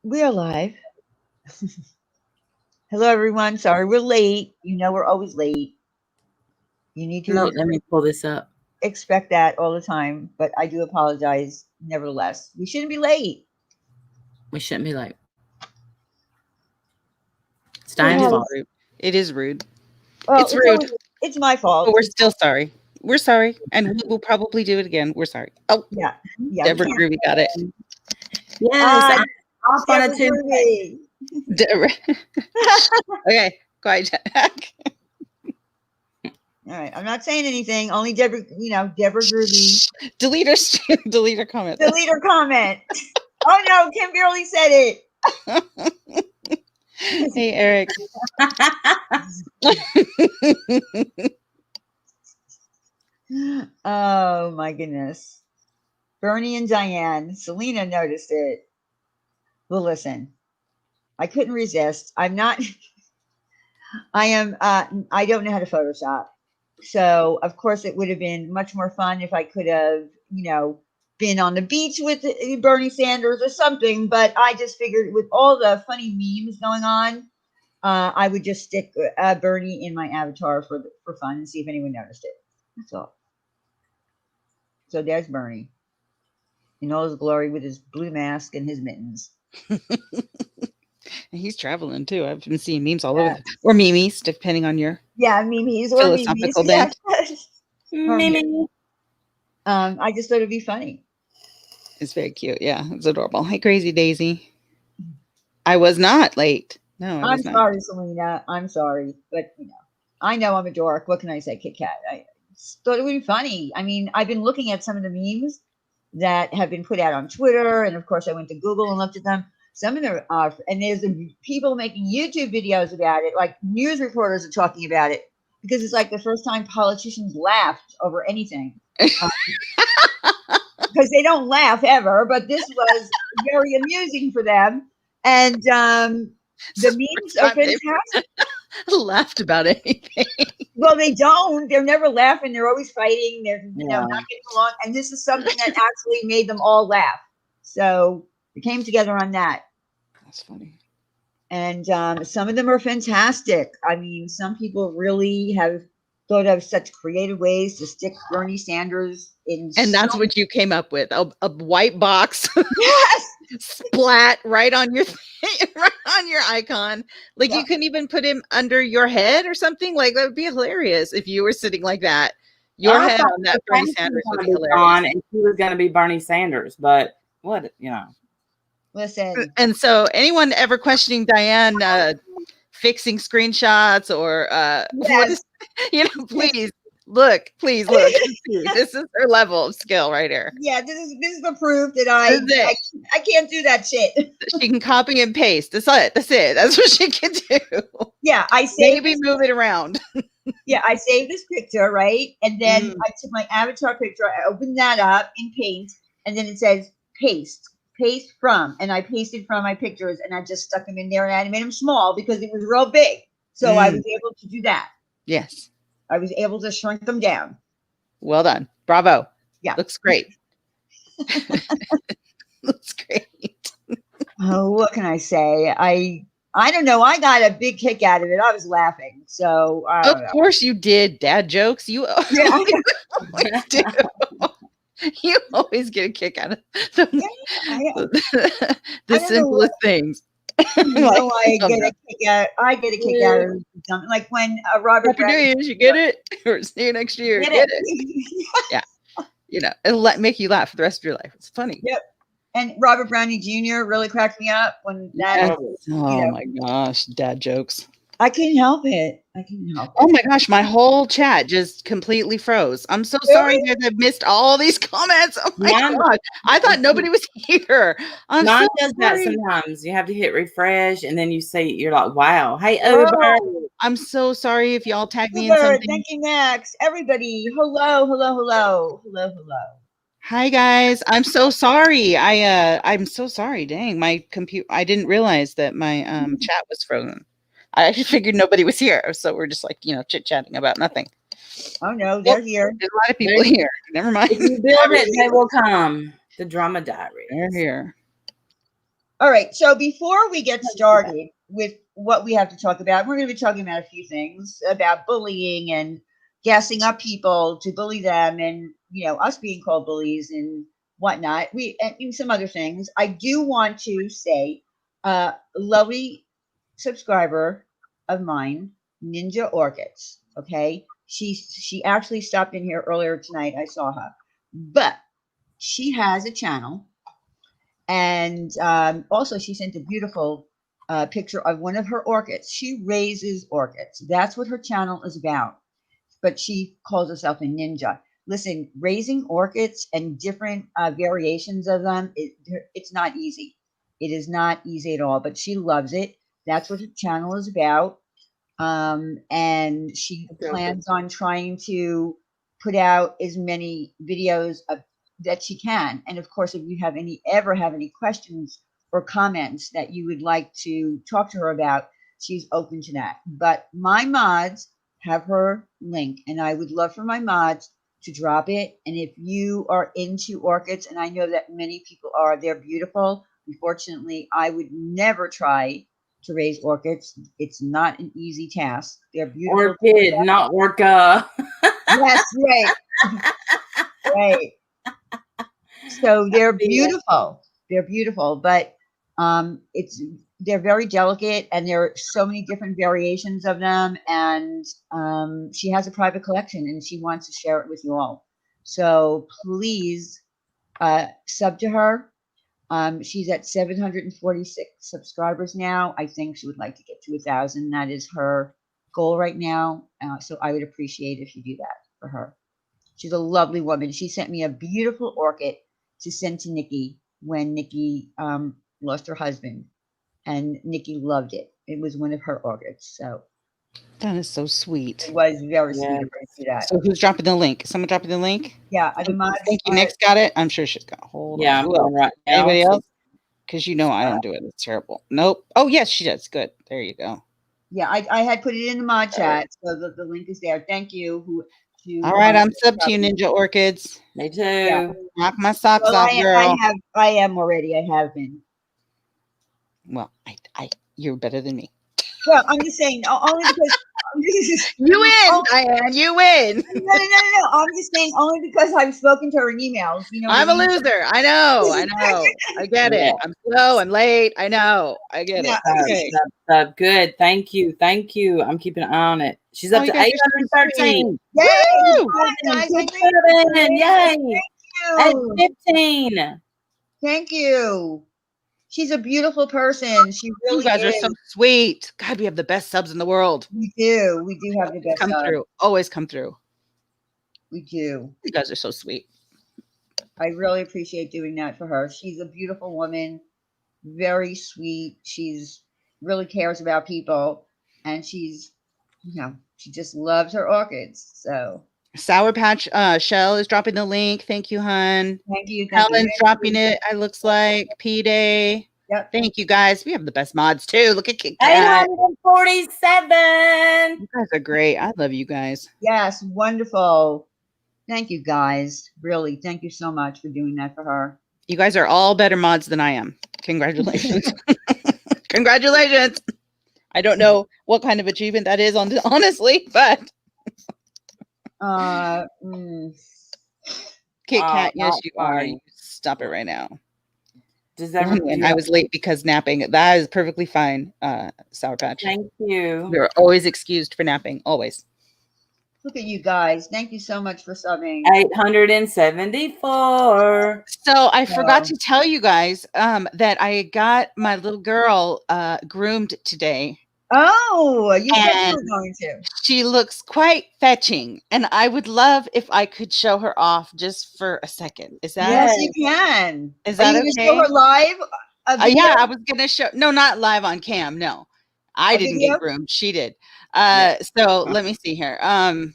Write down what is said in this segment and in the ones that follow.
We're live. Hello, everyone. Sorry we're late. You know we're always late. You need No, to let me pull this up. expect that all the time, but I do apologize nevertheless. We shouldn't be late. We shouldn't be like, it's We Diane's It have, fault. is rude. It is rude. well, It's rude, it's my but fault. we're still sorry. We're sorry, and we will probably do it again. We're sorry. Oh, Yeah. Yeah. We Deborah can't. Groovy got it. Yes, Uh, I'm off on a Deborah Tuesday. Groovy. Deborah. Okay, quiet, Jack. All right. I'm not saying anything. Only Deborah, Deborah Groovy. Delete her. Delete her comment. Delete her comment. Oh, no. Kim barely said it. Hey, Eric. Oh, my goodness. Bernie and Diane. Selena noticed it. Well, listen, I couldn't resist. I'm not, I don't know how to Photoshop. So, of course, it would have been much more fun if I could have, been on the beach with Bernie Sanders or something. But I just figured with all the funny memes going on, I would just stick Bernie in my avatar for fun and see if anyone noticed it. That's all. So there's Bernie in all his glory with his blue mask and his mittens. He's traveling too. I've been seeing memes all over, Yeah, or memes, depending on your yeah, memes or memes. philosophical Yeah. bent. Or Mimi. I just thought it'd be funny. It's very cute. Yeah, it's adorable. Hey, Crazy Daisy. I was not late. No, I I'm was not. sorry, Selena. I'm sorry, but I know I'm a dork. What can I say, Kit Kat? I just thought it would be funny. I mean, I've been looking at some of the memes that have been put out on Twitter, and of course, I went to Google and looked at them. Some of them are, and there's people making YouTube videos about it, like news reporters are talking about it because it's like the first time politicians laughed over anything. Because they don't laugh ever, but this was very amusing for them. And the memes are First time they fantastic. laughed about anything. Well, they don't. They're never laughing. They're always fighting. They're Yeah. not getting along. And this is something that actually made them all laugh. So we came together on that. That's funny. And some of them are fantastic. I mean, some people really have thought of such creative ways to stick Bernie Sanders in. And that's what you came up with, a white box Yes. splat right on your right on your icon. Like Yeah. you couldn't even put him under your head or something. Like that would be hilarious if you were sitting like that. Your I head thought on that the Bernie fantasy Sanders was would going be to be hilarious. gone, and she was going to be Bernie Sanders. But what. Listen. And so anyone ever questioning Diane fixing screenshots or what Yes. is please look. This is her level of skill right here. Yeah, this is the proof that This is it. I can't do that shit. She can copy and paste. That's it. That's what she can do. Yeah, I saved Maybe this, move it around. yeah, I saved this picture, right? And then Mm. I took my avatar picture, I opened that up in Paint, and then it says paste from, and I pasted from my pictures, and I just stuck them in there, and I made them small because it was real big. So I was able to do that. Yes. I was able to shrink them down. Well done. Bravo. Yeah. Looks great. Looks great. Oh, what can I say? I don't know. I got a big kick out of it. I was laughing. So I Of don't know. course you did. Dad jokes. You Yeah, always do. You always get a kick out of the, I know. the I don't know simplest things. No, I Oh, get no. a kick out. I get a kick out of something like when Robert Happy New Brady. Year's, you get it? Or see you next year, Get get it. it? Yeah. It'll make you laugh for the rest of your life. It's funny. Yep. And Robert Brownie Jr. really cracked me up when that. Yes. You Oh know, my gosh, dad jokes. I couldn't help it. I couldn't help Oh it. my gosh, my whole chat just completely froze. I'm so Really? sorry guys. I've missed all these comments. Oh my Mine- god. I thought nobody was here. I'm Mine so does that sorry. sometimes. You have to hit refresh, and then you say, you're like, wow. Hey, Uber. Whoa. I'm so sorry if y'all tag me in Uber, something. thank you, Max. Everybody, hello, hello, hello, hello, hello. Hi guys. I'm so sorry. I'm so sorry. Dang, my computer I didn't realize that my chat was frozen. I actually figured nobody was here. So we're just like, chit-chatting about nothing. Oh no, Well, they're here. there's a lot of people here. Never mind. If you build it, they will come. The drama diary. They're here. All right. So before we get started with what we have to talk about, we're going to be talking about a few things about bullying and gassing up people to bully them, and us being called bullies and whatnot. And some other things. I do want to say, lovely subscriber of mine, Ninja Orchids. Okay, she actually stopped in here earlier tonight. I saw her, but she has a channel, and also she sent a beautiful picture of one of her orchids. She raises orchids. That's what her channel is about. But she calls herself a ninja. Listen, raising orchids and different variations of them, it's not easy. It is not easy at all, but she loves it. That's what her channel is about. And she plans on trying to put out as many videos that she can. And of course, if you ever have any questions or comments that you would like to talk to her about, she's open to that. But my mods have her link, and I would love for my mods to drop it. And if you are into orchids, and I know that many people are, they're beautiful. Unfortunately, I would never try to raise orchids. It's not an easy task. They're beautiful. Orchid, not orca. Yes, right. Right. So they're beautiful. They're beautiful, but they're very delicate, and there are so many different variations of them. And she has a private collection, and she wants to share it with you all. So please sub to her. She's at 746 subscribers now. I think she would like to get to 1,000. That is her goal right now. So I would appreciate if you do that for her. She's a lovely woman. She sent me a beautiful orchid to send to Nikki when Nikki lost her husband, and Nikki loved it. It was one of her orchids. So That is so sweet. it was very sweet of her to do that. So who's dropping the link? Someone dropping the link? Yeah, the mods. Thank you. Nick's got it. I'm sure she's got. Hold on. I'm going right now. Anybody else? Because I don't do it. It's terrible. Nope. Oh yes, she does. Good. There you go. Yeah, I had put it in the mod chat, so the link is there. Thank you. All right, I'm sub to you, Ninja Orchids. Me too. Yeah. Knock my socks off, girl. I am already. I have been. Well, you're better than me. Well, I'm just saying, only because you win, Diane. You win. No. I'm just saying only because I've spoken to her in emails. I'm a loser. I know. I get it. I'm slow. I'm late. I know. I get it. Okay. Good. Thank you. I'm keeping an eye on it. She's up to 813. Yay! Guys, yay! Thank you. At 15. Thank you. She's a beautiful person. She really You guys is. are so sweet. God, we have the best subs in the world. We do. We do have the best come through. Always come through. We do. You guys are so sweet. I really appreciate doing that for her. She's a beautiful woman, very sweet. She's really cares about people, and she just loves her orchids. So Sour Patch Shell is dropping the link. Thank you, hun. Thank you. Helen's dropping it. It looks like P-Day. Yep. Thank you, guys. We have the best mods too. Look at Kit Kat. 847. You guys are great. I love you guys. Yes, wonderful. Thank you, guys. Really, thank you so much for doing that for her. You guys are all better mods than I am. Congratulations. Congratulations. I don't know what kind of achievement that is, honestly, but. Kit Kat, yes, you are. You stop it right now. And I was late because napping. That is perfectly fine, Sour Patch. Thank you. You're always excused for napping. Always. Look at you guys. Thank you so much for subbing. 874. So I forgot to tell you guys that I got my little girl groomed today. Oh, you said you were going to. She looks quite fetching, and I would love if I could show her off just for a second. Is that? Yes, you can. Is that okay? Show her live? Yeah, I was gonna show. No, not live on cam. No, I didn't get groomed. She did. So let me see here. I'm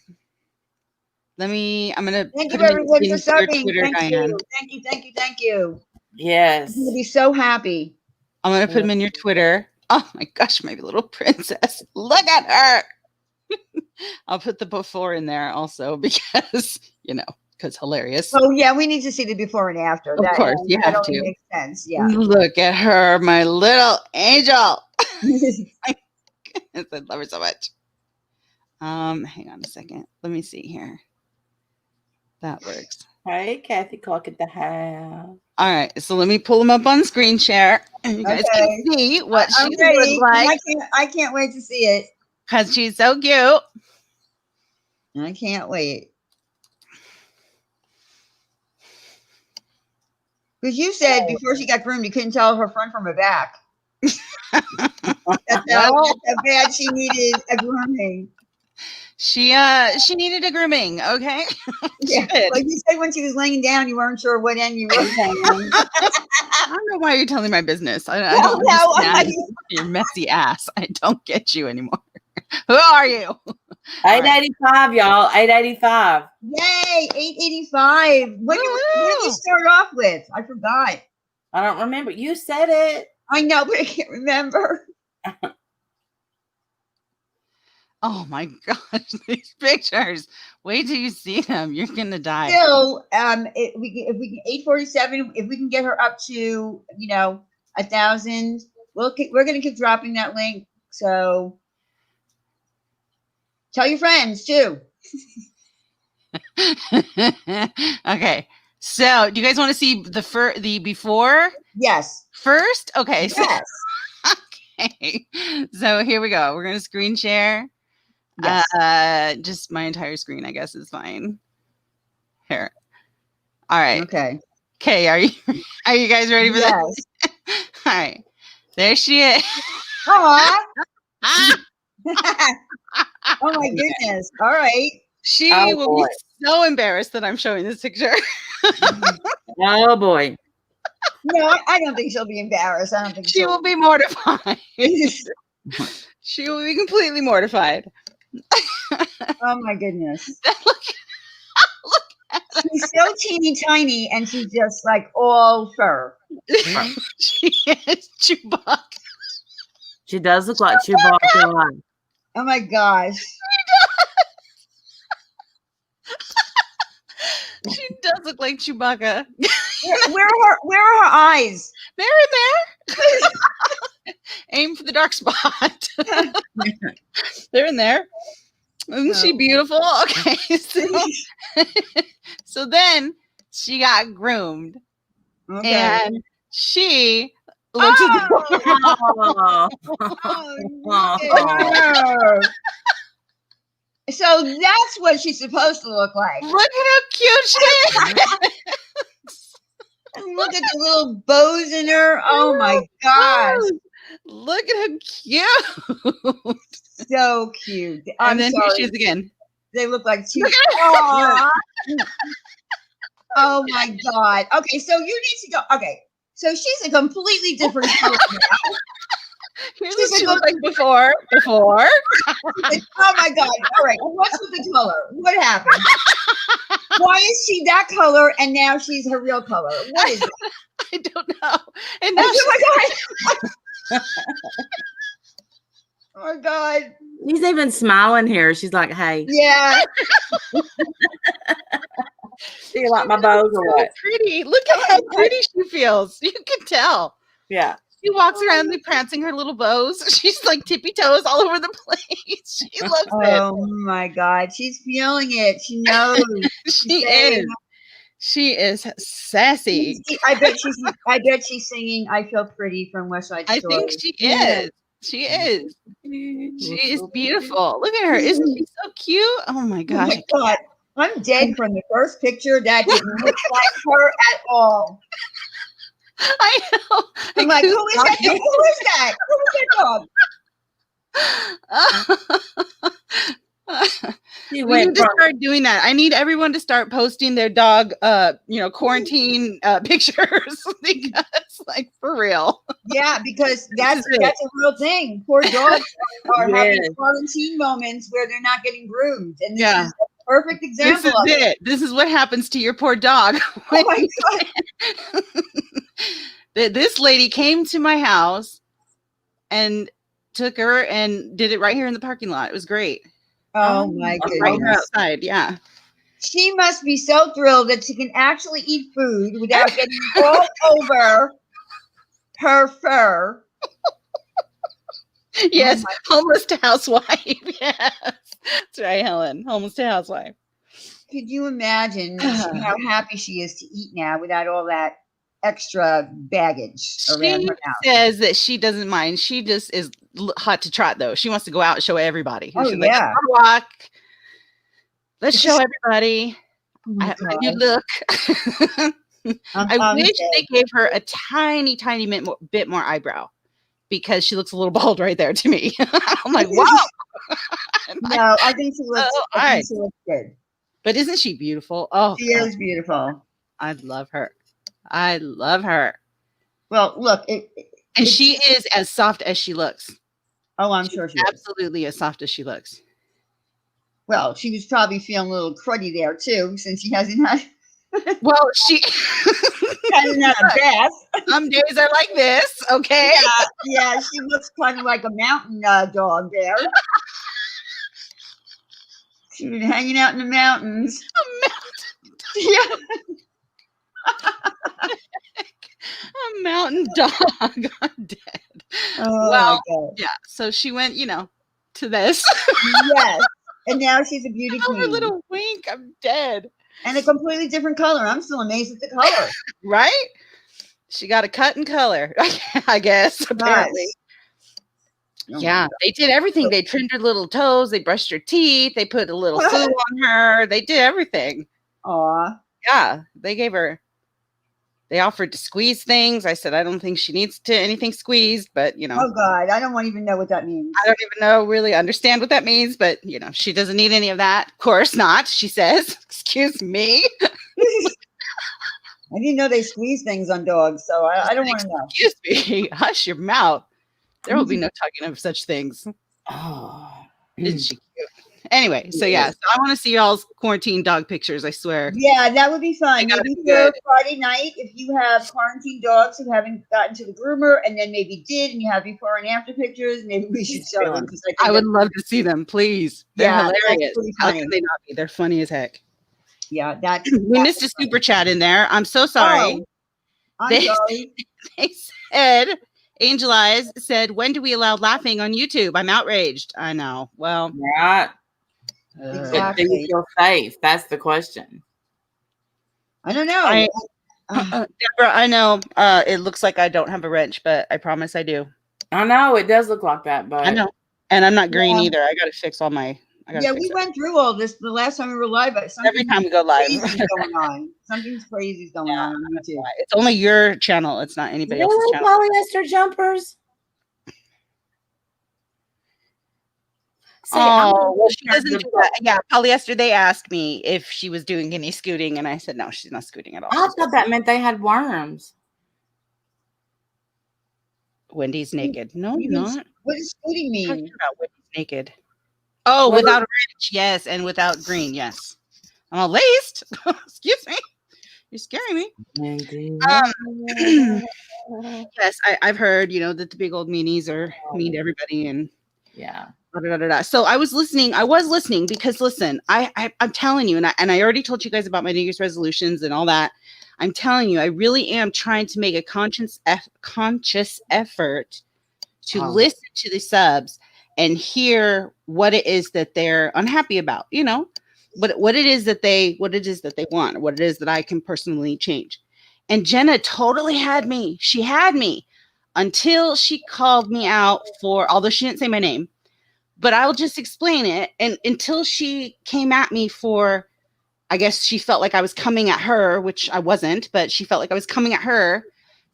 gonna. Thank you, everyone, for subbing. Diane. Thank you. Yes. I'm gonna be so happy. I'm gonna put them in your Twitter. Oh my gosh, my little princess. Look at her. I'll put the before in there also because, because hilarious. Oh yeah, we need to see the before and after. Of course, you that have only to. makes sense. Yeah. Look at her, my little angel. I love her so much. Hang on a second. Let me see here. That works. Hey, Kathy Clark at the house. All right, so let me pull them up on screen share, and you guys can see what she looks like. I can't wait to see it. Because she's so cute. I can't wait. Because you said before she got groomed, you couldn't tell her front from her back. That's how bad she needed a grooming. She needed a grooming, okay? Yeah, like you said when she was laying down, you weren't sure what end you were on. I don't know why you're telling my business. I don't understand your messy ass. I don't get you anymore. Who are you? 885, y'all. 885. Yay, 885. What did we start off with? I forgot. I don't remember. You said it. I know, but I can't remember. Oh my gosh, these pictures. Wait till you see them. You're gonna die. Still, if we can 847, if we can get her up to 1,000, we're gonna keep dropping that link. So tell your friends too. Okay. So do you guys want to see the before? Yes. First? Okay. So, yes. Okay. So here we go. We're gonna screen share. Yes. Just my entire screen, I guess, is fine. Here. All right. Okay. Okay. Are you guys ready for this? All right. There she is. Oh my goodness. All right. She will be so embarrassed that I'm showing this picture. Oh boy. No, I don't think she'll be embarrassed. I don't think she will be mortified. She will be completely mortified. Oh my goodness. Look at her. She's so teeny tiny and she's just like all fur. She is Chewbacca. She does look like Chewbacca. Oh my gosh. She does look like Chewbacca. Where are her eyes? They're in there. Aim for the dark spot. They're in there. Isn't she beautiful? Okay. So then she got groomed. Okay. And she looks at the So that's what she's supposed to look like. Look at how cute she is. Look at the little bows in her. Oh my gosh. Look at how cute. So cute. And then here she is again. They look like two. Oh my God. Okay, so you need to go. Okay, so she's a completely different color now. Here's what she looked like before. Oh my God. All right. What's with the color? What happened? Why is she that color and now she's her real color? What is it? I don't know. And now oh my God. She's even smiling here. She's like, hey. Yeah. Do you like my bows or what? Pretty. Look at how pretty she feels. You can tell. Yeah. She walks around prancing her little bows. She's like tippy toes all over the place. She loves it. Oh my God. She's feeling it. She knows. She is. She is sassy. I bet she's singing "I Feel Pretty" from West Side Story. I think she is. She is. She is beautiful. Look at her. Isn't she so cute? Oh my gosh. Oh my God. I'm dead from the first picture. That didn't look like her at all. I know. I'm like, who is that? Who is that? Who is that dog? We need to start doing that. I need everyone to start posting their dog, quarantine pictures because, like, for real. Yeah, because that's a real thing. Poor dogs are having quarantine moments where they're not getting groomed, and this is a perfect example of it. This is what happens to your poor dog. Oh my God. This lady came to my house and took her and did it right here in the parking lot. It was great. Oh my goodness. Right here outside, yeah. She must be so thrilled that she can actually eat food without getting all over her fur. Yes, homeless to housewife. Yes, that's right, Helen. Homeless to housewife. Could you imagine how happy she is to eat now without all that extra baggage around She her mouth? says that she doesn't mind. She just is hot to trot, though. She wants to go out and show everybody. Oh, She's like, yeah. "Let's walk. Let's show everybody Oh my how you God. look." I wish they gave her a tiny, tiny bit more eyebrow, because she looks a little bald right there to me. I'm like, wow. No, I think she looks. Oh, I think she looks good. But isn't she beautiful? Oh, She God. is beautiful. I love her. I love her. Well, look, And she is as soft as she looks. Oh, I'm sure she is. Absolutely as soft as she looks. Well, she was probably feeling a little cruddy there too, since she hasn't had. Well, she hasn't had a bath. Some days are like this, okay? Yeah, she looks kind of like a mountain dog there. She's been hanging out in the mountains. Yeah. A mountain dog. I'm dead. Oh, well, my God. yeah. So she went, to this. Yes. And now she's a beauty Oh, queen. her little wink. I'm dead. And a completely different color. I'm still amazed at the color. Right? She got a cut in color, I guess, apparently. Nice. Yeah, they did everything. They trimmed her little toes. They brushed her teeth. They put a little food on her. They did everything. Aw. Yeah, they offered to squeeze things. I said, I don't think she needs anything squeezed, but Oh God, I don't even know what that means. I don't even really understand what that means, but she doesn't need any of that. Of course not, she says. Excuse me. I didn't know they squeeze things on dogs, so I don't want to know. Excuse me. Hush your mouth. There will be no talking of such things. Oh. Isn't she cute? Anyway, so yeah, so I want to see y'all's quarantine dog pictures, I swear. Yeah, that would be fun. Maybe for Friday night, if you have quarantine dogs who haven't gotten to the groomer and then maybe did, and you have before and after pictures, maybe we should show them. I would love to see them, please. They're hilarious. How can they not be? They're funny as heck. Yeah, we missed a super chat in there. I'm so sorry. I'm sorry. They said, Angel Eyes said, when do we allow laughing on YouTube? I'm outraged. I know. Well, right. Exactly. Do you feel safe? That's the question. I don't know. Deborah, I know it looks like I don't have a wrench, but I promise I do. I know it does look like that, but I know. And I'm not green either. I got to fix all my. We went through all this the last time we were live. But every time we go live, going on. Something's crazy is going on YouTube. It's only your channel. It's not anybody else's channel. Polyester jumpers. See, well, she doesn't do that. Yeah, polyester. They asked me if she was doing any scooting, and I said no, she's not scooting at all. I thought that meant they had worms. Wendy's naked. No, not. What does scooting mean? Talking about Wendy's naked. Oh, without orange, yes, and without green, yes. I'm all laced. Excuse me. You're scaring me. Yes, I've heard, that the big old meanies are mean to everybody, and yeah. So I was listening because listen, I'm telling you, and I already told you guys about my New Year's resolutions and all that. I'm telling you, I really am trying to make a conscious effort to listen to the subs and hear what it is that they're unhappy about, what it is that they want, what it is that I can personally change. And Jenna totally had me. She had me until she called me out for, although she didn't say my name, but I'll just explain it. And until she came at me for, I guess she felt like I was coming at her, which I wasn't, but she felt like I was coming at her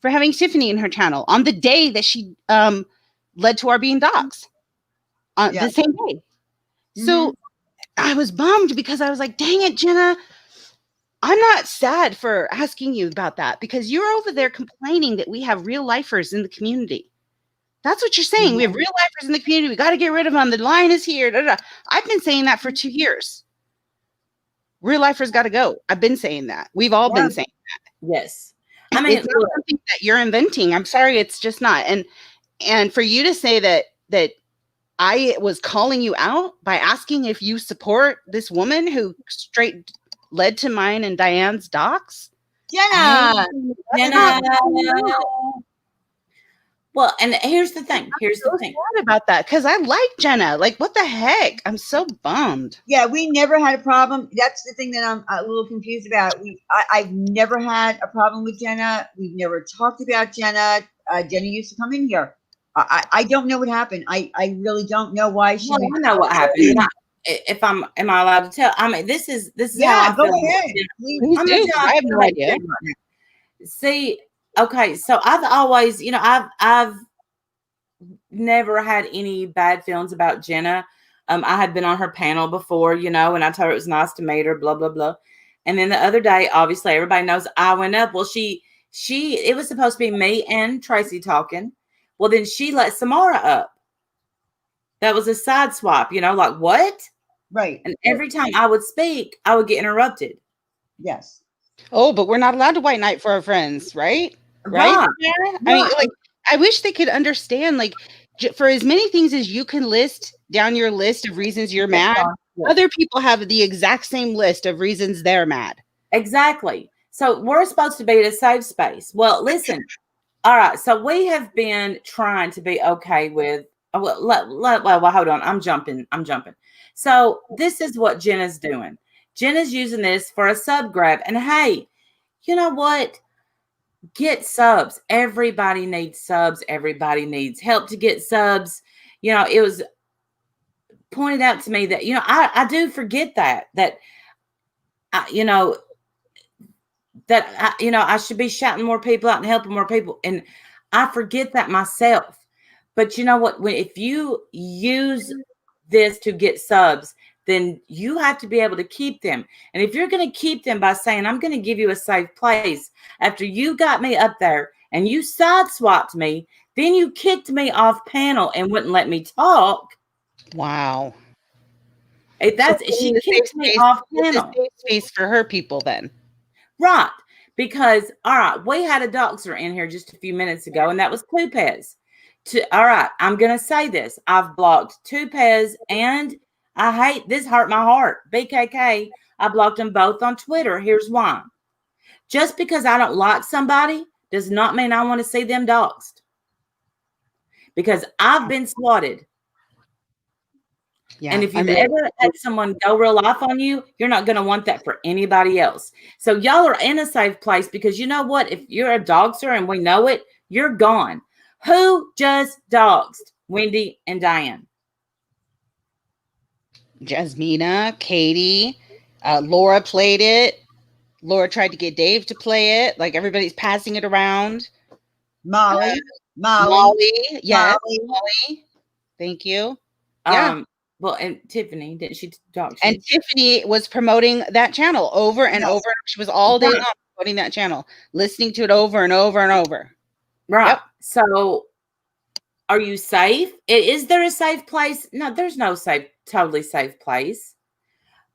for having Tiffany in her channel on the day that she led to our being dogs. The same day. Mm-hmm. So I was bummed because I was like, dang it, Jenna. I'm not sad for asking you about that because you're over there complaining that we have real lifers in the community. That's what you're saying. Mm-hmm. We have real lifers in the community. We got to get rid of them. The line is here. Da, da. I've been saying that for 2 years. Real lifers got to go. I've been saying that. We've all been saying that. Yes. I mean, it's not something that you're inventing. I'm sorry. It's just not. And for you to say that I was calling you out by asking if you support this woman who straight led to mine and Diane's docs? Jenna. Jenna. Well, and here's the thing. Here's the thing sad about that, because I like Jenna. Like, what the heck? I'm so bummed. Yeah, we never had a problem. That's the thing that I'm a little confused about. I've never had a problem with Jenna. We've never talked about Jenna. Jenna used to come in here. I don't know what happened. I really don't know why she. Well, I know what happened. Am I allowed to tell? I mean, this is Yeah, how I go feel. ahead. Please do. I have no idea. See, okay, so I've always, I've never had any bad feelings about Jenna. I had been on her panel before, and I told her it was nice to meet her, blah, blah, blah. And then the other day, obviously, everybody knows I went up. Well, it was supposed to be me and Tracy talking. Well, then she let Samara up. That was a side swap, like what? Right. And every time I would speak, I would get interrupted. Yes. Oh, but we're not allowed to white knight for our friends, right? Right? Yeah. I mean, like, I wish they could understand, like, for as many things as you can list down your list of reasons you're mad, other people have the exact same list of reasons they're mad. Exactly. So we're supposed to be in a safe space. Well, listen. All right. So we have been trying to be okay with. Well, hold on. I'm jumping. So this is what Jenna's doing. Jenna's using this for a sub grab. And hey, you know what? Get subs. Everybody needs subs. Everybody needs help to get subs. It was pointed out to me that, I do forget that I should be shouting more people out and helping more people. And I forget that myself. But you know what? If you use this to get subs, then you have to be able to keep them. And if you're going to keep them by saying, I'm going to give you a safe place, after you got me up there and you sideswiped me, then you kicked me off panel and wouldn't let me talk. Wow. She kicked me off panel. It's a safe space for her people then. Right. Because, all right, we had a doxer in here just a few minutes ago, and that was Tupez. All right, I'm going to say this. I've blocked Tupez, and I hate this, hurt my heart. BKK, I blocked them both on Twitter. Here's why. Just because I don't like somebody does not mean I want to see them doxed. Because I've been swatted. Yeah, and if you've ever had someone go real life on you, you're not going to want that for anybody else. So y'all are in a safe place because you know what? If you're a doxer and we know it, you're gone. Who just doxed Wendy and Diane? Jasmina, Katie, Laura played it. Laura tried to get Dave to play it. Like, everybody's passing it around. Molly. Yes, Molly. Thank you. Yeah. Well, and Tiffany, didn't she dox? And Tiffany was promoting that channel over and over. She was all day long promoting that channel, listening to it over and over and over. Right. Yep. So are you safe? Is there a safe place? No, there's no totally safe place.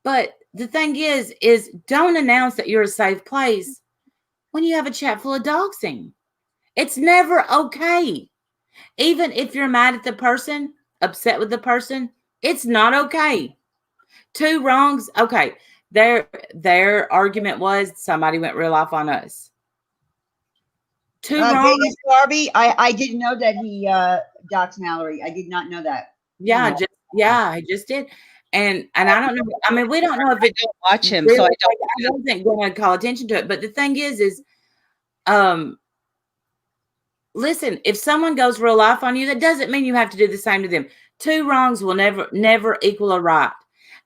But the thing is don't announce that you're a safe place when you have a chat full of doxing. It's never okay. Even if you're mad at the person, upset with the person, it's not okay. Two wrongs. Okay. Their argument was somebody went real off on us. Two wrongs. Vegas Barbie, I didn't know that he doxed Mallory. I did not know that. Yeah, I just did. And I don't know. I mean, we don't know if it don't watch him, really, so I wasn't going to call attention to it. But the thing is, listen, if someone goes real life on you, that doesn't mean you have to do the same to them. Two wrongs will never equal a right.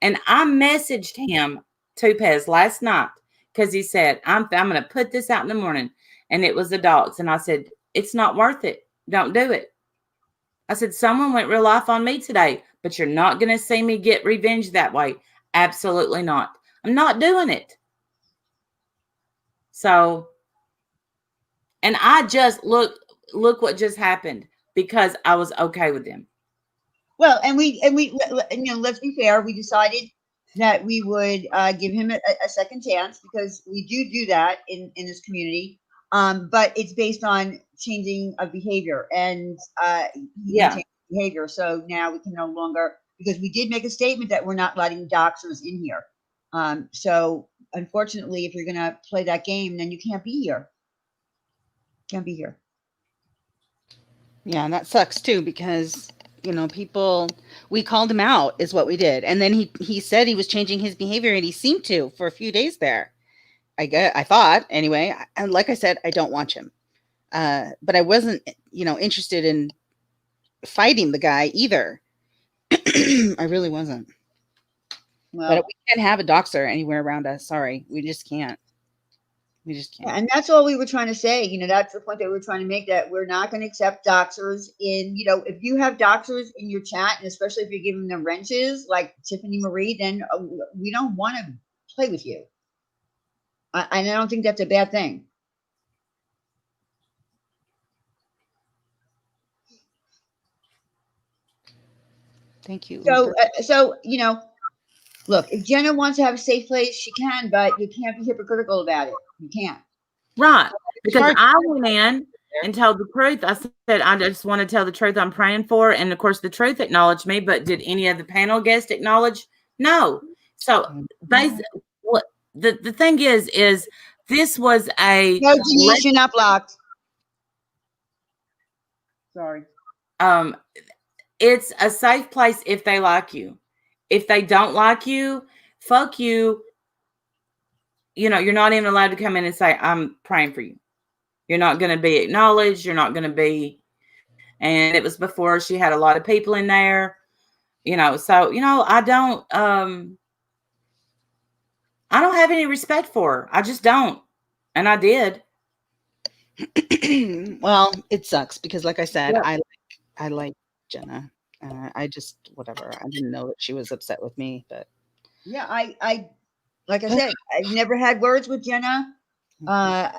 And I messaged him, Tupez, last night because he said, I'm going to put this out in the morning. And it was the dogs. And I said, it's not worth it. Don't do it. I said, someone went real life on me today, but you're not going to see me get revenge that way. Absolutely not. I'm not doing it. So, and I just look what just happened because I was okay with them. Well, and we, let's be fair. We decided that we would give him a second chance because we do that in this community. But it's based on changing of behavior and behavior. So now we can no longer, because we did make a statement that we're not letting doxers in here. So unfortunately, if you're going to play that game, then you can't be here. Can't be here. Yeah, and that sucks too because people, we called him out is what we did, and then he said he was changing his behavior, and he seemed to for a few days there. I thought anyway, and like I said, I don't watch him, but I wasn't interested in fighting the guy either. I really wasn't. Well, but we can't have a doxer anywhere around us. Sorry, we just can't. We just can't. and that's all we were trying to say. That's the point that we were trying to make, that we're not going to accept doxers in, if you have doxers in your chat, and especially if you're giving them wrenches like Tiffany Marie, then we don't want to play with you. And I don't think that's a bad thing. Thank you. So, look, if Jenna wants to have a safe place, she can, but you can't be hypocritical about it. You can't. Right. Because I went in and told the truth. I said, I just want to tell the truth I'm praying for. And of course, the truth acknowledged me, but did any of the panel guests acknowledge? No. So basically, what the thing is this was a no, Denise, you're not blocked. Sorry. It's a safe place if they like you. If they don't like you, fuck you. You're not even allowed to come in and say, I'm praying for you. You're not going to be acknowledged. You're not going to be. And it was before she had a lot of people in there, so, I don't have any respect for her. I just don't. And I did. Well, it sucks because like I said, Yeah. I like Jenna. I just, whatever. I didn't know that she was upset with me, but yeah, I like I said, I've never had words with Jenna. I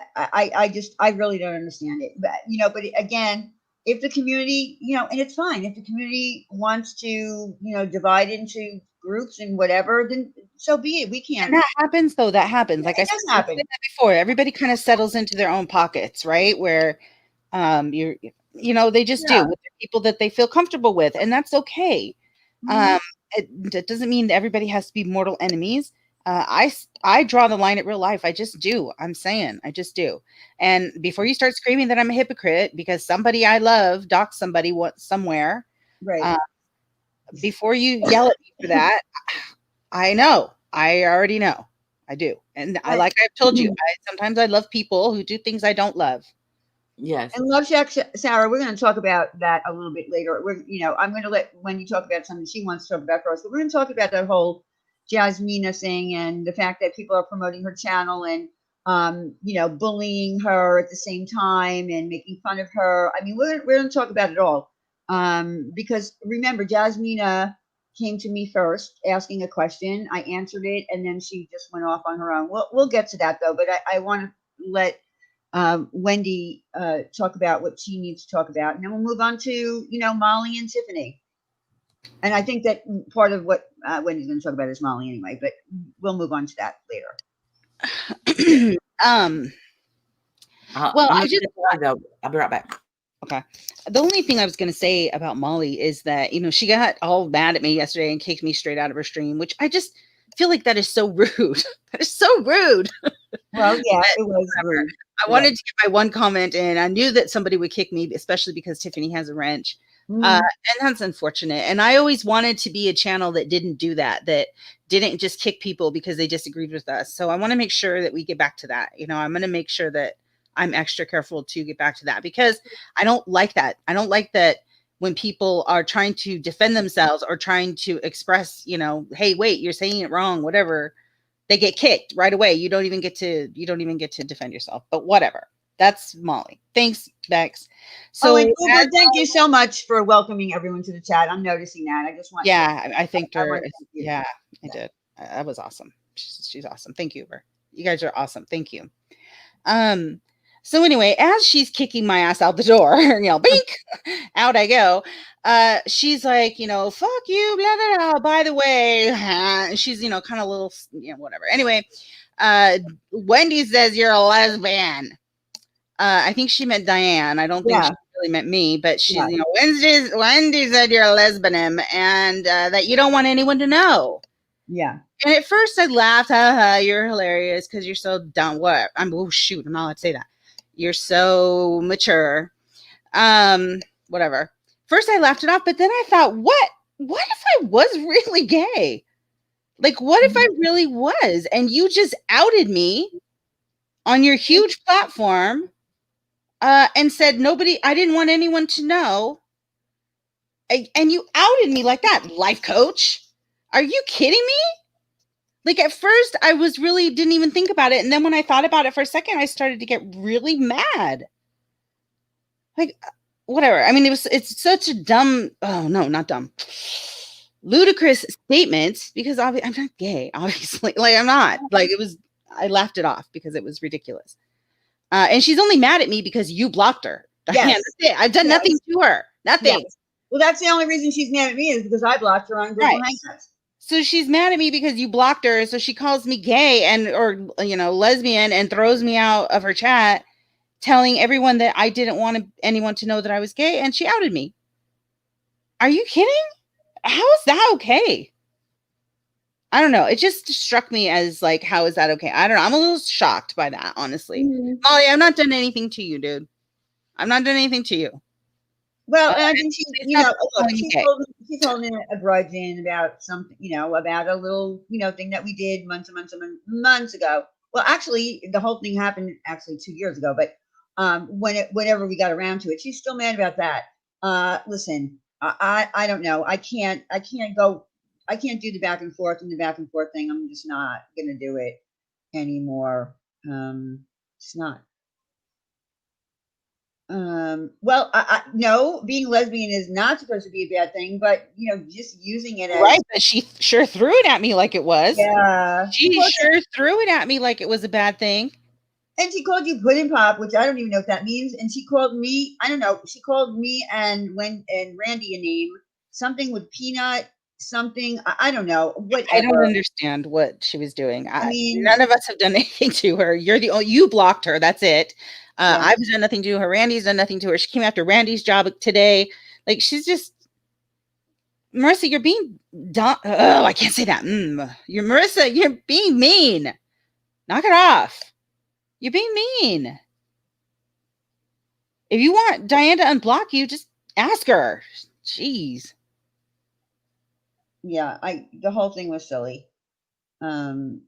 really don't understand it. But but again, if the community, and it's fine if the community wants to, divide into groups and whatever, then so be it. We can't. And that happens though. That happens. Like I said that before, everybody kind of settles into their own pockets, right? Where they just do with the people that they feel comfortable with, and that's okay. Mm-hmm. It doesn't mean that everybody has to be mortal enemies. I draw the line at real life. I just do. I'm saying I just do. And before you start screaming that I'm a hypocrite because somebody I love doxed somebody somewhere, right? Before you yell at me for that, I know. I already know. I do. And like I've told you, sometimes I love people who do things I don't love. Yes. And Love Shack Sarah, we're going to talk about that a little bit later. I'm going to let Wendy talk about something she wants to talk about first, but we're going to talk about that whole Jasmina thing and the fact that people are promoting her channel and bullying her at the same time and making fun of her. I mean, we're going to talk about it all. Because remember, Jasmina came to me first asking a question. I answered it, and then she just went off on her own. We'll get to that though, but I want to let Wendy talk about what she needs to talk about, and then we'll move on to Molly and Tiffany. And I think that part of what Wendy's going to talk about is Molly anyway, but we'll move on to that later. Well, I'll be right back. Okay. The only thing I was going to say about Molly is that, she got all mad at me yesterday and kicked me straight out of her stream, which I just feel like that is so rude. That is so rude. Well, yeah, it was rude. I wanted to get my one comment in. I knew that somebody would kick me, especially because Tiffany has a wrench. And that's unfortunate. And I always wanted to be a channel that didn't do that didn't just kick people because they disagreed with us. So I want to make sure that we get back to that. I'm going to make sure that I'm extra careful to get back to that because I don't like that. I don't like that when people are trying to defend themselves or trying to express, hey, wait, you're saying it wrong, whatever. They get kicked right away. You don't even get to defend yourself, but whatever. That's Molly. Thanks, Bex. So thank you so much for welcoming everyone to the chat. I'm noticing that. I just want I thanked her. I did. That was awesome. She's awesome. Thank you. You guys are awesome. Thank you. So anyway, as she's kicking my ass out the door, bink, out I go. She's like, fuck you, blah, blah, blah. By the way, she's, kind of a little, whatever. Anyway, Wendy says you're a lesbian. I think she meant Diane. I don't think she really meant me, but she's, Wendy said you're a lesbian and that you don't want anyone to know. Yeah. And at first I laughed, haha, you're hilarious because you're so dumb. What? Oh shoot, I'm not allowed to say that. You're so mature. Whatever. First I laughed it off, but then I thought, what if I was really gay? Like, what if I really was? And you just outed me on your huge platform and said I didn't want anyone to know. And you outed me like that, life coach. Are you kidding me? Like at first I was really didn't even think about it. And then when I thought about it for a second, I started to get really mad. Like whatever. I mean, it's such a dumb, oh no, not dumb. Ludicrous statement because I'm not gay, obviously. Like I'm not. Like I laughed it off because it was ridiculous. And she's only mad at me because you blocked her. Diane, Yes. that's it. I've done nothing to her. Nothing. Yes. Well, that's the only reason she's mad at me is because I blocked her on Google Hangouts. So she's mad at me because you blocked her. So she calls me gay or lesbian and throws me out of her chat, telling everyone that I didn't want anyone to know that I was gay, and she outed me. Are you kidding? How is that okay? I don't know. It just struck me as like, how is that okay? I don't know. I'm a little shocked by that, honestly. Mm-hmm. Molly, I've not done anything to you, dude. I've not done anything to you. Well, and I think she's holding a grudge in about something, about a little, thing that we did months ago. Well, actually, the whole thing happened 2 years ago, but whenever we got around to it, she's still mad about that. Listen, I don't know. I can't do the back and forth thing. I'm just not gonna do it anymore. It's not. Well, no, being lesbian is not supposed to be a bad thing, but just using it as right. But she sure threw it at me like it was. Yeah, she sure threw it at me like it was a bad thing. And she called you pudding pop, which I don't even know what that means. And she called me, I don't know. She called me and Randy a name, something with peanut, something. I don't know. Whatever. I don't understand what she was doing. I mean, none of us have done anything to her. You blocked her. That's it. Yeah. I've done nothing to her. Randy's done nothing to her. She came after Randy's job today. Like she's just Marissa. You're being dumb. Oh, I can't say that. You're Marissa. You're being mean. Knock it off. You're being mean. If you want Diane to unblock you, just ask her. Jeez. Yeah, the whole thing was silly. And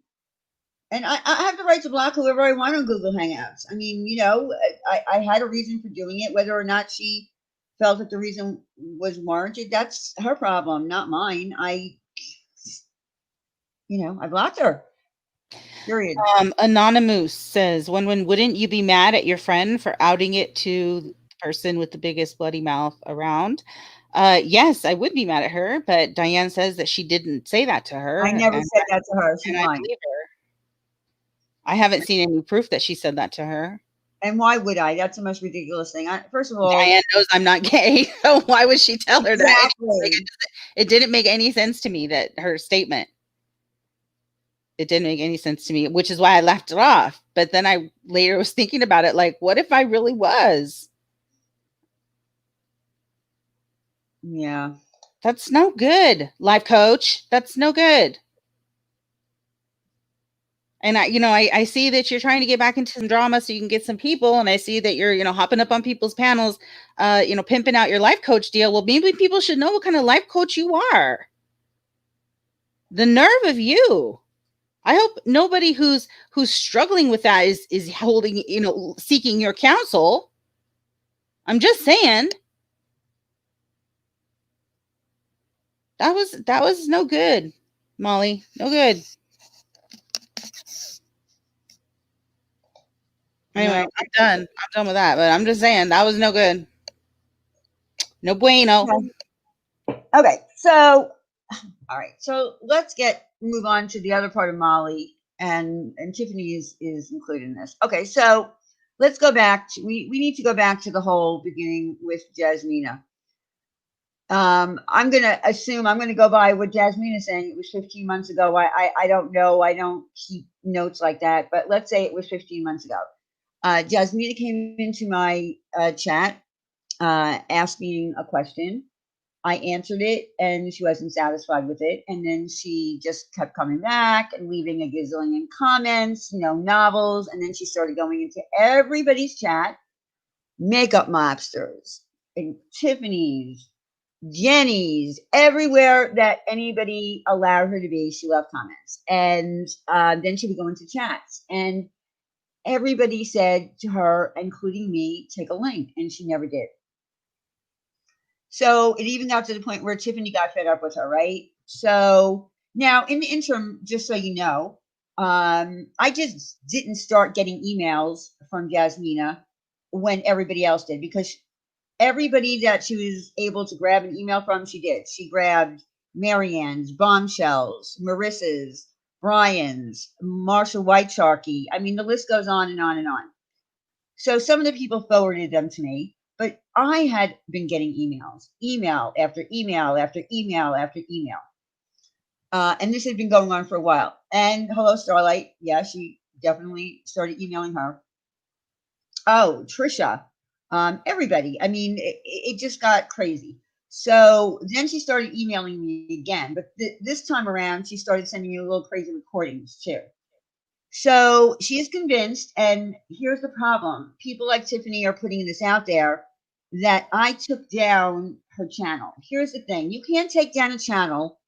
I have the right to block whoever I want on Google Hangouts. I mean, I had a reason for doing it. Whether or not she felt that the reason was warranted, that's her problem, not mine. I blocked her. Period. Anonymous says, when wouldn't you be mad at your friend for outing it to the person with the biggest bloody mouth around? Yes, I would be mad at her, but Diane says that she didn't say that to her. I never said that to her. She's lying. I believe her. I haven't seen any proof that she said that to her. And why would I? That's the most ridiculous thing. First of all, Diane knows I'm not gay, so why would she tell her that? Like, it didn't make any sense to me, that her statement. It didn't make any sense to me, which is why I laughed it off. But then I later was thinking about it, like, what if I really was? Yeah. That's no good, life coach. That's no good. And I see that you're trying to get back into some drama so you can get some people. And I see that you're, hopping up on people's panels, pimping out your life coach deal. Well, maybe people should know what kind of life coach you are. The nerve of you. I hope nobody who's struggling with that is holding, seeking your counsel. I'm just saying. That was no good, Molly. No good. Anyway, I'm done. I'm done with that. But I'm just saying that was no good. No bueno. Okay, so all right. So let's move on to the other part of Molly, and Tiffany is included in this. Okay, so let's go back to we need to go back to the whole beginning with Jasmina. I'm gonna go by what Jasmina is saying. It was 15 months ago. I don't know. I don't keep notes like that, but let's say it was 15 months ago. Jasmina came into my chat asking a question. I answered it and she wasn't satisfied with it. And then she just kept coming back and leaving a gazillion comments, novels. And then she started going into everybody's chat, makeup mobsters, and Tiffany's, Jenny's, everywhere that anybody allowed her to be, she left comments. And then she would go into chats. And everybody said to her, including me, take a link. And she never did. So it even got to the point where Tiffany got fed up with her, right? So now in the interim, just so you know, I just didn't start getting emails from Jasmina when everybody else did, because everybody that she was able to grab an email from, she did. She grabbed Marianne's, Bombshells, Marissa's, Brian's, Marsha White Sharky. I mean, the list goes on and on and on. So some of the people forwarded them to me, but I had been getting email after email after email after email. And this had been going on for a while. And hello, Starlight. Yeah, she definitely started emailing her. Oh, Trisha. Everybody. I mean, it just got crazy. So then she started emailing me again. But this time around, she started sending me little crazy recordings too. So she is convinced, and here's the problem. People like Tiffany are putting this out there that I took down her channel. Here's the thing. You can't take down a channel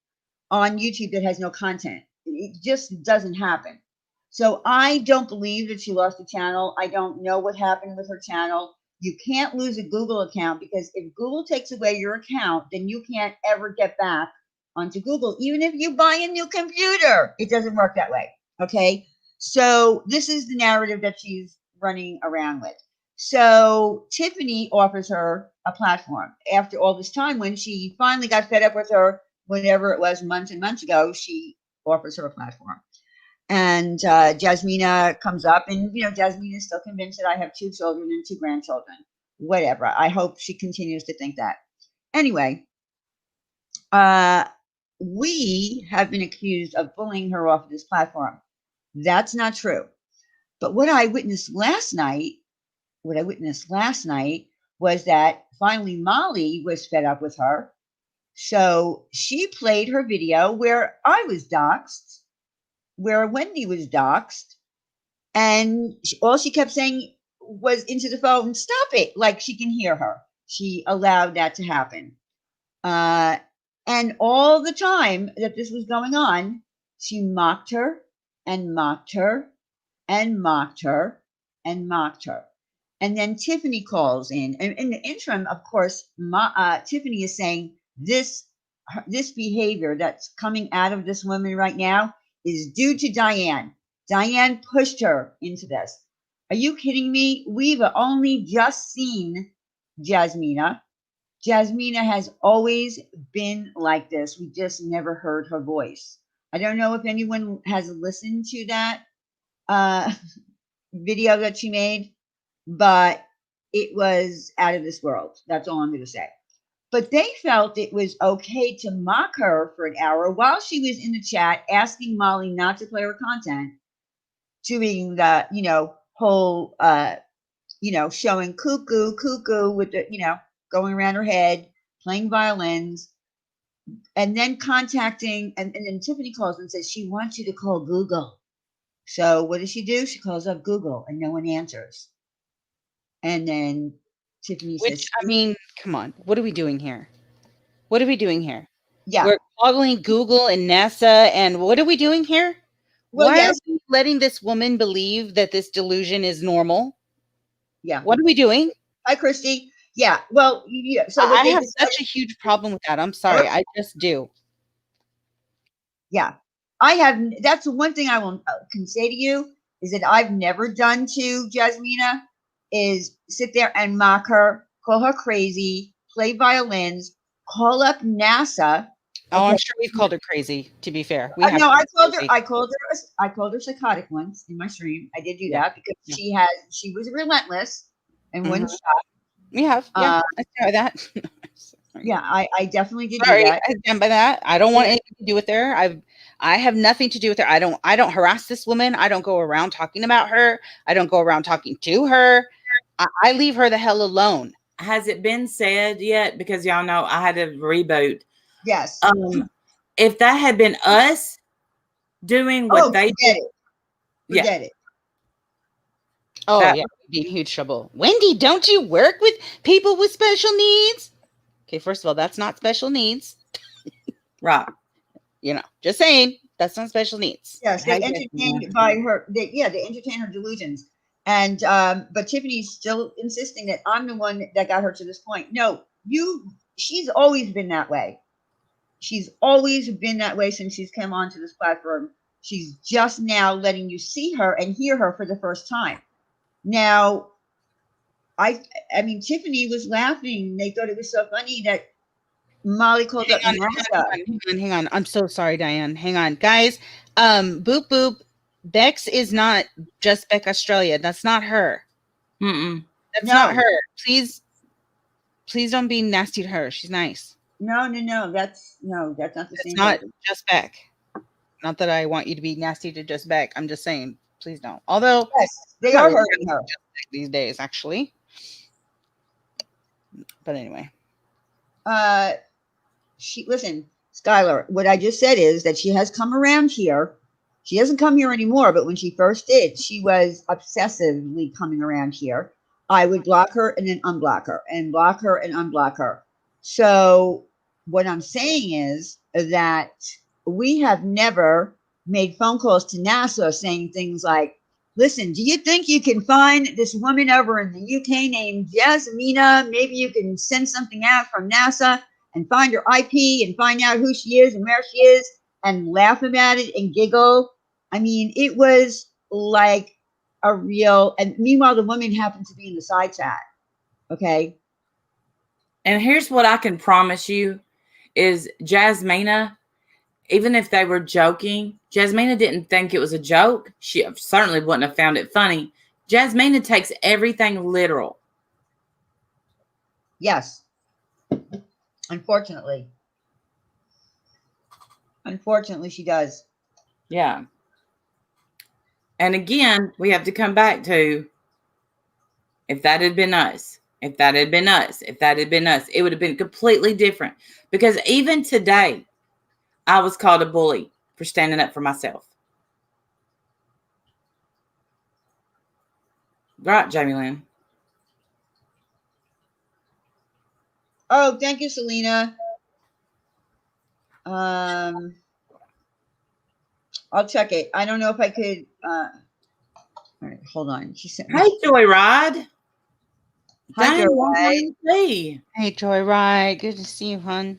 on YouTube that has no content. It just doesn't happen. So I don't believe that she lost the channel. I don't know what happened with her channel. You can't lose a Google account, because if Google takes away your account, then you can't ever get back onto Google. Even if you buy a new computer, it doesn't work that way. Okay. So this is the narrative that she's running around with. So Tiffany offers her a platform after all this time. When she finally got fed up with her, whenever it was, months and months ago, she offers her a platform. And Jasmina comes up, and Jasmina is still convinced that I have 2 children and 2 grandchildren. Whatever. I hope she continues to think that. Anyway, we have been accused of bullying her off of this platform. That's not true. But what I witnessed last night was that finally Molly was fed up with her. So she played her video where I was doxxed, where Wendy was doxxed, and all she kept saying was into the phone, "Stop it," like she can hear her. She allowed that to happen. And all the time that this was going on, she mocked her and mocked her and mocked her and mocked her. And then Tiffany calls in. And in the interim, of course, Tiffany is saying this behavior that's coming out of this woman right now is due to Diane. Diane pushed her into this. Are you kidding me? We've only just seen Jasmina. Jasmina has always been like this. We just never heard her voice. I don't know if anyone has listened to that video that she made, but it was out of this world. That's all I'm going to say. But they felt it was okay to mock her for an hour while she was in the chat asking Molly not to play her content, doing the, whole, showing cuckoo with the, going around her head, playing violins, and then contacting, and then Tiffany calls and says she wants you to call Google. So what does she do? She calls up Google and no one answers. And then Tiffany says, I mean, come on. What are we doing here? What are we doing here? Yeah. We're calling Google and NASA, and what are we doing here? Well, Why yes. are we letting this woman believe that this delusion is normal? Yeah. What are we doing? Hi, Christy. Yeah. Well, yeah. So I have such a huge problem with that. I'm sorry. I just do. Yeah. That's one thing I can say to you is that I've never done to Jasmina is sit there and mock her, call her crazy, play violins, call up NASA. Oh, I'm sure we've called her crazy, to be fair. We have No, I called her psychotic once in my stream. I did do that because she was relentless and wouldn't stop. We have. Yeah. I know that. Yeah, I definitely did do that. I stand by that. I don't want anything to do with her. I have nothing to do with her. I don't harass this woman. I don't go around talking about her. I don't go around talking to her. I leave her the hell alone. has it been said yet? Because y'all know I had to reboot. Yes. If that had been us doing what they forget did, it. Forget it. Oh, That- yeah, we'd be in huge trouble. Wendy, don't you work with people with special needs? Okay, first of all, that's not special needs. right. You know, just saying, that's not special needs. Yes, they Hi, entertained Jasmina. by her. They entertain her delusions. And but Tiffany's still insisting that I'm the one that got her to this point. No, she's always been that way. She's always been that way since she's come onto this platform. She's just now letting you see her and hear her for the first time. Now, I mean, Tiffany was laughing. They thought it was so funny that Molly called up NASA. Hang on. I'm so sorry, Diane. Hang on. Guys, boop boop. Bex is not just Beck Australia. That's not her. Mm-mm. That's not her. Please don't be nasty to her. She's nice. No. That's not the It's same. not person. just Beck. Not that I want you to be nasty to just Beck. I'm just saying, please don't. Although Yes, they are hurting her these days, actually. But anyway. Listen, Skylar, what I just said is that she has come around here. She doesn't come here anymore, but when she first did, she was obsessively coming around here. I would block her and then unblock her and block her and unblock her. So what I'm saying is that we have never made phone calls to NASA saying things like, listen, do you think you can find this woman over in the UK named Jasmina? Maybe you can send something out from NASA and find her IP and find out who she is and where she is and laugh about it and giggle. I mean, it was like a real, and meanwhile, the woman happened to be in the side chat. Okay. And here's what I can promise you is Jasmina, even if they were joking, Jasmina didn't think it was a joke. She certainly wouldn't have found it funny. Jasmina takes everything literal. Yes. Unfortunately, she does. Yeah. And again, we have to come back to if that had been us, it would have been completely different. Because even today, I was called a bully for standing up for myself. Right, Jamie Lynn? Oh, thank you, Selena. I'll check it. I don't know if I could. All right, hold on. She sent me. Hey, Joyride. Hi, Dang, Joyride. hey. Hey, Joyride. Good to see you, hon.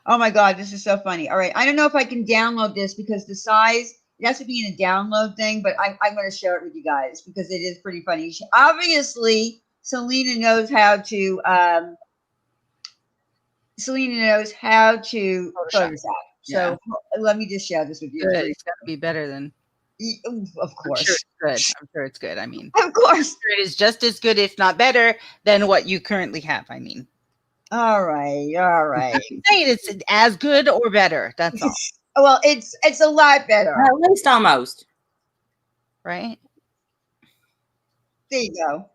Oh my God, this is so funny. All right, I don't know if I can download this because the size, it has to be in a download thing, but I'm going to share it with you guys because it is pretty funny. Obviously, Selena knows how to. Photoshop. Yeah. So let me just share this with you. Good. It's got to be better than. Of course. I'm sure it's good. I mean, of course. It is just as good, if not better, than what you currently have. I mean. All right. I'm saying it's as good or better. That's all. Well, it's a lot better. At least almost. Right? There you go.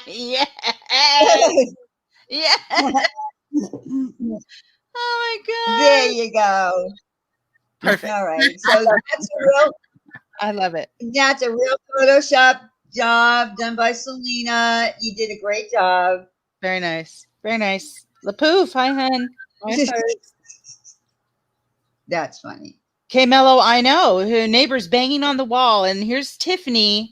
Yes. Yes. Oh my God. There you go. Perfect. All right. So I love it. That's a real Photoshop job done by Selena. You did a great job. Very nice. Very nice. LaPoof, hi, hun. That's funny. Okay, Mello, I know. Her neighbor's banging on the wall, and here's Tiffany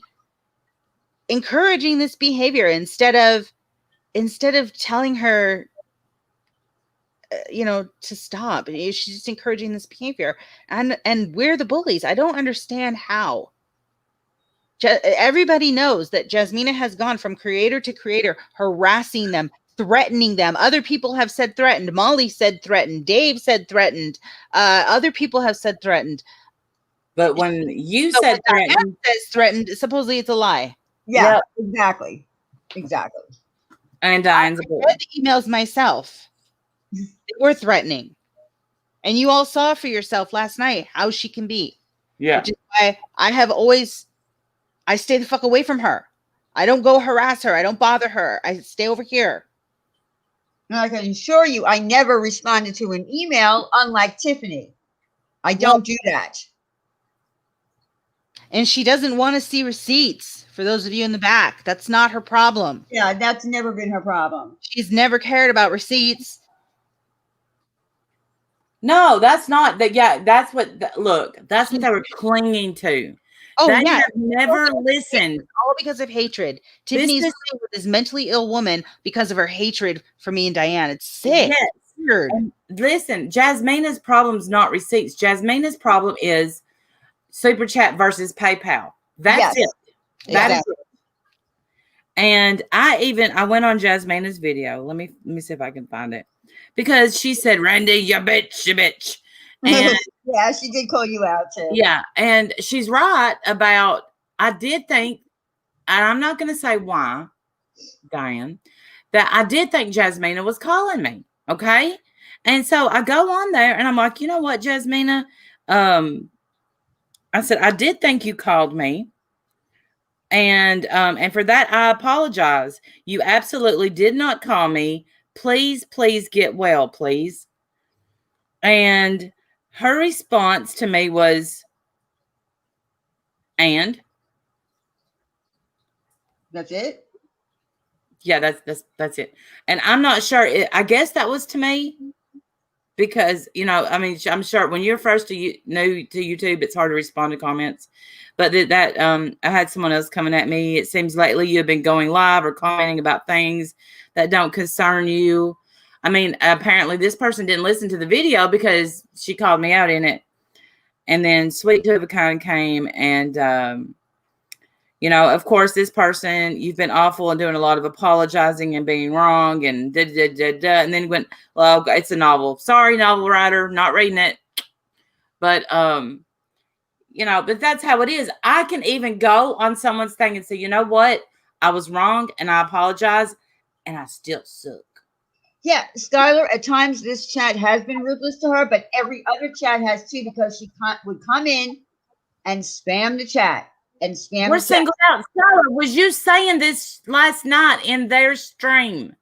encouraging this behavior instead of telling her, to stop. She's just encouraging this behavior, and we're the bullies. I don't understand how. Everybody knows that Jasmina has gone from creator to creator, harassing them, threatening them. Other people have said threatened. Molly said threatened. Dave said threatened. Other people have said threatened. But when you said threatened, says threatened, supposedly it's a lie. Yeah, exactly. And Diane's I read the emails myself. They were threatening. And you all saw for yourself last night how she can be. Yeah. Which is why I have always I stay the fuck away from her. I don't go harass her. I don't bother her. I stay over here. And I can assure you, I never responded to an email, unlike Tiffany. I Well, don't do that. and she doesn't want to see receipts. For those of you in the back, that's not her problem. Yeah, that's never been her problem. She's never cared about receipts. No, that's not that. Yeah, that's what. Look, that's what they were clinging to. Oh, they yeah. have never listened. All because of hatred. Tiffany's is- playing with this mentally ill woman because of her hatred for me and Diane. It's sick. Yes. Weird. And listen, Jasmina's problem is not receipts. Jasmina's problem is Super Chat versus PayPal. That's Yes. it. That is Exactly. it. And I went on Jasmina's video. Let me see if I can find it. Because she said, Randy, you bitch, you bitch. And Yeah, she did call you out too. yeah, and she's right about, I did think, and I'm not going to say why, Diane, that I did think Jasmina was calling me. Okay. And so I go on there and I'm like, you know what, Jasmina? I said, I did think you called me. And for that, I apologize. You absolutely did not call me. Please, please get well, please. And her response to me was, and That's it. yeah, that's it. And I'm not sure. I guess that was to me because, you know, I mean, I'm sure when you're first new to YouTube, it's hard to respond to comments. But I had someone else coming at me. It seems lately you've been going live or commenting about things that don't concern you. I mean, apparently this person didn't listen to the video because she called me out in it. And then Sweet Two of a Kind came and, you know, of course, this person, you've been awful and doing a lot of apologizing and being wrong and and then went, well, it's a novel. Sorry, novel writer, not reading it. But, you know, but that's how it is. I can even go on someone's thing and say, you know what? I was wrong and I apologize and I still suck. Yeah, Skylar, at times this chat has been ruthless to her, but every other chat has too, because she would come in and spam the chat and spam We're the chat. singled out. Skylar, was you saying this last night in their stream?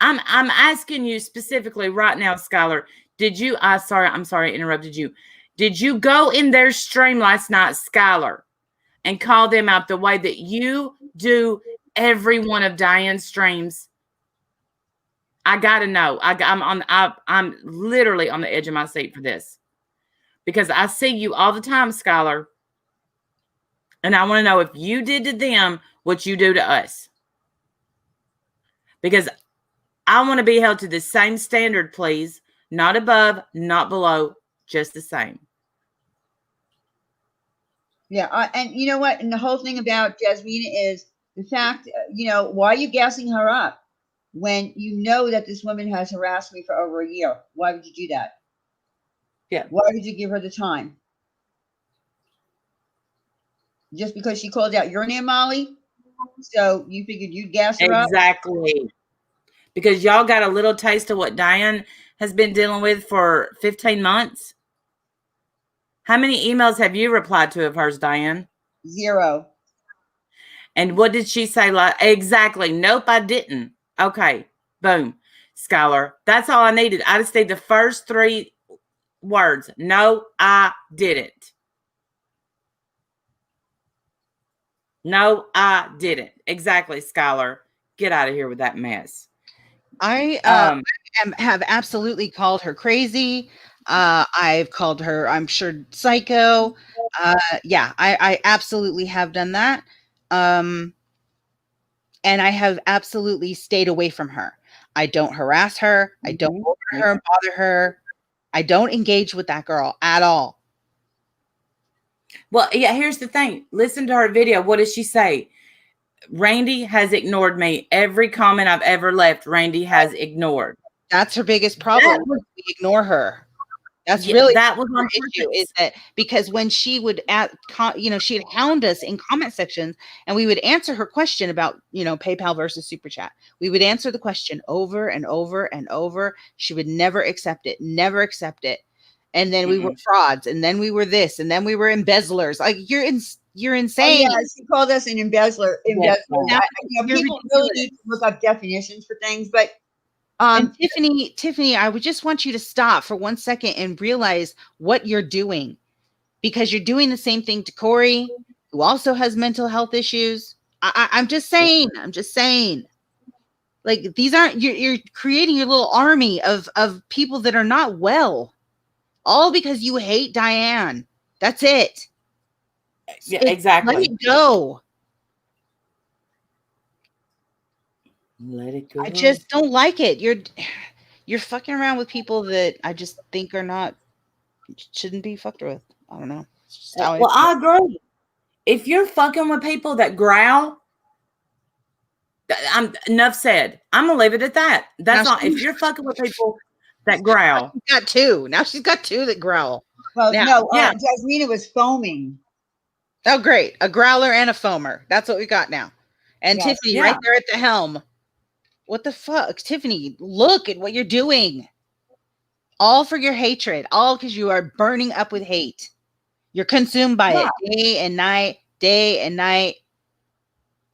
I'm asking you specifically right now, Skylar. Did you? I'm sorry, I interrupted you. Did you go in their stream last night, Skylar, and call them out the way that you do every one of Diane's streams? I gotta know. I'm literally on the edge of my seat for this because I see you all the time, Skylar, and I want to know if you did to them what you do to us, because I want to be held to the same standard, please. Not above, not below, just the same. Yeah, and you know what? And the whole thing about Jasmina is the fact, you know, why are you gassing her up when you know that this woman has harassed me for over a year? Why would you do that? Yeah. Why did you give her the time? Just because she called out your name, Molly? So you figured you'd gas her up? Exactly. Because y'all got a little taste of what Diane has been dealing with for 15 months. How many emails have you replied to of hers, Diane? 0. And what did she say? Exactly. Nope, I didn't. Okay. Boom. Skylar. That's all I needed. I just need the first 3 words. No, I didn't. No, I didn't. Exactly, Skylar. Get out of here with that mess. I have absolutely called her crazy. I've called her, I'm sure, psycho. Yeah, I absolutely have done that. And I have absolutely stayed away from her. I don't harass her. I don't go over her and bother her. I don't engage with that girl at all. Well, yeah, here's the thing. Listen to her video. What does she say? Randy has ignored me. Every comment I've ever left, Randy has ignored. That's her biggest problem. We ignore her. That's really that was her issue, is that because when she would she'd hound us in comment sections and we would answer her question about, PayPal versus Super Chat. We would answer the question over and over and over. She would never accept it. and then we were frauds, and then we were this, and then we were embezzlers. Like you're Oh insane. yeah, she called us an embezzler. Yes, You're People really ridiculous. need to look up definitions for things, but And Tiffany, I would just want you to stop for 1 second and realize what you're doing, because you're doing the same thing to Corey, who also has mental health issues. I'm just saying. Like these aren't you're creating your little army of people that are not well, all because you hate Diane. That's it. Yeah, exactly. Let it go. Let it go. I just don't like it. You're fucking around with people that I just think shouldn't be fucked with. I don't know. Well, I agree. If you're fucking with people that growl, I'm enough said. I'm gonna leave it at that. That's all. If you're fucking with people that growl, she's got two. Now she's got two that growl. well, Now, no, yeah. Jasmina was foaming. Oh, great. A growler and a foamer. That's what we got now. And Yes. Tiffany Yeah. right there at the helm. What the fuck? Tiffany, look at what you're doing. All for your hatred. All because you are burning up with hate. You're consumed by it day and night.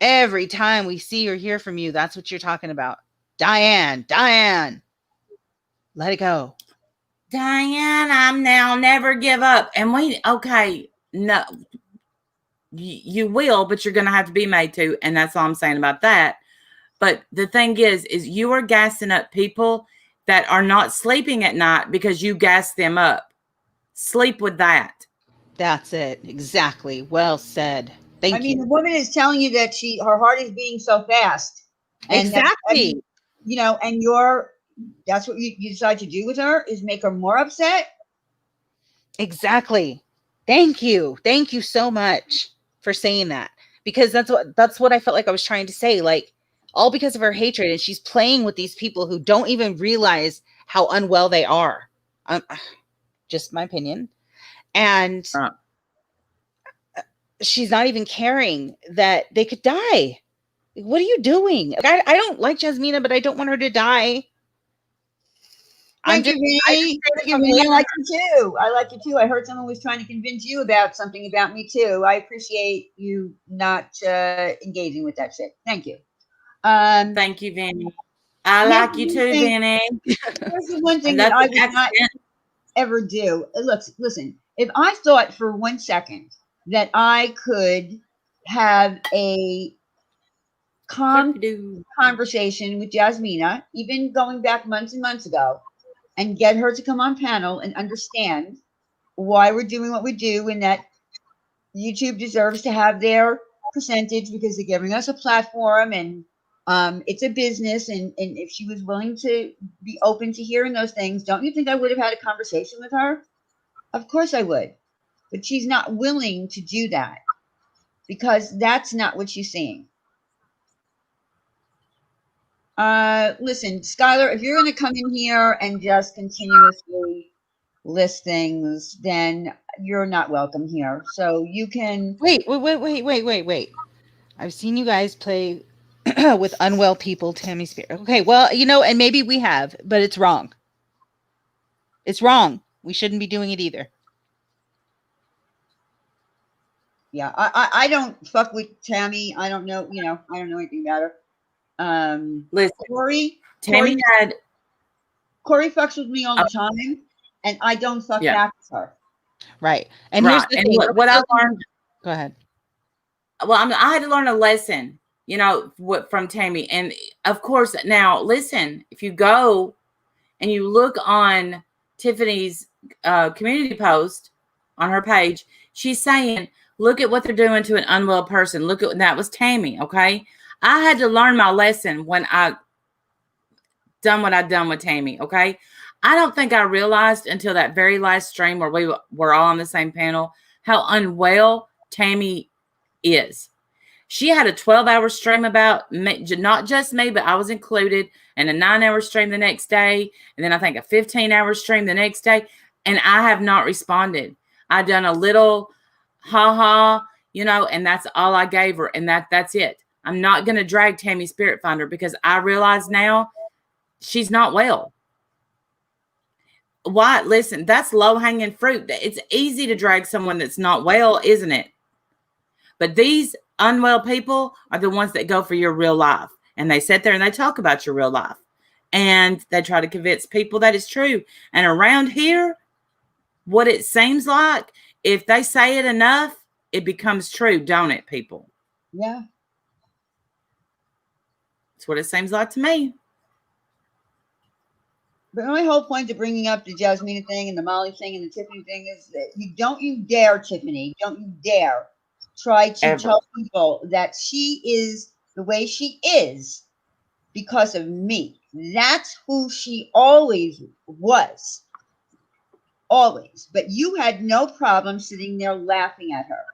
Every time we see or hear from you, that's what you're talking about. Diane. Let it go. Diane, I'm now never give up. And no, you will, but you're going to have to be made to. And that's all I'm saying about that. But the thing is you are gassing up people that are not sleeping at night because you gas them up. Sleep with that. That's it. Exactly. Well said. Thank you. The woman is telling you that her heart is beating so fast. And exactly. And that's what you decide to do with her, is make her more upset. Exactly. Thank you so much for saying that, because that's what I felt like I was trying to say, like, all because of her hatred, and she's playing with these people who don't even realize how unwell they are. Just my opinion. And she's not even caring that they could die. What are you doing? Like, I don't like Jasmina, but I don't want her to die. Thank you, Vinny. I like you too. I heard someone was trying to convince you about something about me too. I appreciate you not engaging with that shit. Thank you. Thank you, Vinny. I like you too, Vinny. Here's the one thing that I would not ever do. Listen, if I thought for 1 second that I could have a calm conversation with Jasmina, even going back months and months ago, and get her to come on panel and understand why we're doing what we do, and that YouTube deserves to have their percentage because they're giving us a platform, and it's a business. And if she was willing to be open to hearing those things, don't you think I would have had a conversation with her? Of course I would. But she's not willing to do that because that's not what she's seeing. Listen, Skylar, if you're going to come in here and just continuously list things, then you're not welcome here. So you can wait. I've seen you guys play with unwell people, Tammy Spear. Okay, well, and maybe we have, but it's wrong. It's wrong. We shouldn't be doing it either. Yeah, I don't fuck with Tammy. I don't know, I don't know anything about her. Listen, Corey fucks with me all the time, and I don't fuck back with her. Right. And here's the thing. What I learned. Go ahead. Well, I had to learn a lesson, from Tammy. And of course, now listen, if you go and you look on Tiffany's community post on her page, she's saying, look at what they're doing to an unwell person. That was Tammy. Okay. I had to learn my lesson when I done what I'd done with Tammy. Okay. I don't think I realized until that very last stream where we were all on the same panel, how unwell Tammy is. She had a 12-hour stream about not just me, but I was included, and a 9-hour stream the next day. And then I think a 15-hour stream the next day. And I have not responded. I done a little and that's all I gave her. And that's it. I'm not going to drag Tammy Spirit Finder because I realize now she's not well. Why? Listen, that's low hanging fruit. It's easy to drag someone that's not well, isn't it? But these unwell people are the ones that go for your real life. And they sit there and they talk about your real life. And they try to convince people that it's true. And around here, what it seems like, if they say it enough, it becomes true, don't it, people? Yeah. That's what it seems like to me. But my whole point of bringing up the Jasmina thing and the Molly thing and the Tiffany thing is that you dare, Tiffany, don't you dare try to Ever. tell people that she is the way she is because of me. That's who she always was. Always. But you had no problem sitting there laughing at her.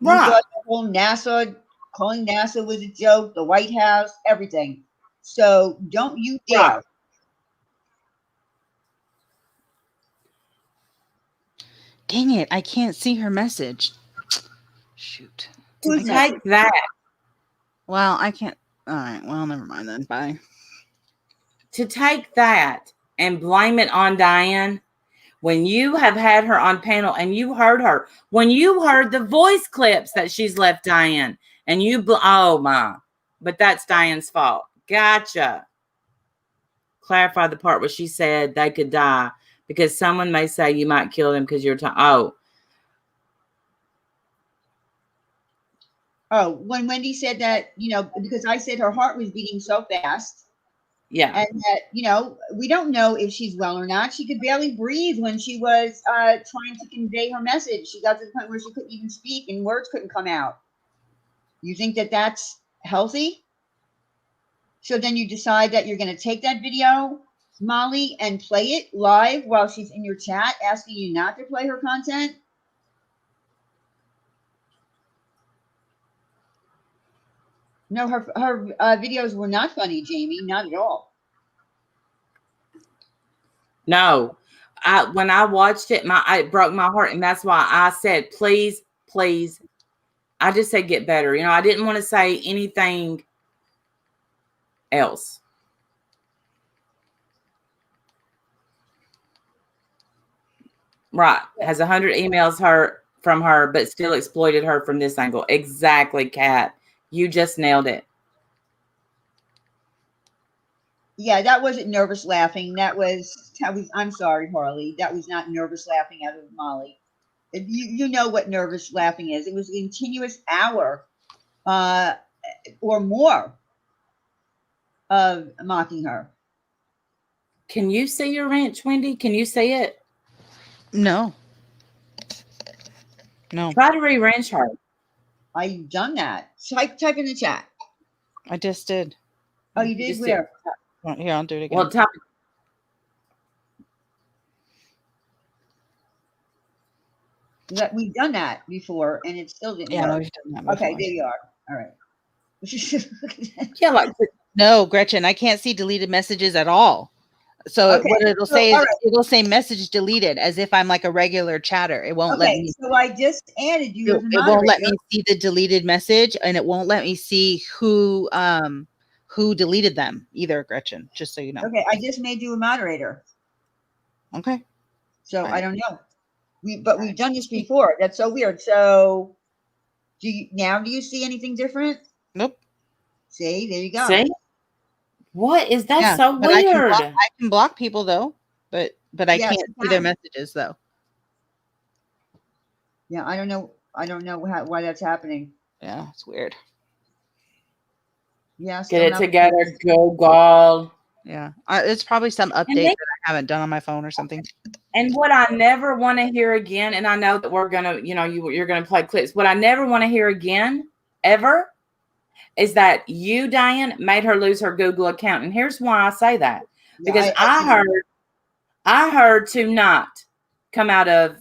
You Right. thought the whole NASA, calling NASA was a joke, the White House, everything. So don't you dare. Right. Dang it, I can't see her message. Shoot. Who's To next? take that, Well, I can't. All right. Well, never mind then. Bye. to take that and blame it on Diane, when you have had her on panel and you heard her, when you heard the voice clips that she's left Diane, and you, oh my, but that's Diane's fault. Gotcha. Clarify the part where she said they could die because someone may say you might kill them because you're Oh, when Wendy said that, because I said her heart was beating so fast, yeah. and that, we don't know if she's well or not. She could barely breathe when she was trying to convey her message. She got to the point where she couldn't even speak and words couldn't come out. You think that that's healthy? So then you decide that you're going to take that video, Molly, and play it live while she's in your chat asking you not to play her content? No, her videos were not funny, Jamie, not at all. No, when I watched it, it broke my heart, and that's why I said, please, please. I just said get better. I didn't want to say anything else. Right, has 100 emails from her, but still exploited her from this angle. Exactly, Kat. You just nailed it. Yeah, that wasn't nervous laughing. That was. I'm sorry, Harley. That was not nervous laughing out of Molly. You know what nervous laughing is. It was a continuous hour or more of mocking her. Can you see your ranch, Wendy? Can you see it? No. No. Try to re-ranch her. I've done that. Type in the chat. I just did. Oh, you did? Where? Here, I'll do it again. Well, type. We've done that before, and it still didn't Yeah, work. we've done that before. Okay, there you are. All right. Yeah, like No, Gretchen, I can't see deleted messages at all. So Okay, what it'll say is right. it'll say message deleted as if I'm like a regular chatter. It won't let me. So I just added you as a It won't let me moderator. see the deleted message, and it won't let me see who deleted them either, Gretchen. Just so you know. Okay, I just made you a moderator. Okay. So All I right. don't know. We've done this before. That's so weird. So do you see anything different? Nope. See, there you go. see? What is that? Yeah, So but weird. I can block people though, but I Yes, can't you see their can. messages though. Yeah, I don't know why that's happening. Yeah, it's weird. Yeah, Get it together, go God. Yeah, it's probably some update that I haven't done on my phone or something. And what I never want to hear again, and I know that we're gonna, you're gonna play clips. What I never want to hear again, ever, is that you, Diane, made her lose her Google account. And here's why I say that. Yeah, Because I heard to not come out of,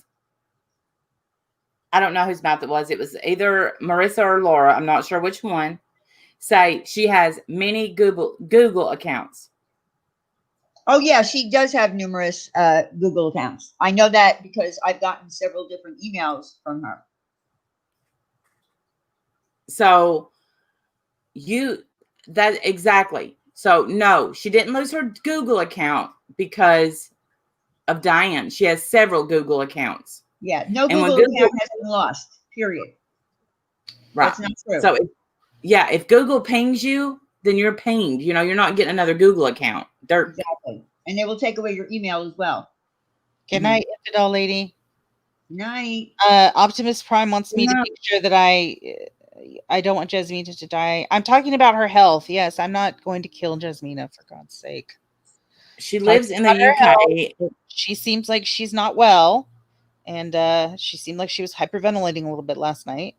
I don't know whose mouth it was. It was either Marissa or Laura. I'm not sure which one. Say she has many Google accounts. Oh yeah, she does have numerous Google accounts. I know that because I've gotten several different emails from her. So exactly. So no, she didn't lose her Google account because of Diane. She has several Google accounts. Yeah, no And when Google account has been lost. Period. Right. That's not true. So if Google pings you, then you're pinged. You know, you're not getting another Google account. Dirt. Exactly. And they will take away your email as well. Good night, infidel lady. Night. Optimus Prime wants me to make sure that I don't want Jasmina to die. I'm talking about her health. Yes, I'm not going to kill Jasmina, for God's sake. She lives in the UK. She seems like she's not well, and she seemed like she was hyperventilating a little bit last night.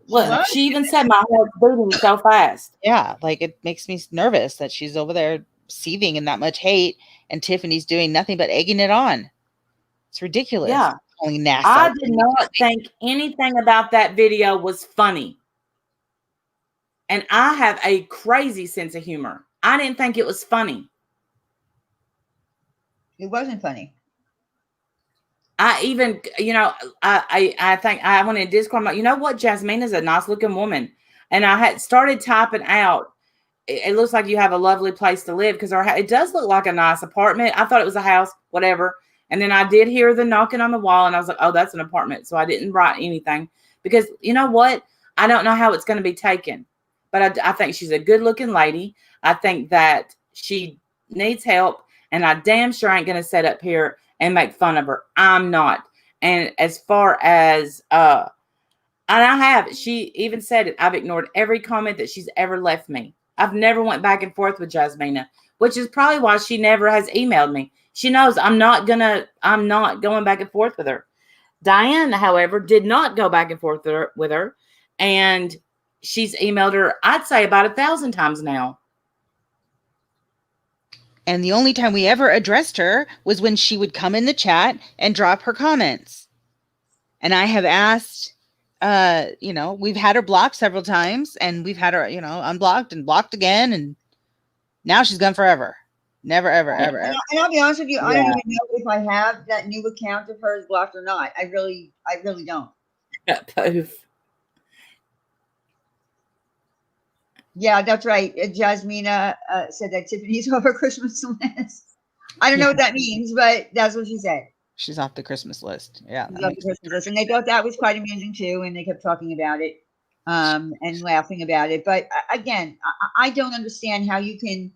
Look, she even said my heart's beating so fast. Yeah, like it makes me nervous that she's over there seething in that much hate, and Tiffany's doing nothing but egging it on. It's ridiculous. Yeah. NASA. I did not think anything about that video was funny. And I have a crazy sense of humor. I didn't think it was funny. It wasn't funny. I even, I think I went in Discord. I'm like, you know what? Jasmina's a nice looking woman. And I had started typing out, it looks like you have a lovely place to live, because it does look like a nice apartment. I thought it was a house, whatever. And then I did hear the knocking on the wall, and I was like, oh, that's an apartment. So I didn't write anything, because you know what? I don't know how it's going to be taken. But I think she's a good-looking lady. I think that she needs help, and I damn sure ain't going to sit up here and make fun of her. I'm not. And as far as, and I have, she even said it, I've ignored every comment that she's ever left me. I've never went back and forth with Jasmina, which is probably why she never has emailed me. She knows I'm not going back and forth with her. Diane, however, did not go back and forth with her. And she's emailed her, I'd say about 1,000 times now. And the only time we ever addressed her was when she would come in the chat and drop her comments. And I have asked, we've had her blocked several times, and we've had her, unblocked and blocked again. And now she's gone forever. Never, ever, ever. And I'll be honest with you, I don't even know if I have that new account of hers blocked or not. I really don't. Poof. Yeah, that's right. Jasmina said that Tiffany's off her Christmas list. I don't know what that means, but that's what she said. She's off the Christmas list. Yeah. She's off the Christmas list. And they thought that was quite amusing too. And they kept talking about it and laughing about it. But again, I don't understand how you can,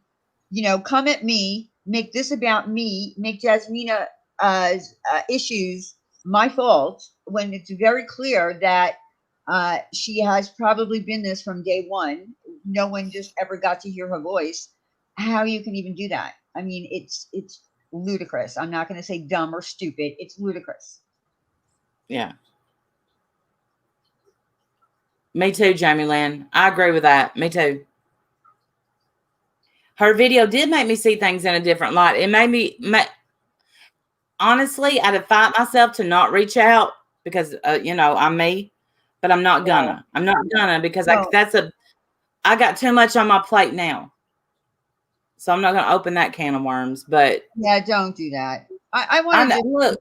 come at me, make this about me, make Jasmina's issues my fault, when it's very clear that she has probably been this from day one. No one just ever got to hear her voice. How you can even do that? I mean, it's ludicrous. I'm not going to say dumb or stupid. It's ludicrous. Yeah. Me too, Jamie Lynn. I agree with that. Me too. Her video did make me see things in a different light. It made me, honestly, I'd have fight myself to not reach out, because, I'm me, but I'm not gonna. I'm not gonna, because I got too much on my plate now. So I'm not going to open that can of worms, but. Yeah, don't do that. I want to look.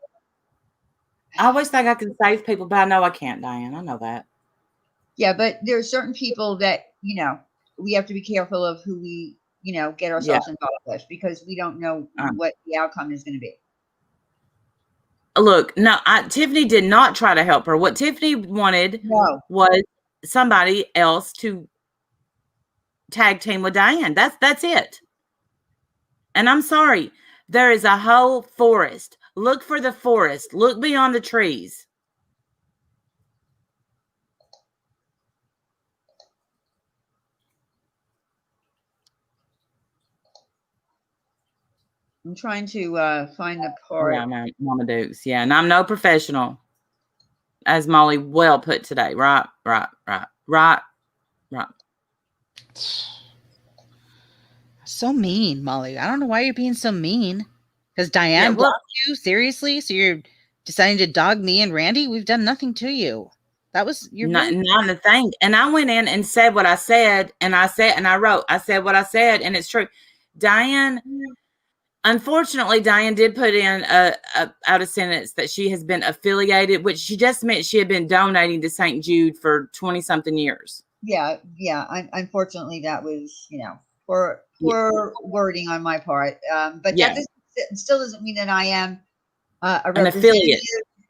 I always think I can save people, but I know I can't, Diane. I know that. Yeah, but there are certain people that, we have to be careful of who we, get ourselves involved with, because we don't know what the outcome is going to be. Look, no, Tiffany did not try to help her. What Tiffany wanted was somebody else to tag team with Diane. That's it. And I'm sorry, there is a whole forest. Look for the forest. Look beyond the trees. I'm trying to find the part. Yeah, Mama Dukes. Yeah, and I'm no professional, as Molly well put today. Right. So mean, Molly. I don't know why you're being so mean. Because Diane blocked you? Seriously? So you're deciding to dog me and Randy? We've done nothing to you. That was not the thing. And I went in and said what I said, and I wrote what I said, and it's true. Diane, unfortunately, Diane did put in out a sentence that she has been affiliated, which she just meant she had been donating to St. Jude for 20-something years. Yeah. Unfortunately, that was, poor poor wording on my part. But Yeah. that still doesn't mean that I am a An affiliate. representative,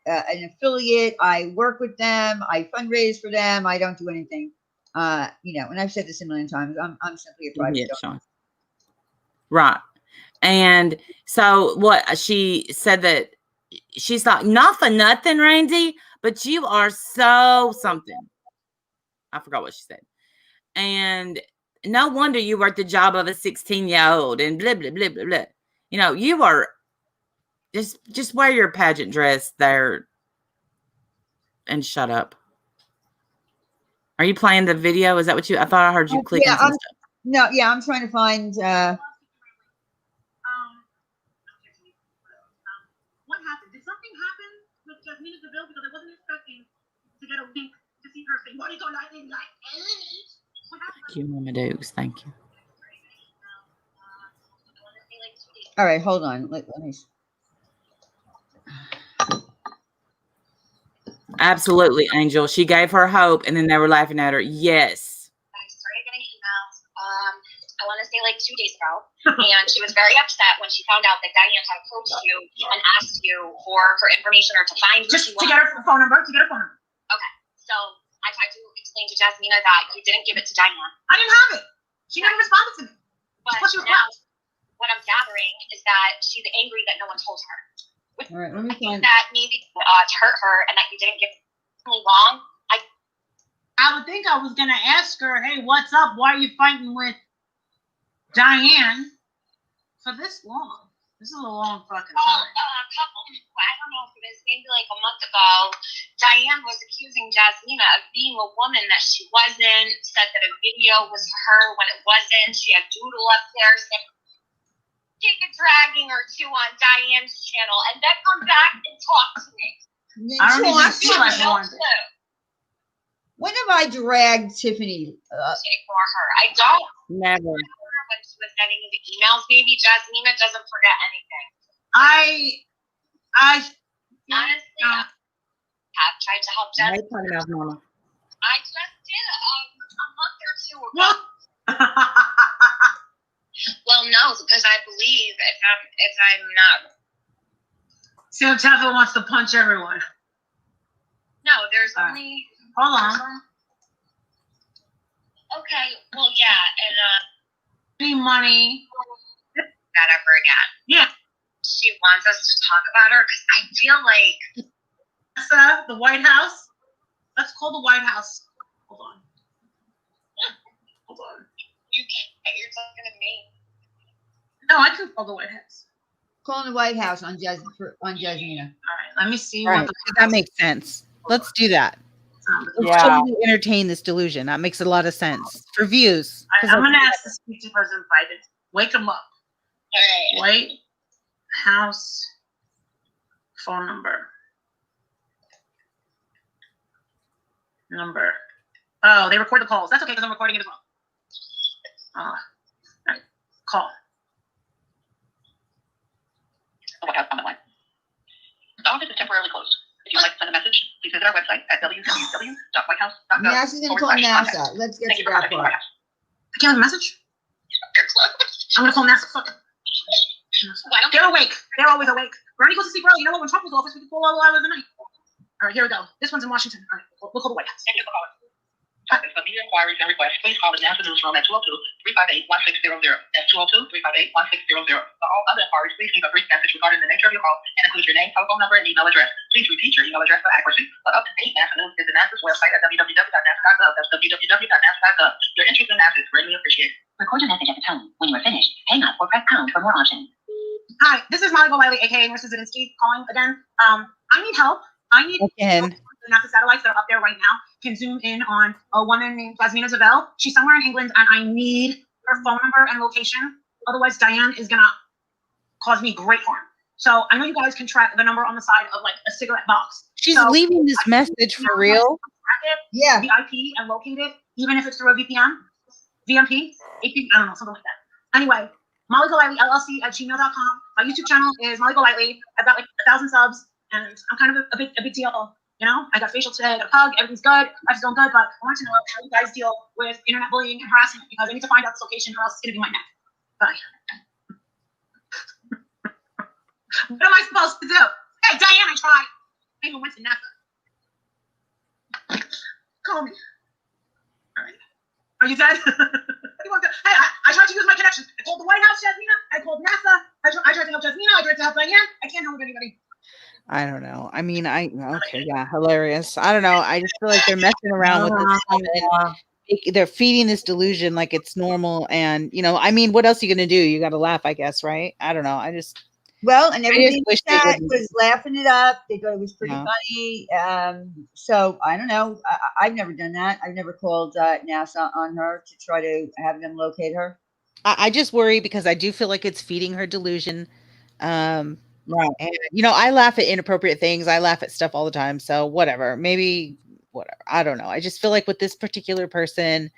an affiliate. I work with them. I fundraise for them. I don't do anything. And I've said this a million times. I'm simply a private Yeah, donor. Sean. Right. And so what she said that she's like, not for nothing, Randy, but you are so something. I forgot what she said. And no wonder you work the job of a 16-year-old and blah, blah, blah, blah, blah. You are just wear your pageant dress there and shut up. Are you playing the video? Is that what I thought I heard you clicking some stuff. No, yeah, I'm trying to find what happened? Did something happen with Jasmina Deville? Because I wasn't expecting to get a link to see her say, what is on that thing like? Thank you, Mama Dukes. Thank you. all right, hold on. Let me. Absolutely, Angel. She gave her hope, and then they were laughing at her. Yes. I started getting emails, I want to say like 2 days ago, and she was very upset when she found out that Diane had approached you and asked you for her information or to find who she was. To get her phone number. Okay, so I tried to explain to Jasmina that you didn't give it to Diane. I didn't have it. She never responded to me. But now, what I'm gathering is that she's angry that no one told her. All right, let me I think find. that maybe to hurt her and that you didn't give it long. I would think I was going to ask her, hey, what's up? Why are you fighting with Diane for this long? This is a long fucking time. I don't know if it was maybe like a month ago, Diane was accusing Jasmina of being a woman that she wasn't, said that a video was her when it wasn't. She had Doodle up there saying, keep dragging her too on Diane's channel and then come back and talk to me. I don't even feel like one. When have I dragged Tiffany? For her. I don't Never. remember when she was sending you the emails. Maybe Jasmina doesn't forget anything. I Honestly, I have tried to help Jasmina. Mama. I just did a month or two ago. Well, no, because I believe if I'm not. Sam Teffa wants to punch everyone. No, there's only. Hold on. Okay, well, yeah, and Any money? that ever again. Yeah. She wants us to talk about her because I feel like The White House. Let's call the White House. Hold on. you're talking to me. No, I can call the White House. Calling the White House on Jasmina. All right, let me see. Right. What That makes sense. Let's do that. Let's Yeah. totally entertain this delusion. That makes a lot of sense for views. I'm going to ask the speech person invited. Wake him up. All right. White House phone number. Oh, they record the calls. That's okay because I'm recording it as well. All right, call. The White House comment line. The office is temporarily closed. If you'd like to send a message, please visit our website at www.whitehouse.gov. Now she's going to call NASA. Let's get to that part. I can't have a message? You're close. I'm going to call NASA. Fuck it. Why don't They're awake. They're always awake. Bernie goes to sleep early. You know what? When Trump was office, we could call all hours of the night. All right, here we go. This one's in Washington. All right, we'll call the White House. Thank you for calling. For media inquiries and requests, please call the NASA newsroom at 202-358-1600. That's 202-358-1600. For all other inquiries, please leave a brief message regarding the nature of your call and include your name, telephone number, and email address. Please repeat your email address for accuracy. For up-to-date NASA news, visit NASA's website at www.nasa.gov. That's www.nasa.gov. Your interest in NASA is greatly appreciated. Record your message at the tone. When you are finished, hang up or press pound for more options. Hi, this is Monica Wiley, aka Marissa Zadinsky, calling again. I need help. I need Again. the NASA satellites that are up there right now can zoom in on a woman named Jasmina Deville. She's somewhere in England, and I need her phone number and location. Otherwise, Diane is gonna cause me great harm. So I know you guys can track the number on the side of like a cigarette box. She's So, leaving this message for real. track it, Yeah. the IP and locate it, even if it's through a VPN, VMP, AP, I don't know, something like that. Anyway, Molly Golightly, LLC at gmail.com. My YouTube channel is Molly Golightly. I've got like 1,000 subs, and I'm kind of a big deal. You know, I got facial today, I got a hug, everything's good, life's going good, but I want to know how you guys deal with internet bullying and harassment because I need to find out this location or else it's gonna be my neck. Bye. What am I supposed to do? Hey, Diane, I tried. I even went to NASA. Call me. All right. Are you dead? Hey, I tried to use my connection. I called the White House, Jasmina. I called NASA. I tried to help Jasmina. I tried to help Diane. I can't help anybody. I don't know. I mean, okay, yeah, hilarious. I don't know. I just feel like they're messing around with this woman. They're feeding this delusion like it's normal, and I mean, what else are you gonna do? You got to laugh, I guess, right? I don't know. Well, and everybody in the wish they chat wouldn't. was laughing it up. They thought it was pretty Yeah. funny. So I don't know. I've never done that. I've never called NASA on her to try to have them locate her. I just worry because I do feel like it's feeding her delusion. Right. And I laugh at inappropriate things. I laugh at stuff all the time. So whatever, maybe whatever. I don't know. I just feel like with this particular person,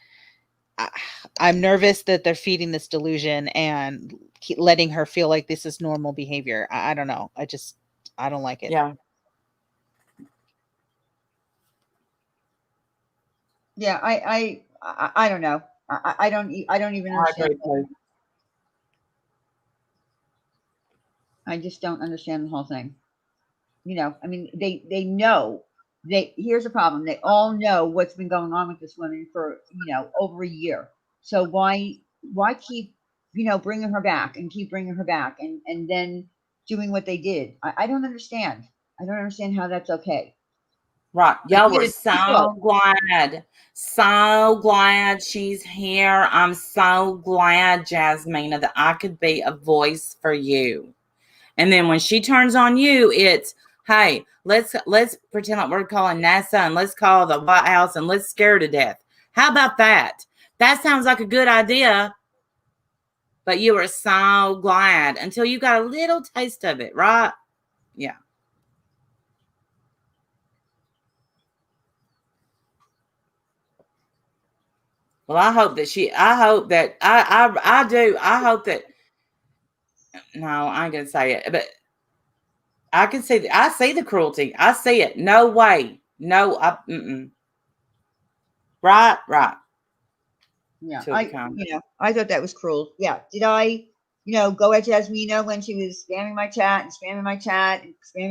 I'm nervous that they're feeding this delusion and keep letting her feel like this is normal behavior. I don't know. I don't like it. Yeah. Yeah, I don't know. I don't even understand. I just don't understand the whole thing. I mean, they know. Here's the problem. They all know what's been going on with this woman for over a year. So why keep bringing her back and keep bringing her back and then doing what they did? I don't understand. I don't understand how that's okay. Right. Y'all were It's so glad she's here. I'm so glad, Jasmina, that I could be a voice for you. And then when she turns on you, it's, hey, let's pretend like we're calling NASA and let's call the White House and let's scare her to death. How about that? That sounds like a good idea. But you were so glad until you got a little taste of it, right? Yeah. Well, I hope that no, I ain't gonna say it, but I can see I see the cruelty. I see it. No way. No, right. Yeah, I thought that was cruel. Yeah. Did I, go at Jasmina when she was spamming my chat and spamming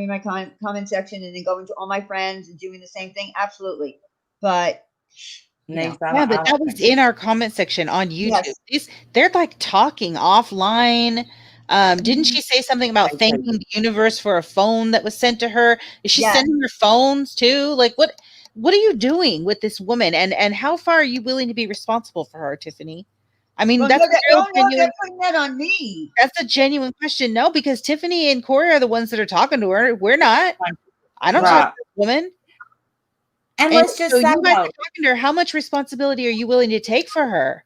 my comment section and then going to all my friends and doing the same thing? Absolutely. But yeah, but that was in our comment section on YouTube. Yes. They're like talking offline. Didn't she say something about thanking the universe for a phone that was sent to her? Is she sending her phones too? Like what are you doing with this woman? And how far are you willing to be responsible for her, Tiffany? I mean, they're putting that on me. That's a genuine question. No, because Tiffany and Corey are the ones that are talking to her. We're not. I don't talk to this woman. And let's just say, you guys are talking to her. How much responsibility are you willing to take for her?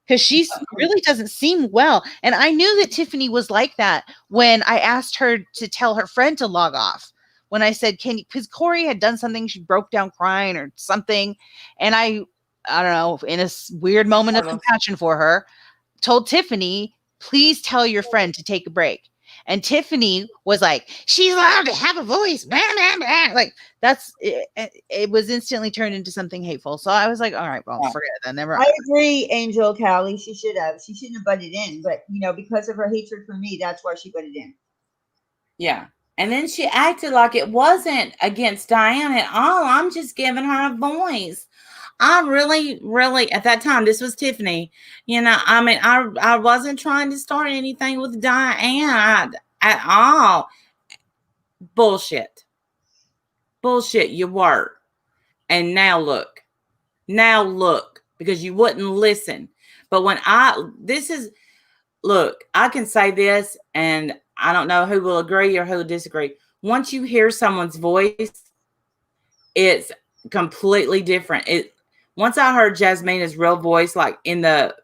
Because she really doesn't seem well. And I knew that Tiffany was like that when I asked her to tell her friend to log off. When I said, because Corey had done something, she broke down crying or something. And I don't know, in a weird moment of compassion for her, told Tiffany, please tell your friend to take a break. And Tiffany was like, she's allowed to have a voice. Blah, blah, blah. Like it was instantly turned into something hateful. So I was like, all right, well, forget it then. Never. I agree, Angel Callie. She shouldn't have butted in, but because of her hatred for me, that's why she butted in. Yeah. And then she acted like it wasn't against Diane at all. I'm just giving her a voice. I really, really, at that time, this was Tiffany. I mean, I wasn't trying to start anything with Diane at all. Bullshit, you were. And now look, because you wouldn't listen. But look, I can say this, and I don't know who will agree or who will disagree. Once you hear someone's voice, it's completely different. Once I heard Jasmina's real voice, like in the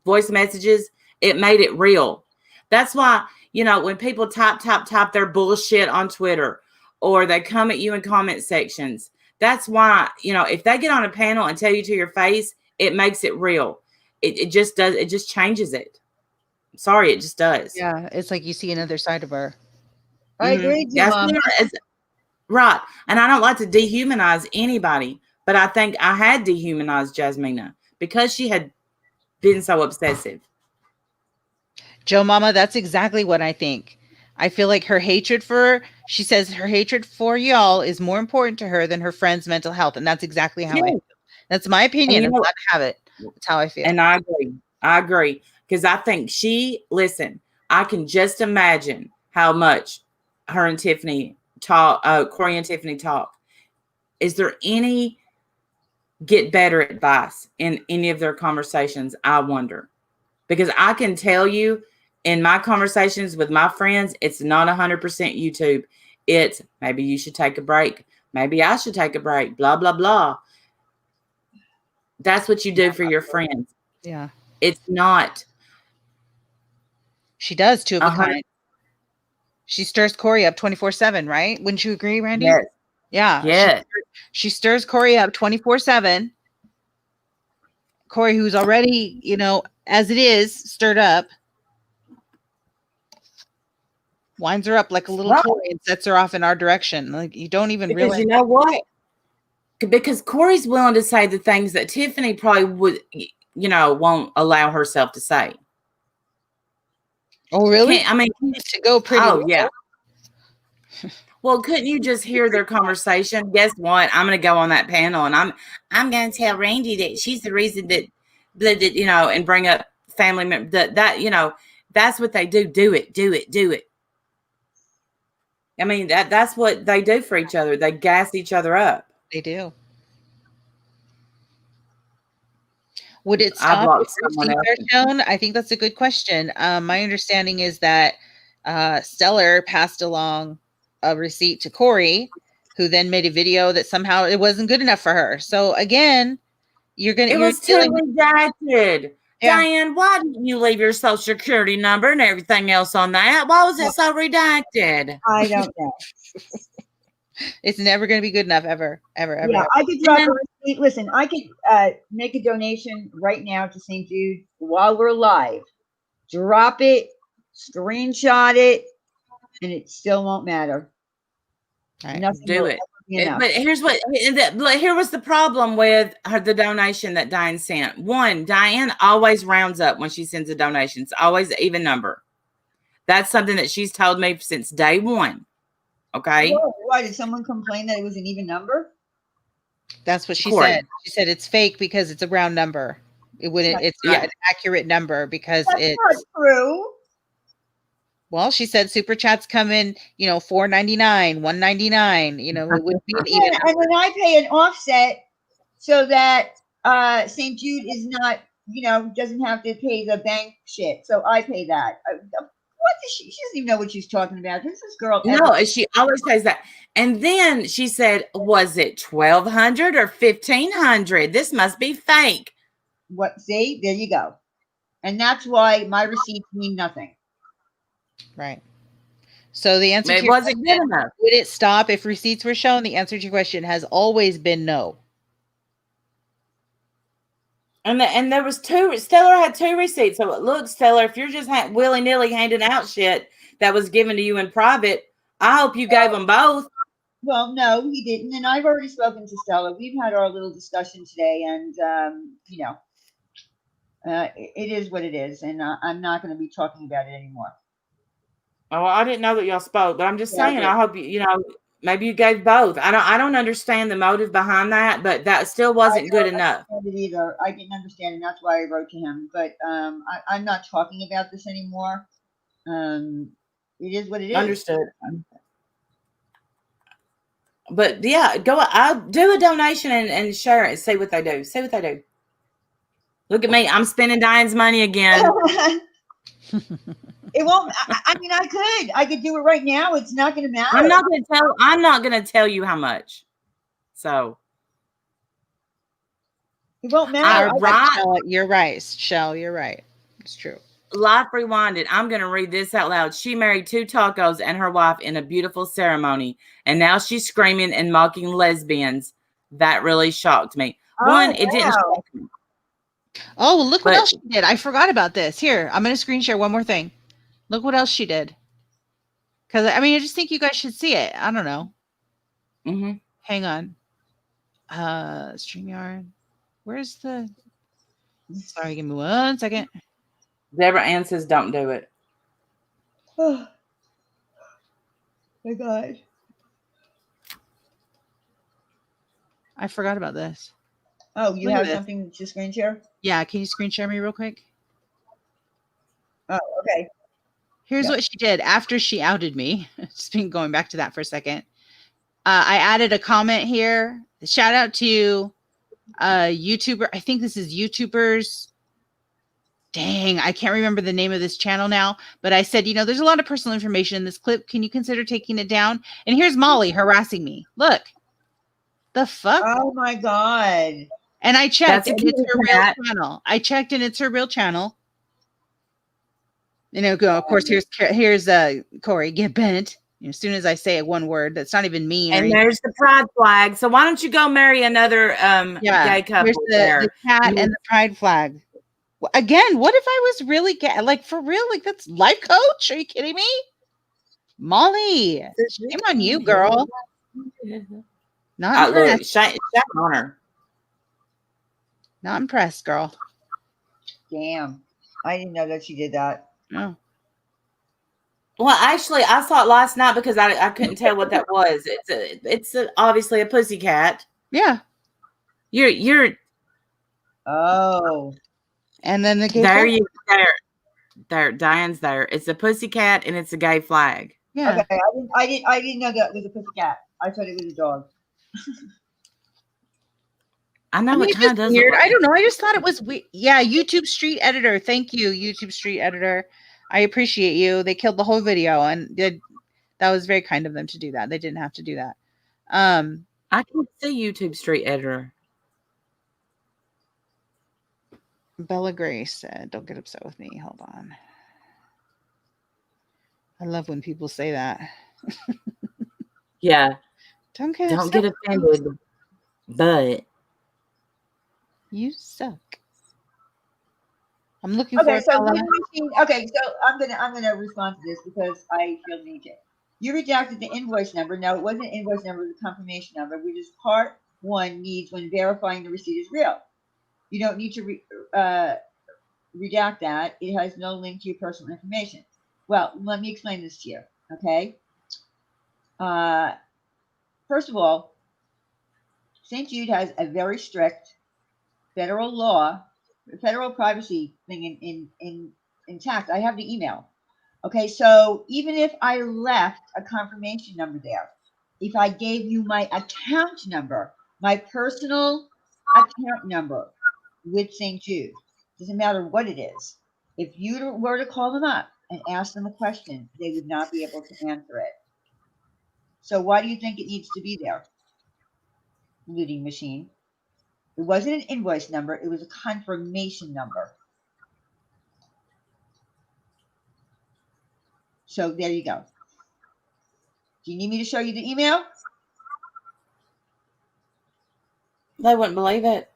voice messages, it made it real. That's why, when people type their bullshit on Twitter or they come at you in comment sections, that's why, if they get on a panel and tell you to your face, it makes it real. It just does. It just changes it. Sorry, it just does. Yeah, it's like you see another side of her. I agree, Mom. Right. And I don't like to dehumanize anybody, but I think I had dehumanized Jasmina because she had been so obsessive. Joe Mama, that's exactly what I think. I feel like she says her hatred for y'all is more important to her than her friend's mental health. And that's exactly how I Yeah. feel. That's my opinion. I'm allowed to have it. That's how I feel. And I agree. I agree. Because I think listen, I can just imagine how much her and Tiffany talk, Corey and Tiffany talk. Is there any get better advice in any of their conversations? I wonder. Because I can tell you in my conversations with my friends, it's not 100% YouTube. It's maybe you should take a break. Maybe I should take a break. Blah, blah, blah. That's what you do for your friends. Yeah. It's not. She does two of a kind. She stirs Corey up 24/7, right? Wouldn't you agree, Randy? Yes. Yeah. Yes. She stirs Corey up 24/7. Corey, who's already, as it is, stirred up, winds her up like a little toy and sets her off in our direction. Like, you don't even realize. You know what? Because Corey's willing to say the things that Tiffany probably would, won't allow herself to say. Oh, really? I mean, to go pretty. Oh, yeah. Well, couldn't you just hear their conversation? Guess what? I'm going to go on that panel and I'm going to tell Randy that she's the reason that, and bring up family members that, that's what they do. Do it. I mean, that's what they do for each other. They gas each other up. They do. Would it stop if receipts are shown? I think that's a good question. My understanding is that Stellar passed along a receipt to Corey, who then made a video that somehow it wasn't good enough for her. So again, it was too redacted. Yeah. Diane, why didn't you leave your social security number and everything else on that? Why was it so redacted? I don't know. It's never going to be good enough, ever. Yeah, I could drop a receipt. Listen, I could make a donation right now to St. Jude while we're live. Drop it, screenshot it, and it still won't matter. Right. Nothing do it. But here was the problem with the donation that Diane sent. One, Diane always rounds up when she sends a donation. It's always an even number. That's something that she's told me since day one. Okay. Why did someone complain that it was an even number? That's what she said. She said it's fake because it's a round number. It's not an accurate number because it's not true. Well, she said super chats come in, $4.99, $1.99. It would be an even number. And then I pay an offset so that St. Jude is not, doesn't have to pay the bank shit. So I pay that. What does she doesn't even know what she's talking about. Who's this girl? No, she always says that. And then she said, was it 1,200 or 1,500? This must be fake. What? See, there you go. And that's why my receipts mean nothing. Right. So the answer to your question, good enough. Would it stop if receipts were shown? The answer to your question has always been no. And there was Stellar had 2 receipts. So look, Stellar, if you're just willy-nilly handing out shit that was given to you in private, I hope you gave them both. Well, no, he didn't. And I've already spoken to Stella. We've had our little discussion today, and it is what it is, and I'm not going to be talking about it anymore. Oh, I didn't know that y'all spoke, but I'm just saying, I hope maybe you gave both. I don't understand the motive behind that, but that still wasn't good enough. I didn't either. I didn't understand, and that's why I wrote to him. But I'm not talking about this anymore. It is what it is. Understood. But yeah, I'll do a donation and share it and see what they do. See what they do. Look at me. I'm spending Diane's money again. It won't. I mean, I could do it right now. It's not going to matter. I'm not going to tell you how much. It won't matter. You're right, Shell. You're right. It's true. Life Rewinded. I'm going to read this out loud. She married 2 tacos and her wife in a beautiful ceremony, and now she's screaming and mocking lesbians. That really shocked me. It didn't shock me. Oh, look what else she did. I forgot about this. Here, I'm going to screen share one more thing. Look what else she did. Because, I just think you guys should see it. I don't know. Mm-hmm. Hang on. StreamYard. Where's the... Sorry, give me 1 second. Deborah Ann says, don't do it. Oh my God. I forgot about this. Oh, you Look at have this. something to screen share? Yeah, can you screen share me real quick? Oh, okay. Here's Yeah. what she did after she outed me. Just been going back to that for a second. I added a comment here. Shout out to YouTuber. I think this is YouTubers. Dang, I can't remember the name of this channel now, but I said, there's a lot of personal information in this clip. Can you consider taking it down? And here's Molly harassing me. Look, the fuck? Oh my God. And I checked, That's a and it's her real cat. channel. I checked, and it's her real channel. Of course, here's Corey, get bent. As soon as I say one word, that's not even mean. And there's the pride flag. So why don't you go marry another gay couple Here's the cat and the pride flag. Again, what if I was really gay? Like, for real? Like, that's life coach? Are you kidding me? Molly, shame on you, girl. Not impressed. Look, shame on her. Not impressed, girl. Damn. I didn't know that she did that. No. Well, actually, I saw it last night because I couldn't tell what that was. It's obviously a pussycat. Yeah. You're. Oh. And then the gay There flag. you there. Diane's there. It's a pussycat and it's a gay flag. Yeah. Okay. I didn't know that was a pussycat. I thought it was a dog. I know it kind of does. Weird. I don't know. I just thought it was weird. Yeah, YouTube Street Editor. Thank you, YouTube Street Editor. I appreciate you. They killed the whole video, and that was very kind of them to do that. They didn't have to do that. I can see YouTube Street Editor. Bella Grace said, "Don't get upset with me." Hold on. I love when people say that. Yeah. Don't get offended, but you suck. I'm looking Okay, for so I'm gonna respond to this because I feel the need to. You rejected the invoice number. No, it wasn't an invoice number, it was a confirmation number, which is part 1 needs when verifying the receipt is real. You don't need to redact that. It has no link to your personal information. Well, let me explain this to you, okay? First of all, St. Jude has a very strict federal law, federal privacy thing intact. I have the email. Okay, so even if I left a confirmation number there, if I gave you my account number, my personal account number with St. Jude, doesn't matter what it is. If you were to call them up and ask them a question, they would not be able to answer it. So why do you think it needs to be there? Looting machine. It wasn't an invoice number, it was a confirmation number. So there you go. Do you need me to show you the email? they wouldn't believe it.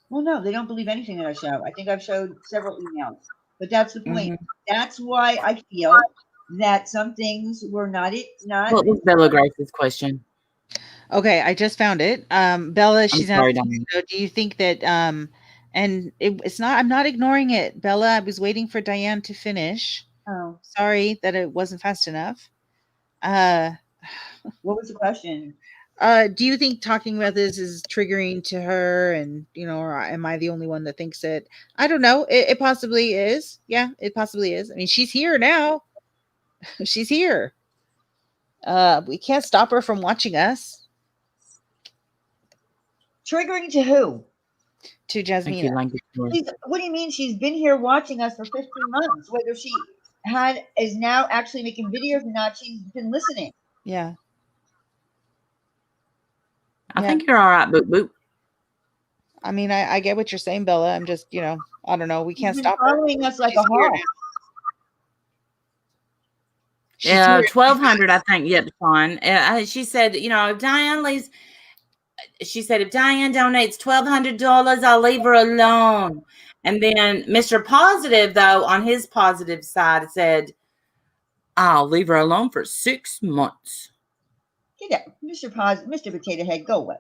Well, no, they don't believe anything that I show. I think I've showed several emails, but that's the point. That's why I feel that some things were not. What was Bella Grace's question? Okay, I just found it. Bella, she's sorry, asking, so do you think that and it's not, I'm not ignoring it, Bella. I was waiting for Diane to finish. Oh, sorry that it wasn't fast enough. What was the question? Do you think talking about this is triggering to her, and or am I the only one that thinks it? I don't know. It possibly is. Yeah, it possibly is. I mean, she's here now. She's here. We can't stop her from watching us. Triggering to who? To Jasmina. What do you mean? She's been here watching us for 15 months. Whether she is now actually making videos or not, she's been listening. Yeah. I think you're all right, boop boop. I mean, I get what you're saying, Bella. I'm just, I don't know. We can't stop following us like a hawk. Yeah, 1,200, I think. Yep, Sean. She said, if Diane leaves, she said, if Diane donates $1,200, I'll leave her alone. And then Mr. Positive, though, on his positive side, said, I'll leave her alone for 6 months. Get out, Mr. Potato Head, go away.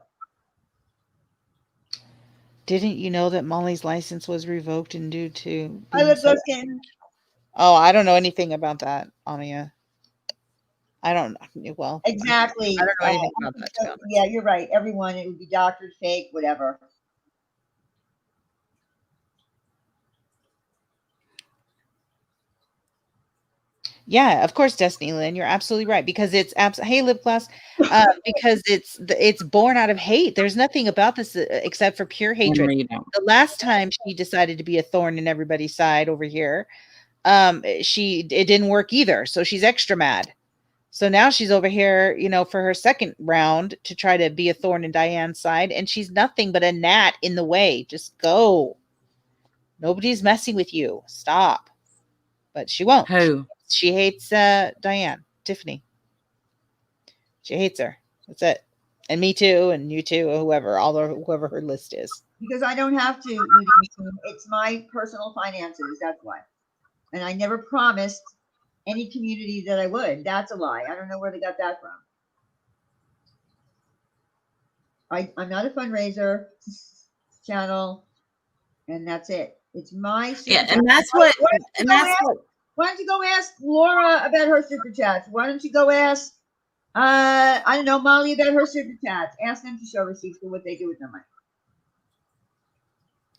Didn't you know that Molly's license was revoked and due to? Let's get Oh, I don't know anything about that, Amia. I don't know. Well, Exactly. I don't know anything about that, to be honest. Yeah, you're right. Everyone, it would be doctored, fake, whatever. Yeah, of course, Destiny Lynn, you're absolutely right because it's hey lip gloss, because it's born out of hate. There's nothing about this except for pure hatred. You don't. The last time she decided to be a thorn in everybody's side over here, it didn't work either. So she's extra mad. So now she's over here, for her second round to try to be a thorn in Diane's side, and she's nothing but a gnat in the way. Just go. Nobody's messing with you. Stop. But she won't. Who? She hates Diane, Tiffany. She hates her. That's it. And me too, and you too, or whoever her list is. Because I don't have to. It's my personal finances. That's why. And I never promised any community that I would. That's a lie. I don't know where they got that from. I'm not a fundraiser channel, and that's it. It's my super Yeah, chat. and that's what. And that's what. Why don't you go ask Laura about her super chats? Why don't you go ask, I don't know, Molly about her super chats? Ask them to show receipts for what they do with their money.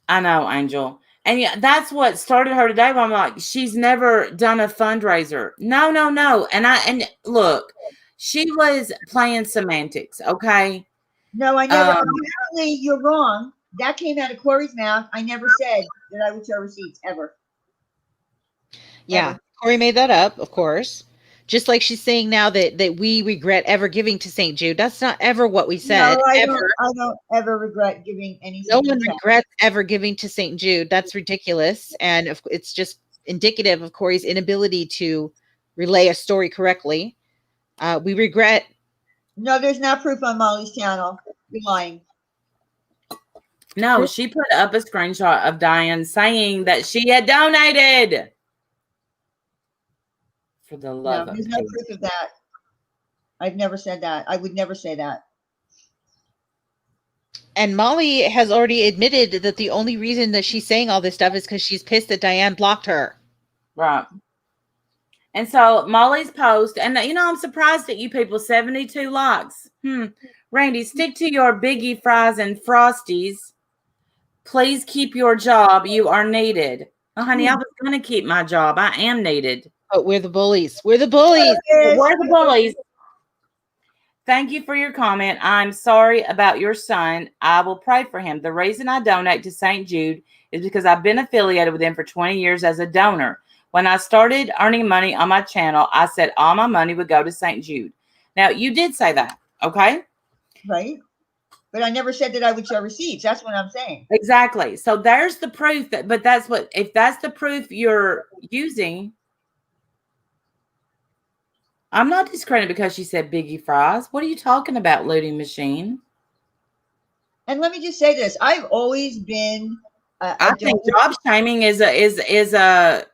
I know, Angel. And yeah, that's what started her today. But I'm like, she's never done a fundraiser. No. And look, she was playing semantics. Okay. No, I never. Apparently, you're wrong. That came out of Corey's mouth. I never said that I would show receipts ever. Yeah, Ever. Corey made that up, of course. Just like she's saying now that we regret ever giving to St. Jude. That's not ever what we said. No, I ever. don't ever regret giving any. No one regrets ever giving to St. Jude. That's ridiculous. And it's just indicative of Corey's inability to relay a story correctly. We regret. No, there's not proof on Molly's channel. You're lying. No, she put up a screenshot of Diane saying that she had donated. For the love of there's no proof of that. I've never said that. I would never say that. And Molly has already admitted that the only reason that she's saying all this stuff is because she's pissed that Diane blocked her. Right. And so Molly's post, and I'm surprised at you people, 72 likes. Randy, stick to your biggie fries and frosties. Please keep your job. You are needed. Oh, honey, I was going to keep my job. I am needed. But we're the bullies. We're the bullies. We're the bullies. Thank you for your comment. I'm sorry about your son. I will pray for him. The reason I donate to St. Jude is because I've been affiliated with them for 20 years as a donor. When I started earning money on my channel, I said all my money would go to St. Jude. Now, you did say that, okay? Right. But I never said that I would show receipts. That's what I'm saying. Exactly. So there's the proof if that's the proof you're using. I'm not discredited because she said biggie fries. What are you talking about, looting machine? And let me just say this: I've always been. I think job shaming is a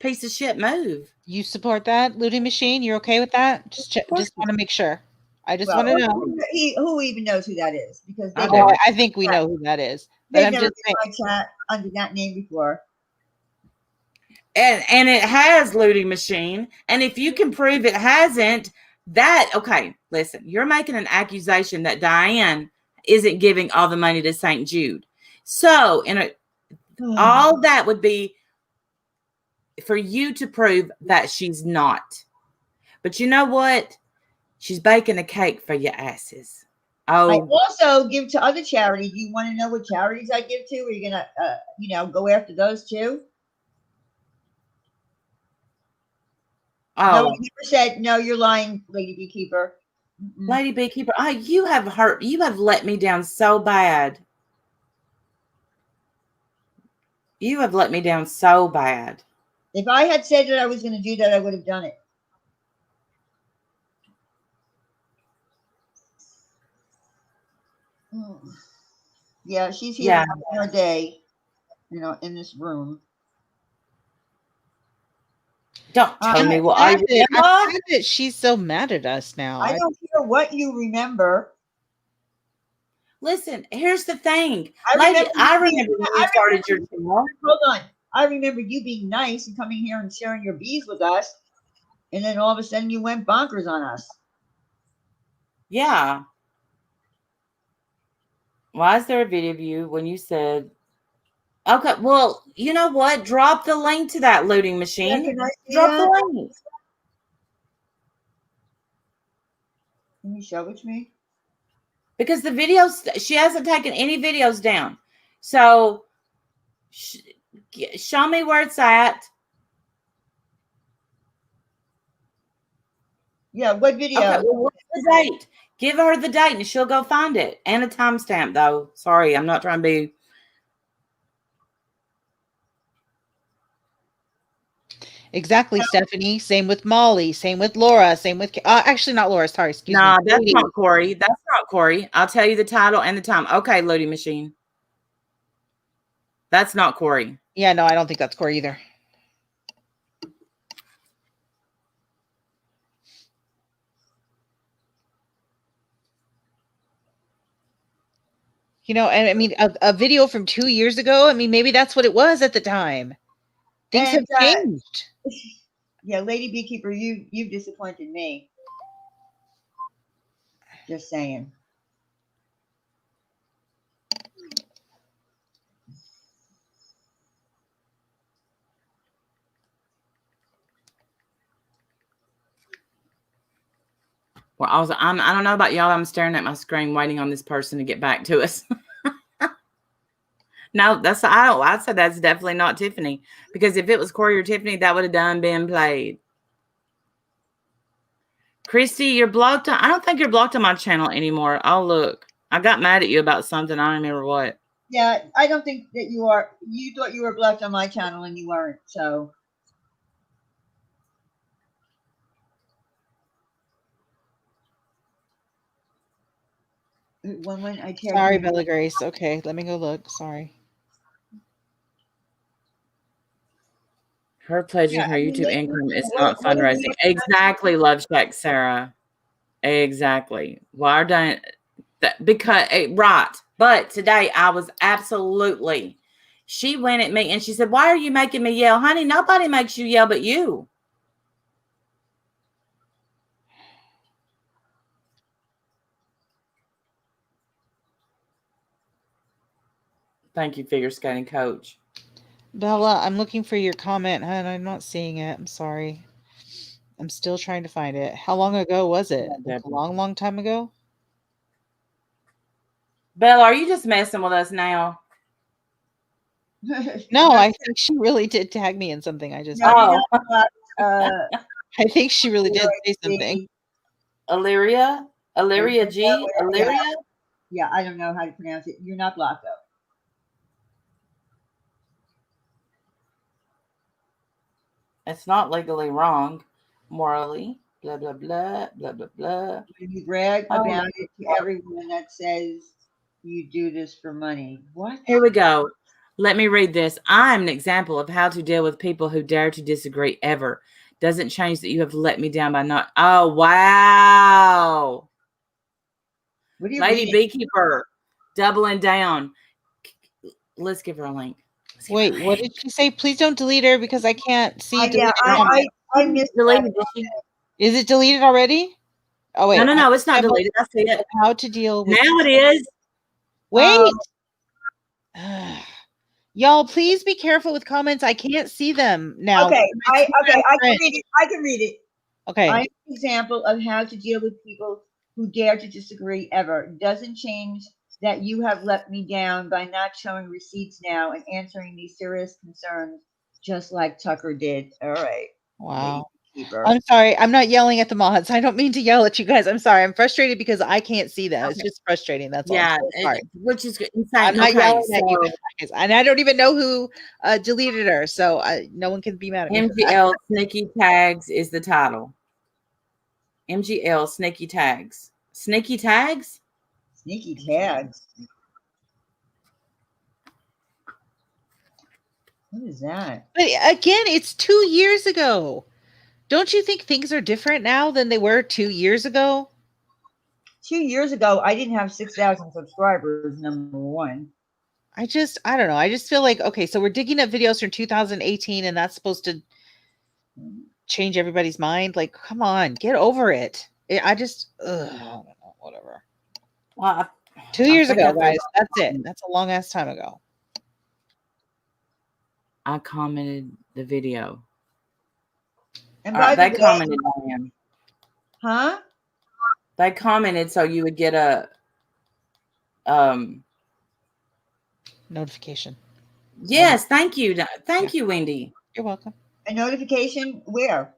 piece of shit move. You support that, looting machine? You're okay with that? Just want to make sure. I just want to know. Who even knows who that is? Because I think we know who that is. They've never been in my chat under that name before. And it has looting machine. And if you can prove it hasn't, listen, you're making an accusation that Diane isn't giving all the money to St. Jude. So all that would be for you to prove that she's not. But you know what? She's baking a cake for your asses. Oh, I also give to other charities. Do you want to know what charities I give to? Are you gonna, go after those too? Oh, no, I never said no. You're lying, Lady Beekeeper. Lady Beekeeper. Oh, you have let me down so bad. You have let me down so bad. If I had said that I was going to do that, I would have done it. Yeah, she's here having her day, in this room. Don't tell me what I remember. That she's so mad at us now. I don't care what you remember. Listen, here's the thing. I remember when you started your channel. Hold on. I remember you being nice and coming here and sharing your bees with us, and then all of a sudden you went bonkers on us. Yeah. Why is there a video of you when you said, okay, well, you know what? Drop the link to that looting machine. Yeah, can I see Drop that? the link. Can you show it to me? Because the videos, she hasn't taken any videos down. So show me where it's at. Yeah, what video? Okay, well, what's the date? Give her the date and she'll go find it. And a timestamp, though. Sorry, I'm not trying to be. Exactly, Stephanie. Same with Molly. Same with Laura. Same with actually not Laura. Sorry, excuse No, me. that's not Corey. That's not Corey. I'll tell you the title and the time. Okay, loading machine. That's not Corey. Yeah, no, I don't think that's Corey either. You know, and I mean, a video from 2 years ago. I mean, maybe that's what it was at the time. Things have changed. Yeah, Lady Beekeeper, you've disappointed me. Just saying. Well, I don't know about y'all. I'm staring at my screen, waiting on this person to get back to us. No, I said that's definitely not Tiffany, because if it was Corey or Tiffany, that would have been played. Christy, you're blocked. I don't think you're blocked on my channel anymore. Oh, look, I got mad at you about something. I don't remember what. Yeah, I don't think that you are. You thought you were blocked on my channel and you weren't. So. When I tell Sorry, you, Bella Grace. Okay, let me go look. Sorry. Her pledging Yeah, her I mean, YouTube income is what not are fundraising. Exactly, Love Shack Sarah. Exactly. Why are done that? Because right. But today I was absolutely. She went at me and she said, "Why are you making me yell, honey? Nobody makes you yell but you." Thank you, figure skating coach. Bella, I'm looking for your comment, and I'm not seeing it. I'm sorry. I'm still trying to find it. How long ago was it? Yeah, Like a long, long time ago? Bella, are you just messing with us now? No, I think she really did tag me in something. I just Oh. I think she really did say something. Illyria G. Illyria. Yeah, I don't know how to pronounce it. You're not blocked though. It's not legally wrong, morally. Blah blah blah blah blah blah. You brag about it to everyone that says you do this for money. What? Here we go. Let me read this. I'm an example of how to deal with people who dare to disagree ever. Doesn't change that you have let me down by not. Oh, wow. What are you Lady reading? Beekeeper, doubling down. Let's give her a link. Wait, what did she say? Please don't delete her because I can't see. Yeah, I missed deleted that. Is it deleted already? Oh wait. No, it's not deleted. I see it. How to deal with now it is. Wait. Y'all, please be careful with comments. I can't see them now. Okay, I can read it. I can read it. Okay. I'm an example of how to deal with people who dare to disagree ever. Doesn't change that you have let me down by not showing receipts now and answering these serious concerns, just like Tucker did. All right. Wow. I'm sorry. I'm not yelling at the mods. I don't mean to yell at you guys. I'm sorry. I'm frustrated because I can't see them. Okay. It's just frustrating. That's all. Yeah, sorry. Which is insane. I'm not yelling at you guys, and I don't even know who deleted her, so no one can be mad at me. MGL Sneaky Tags is the title. MGL Sneaky Tags. Sneaky Tags? Sneaky Tags. What is that? But again, it's 2 years ago. Don't you think things are different now than they were 2 years ago? 2 years ago, I didn't have 6,000 subscribers, number one. I don't know. I just feel like, okay, so we're digging up videos from 2018 and that's supposed to change everybody's mind. Like, come on, get over it. I just, I don't know, whatever. Well, 2 years think ago, I threw- guys. That's it. That's a long ass time ago. I commented the video. And All by right, the they way, commented on him. huh? They commented so you would get a Notification. yes, thank you. Thank you, Wendy. You're welcome. A notification where?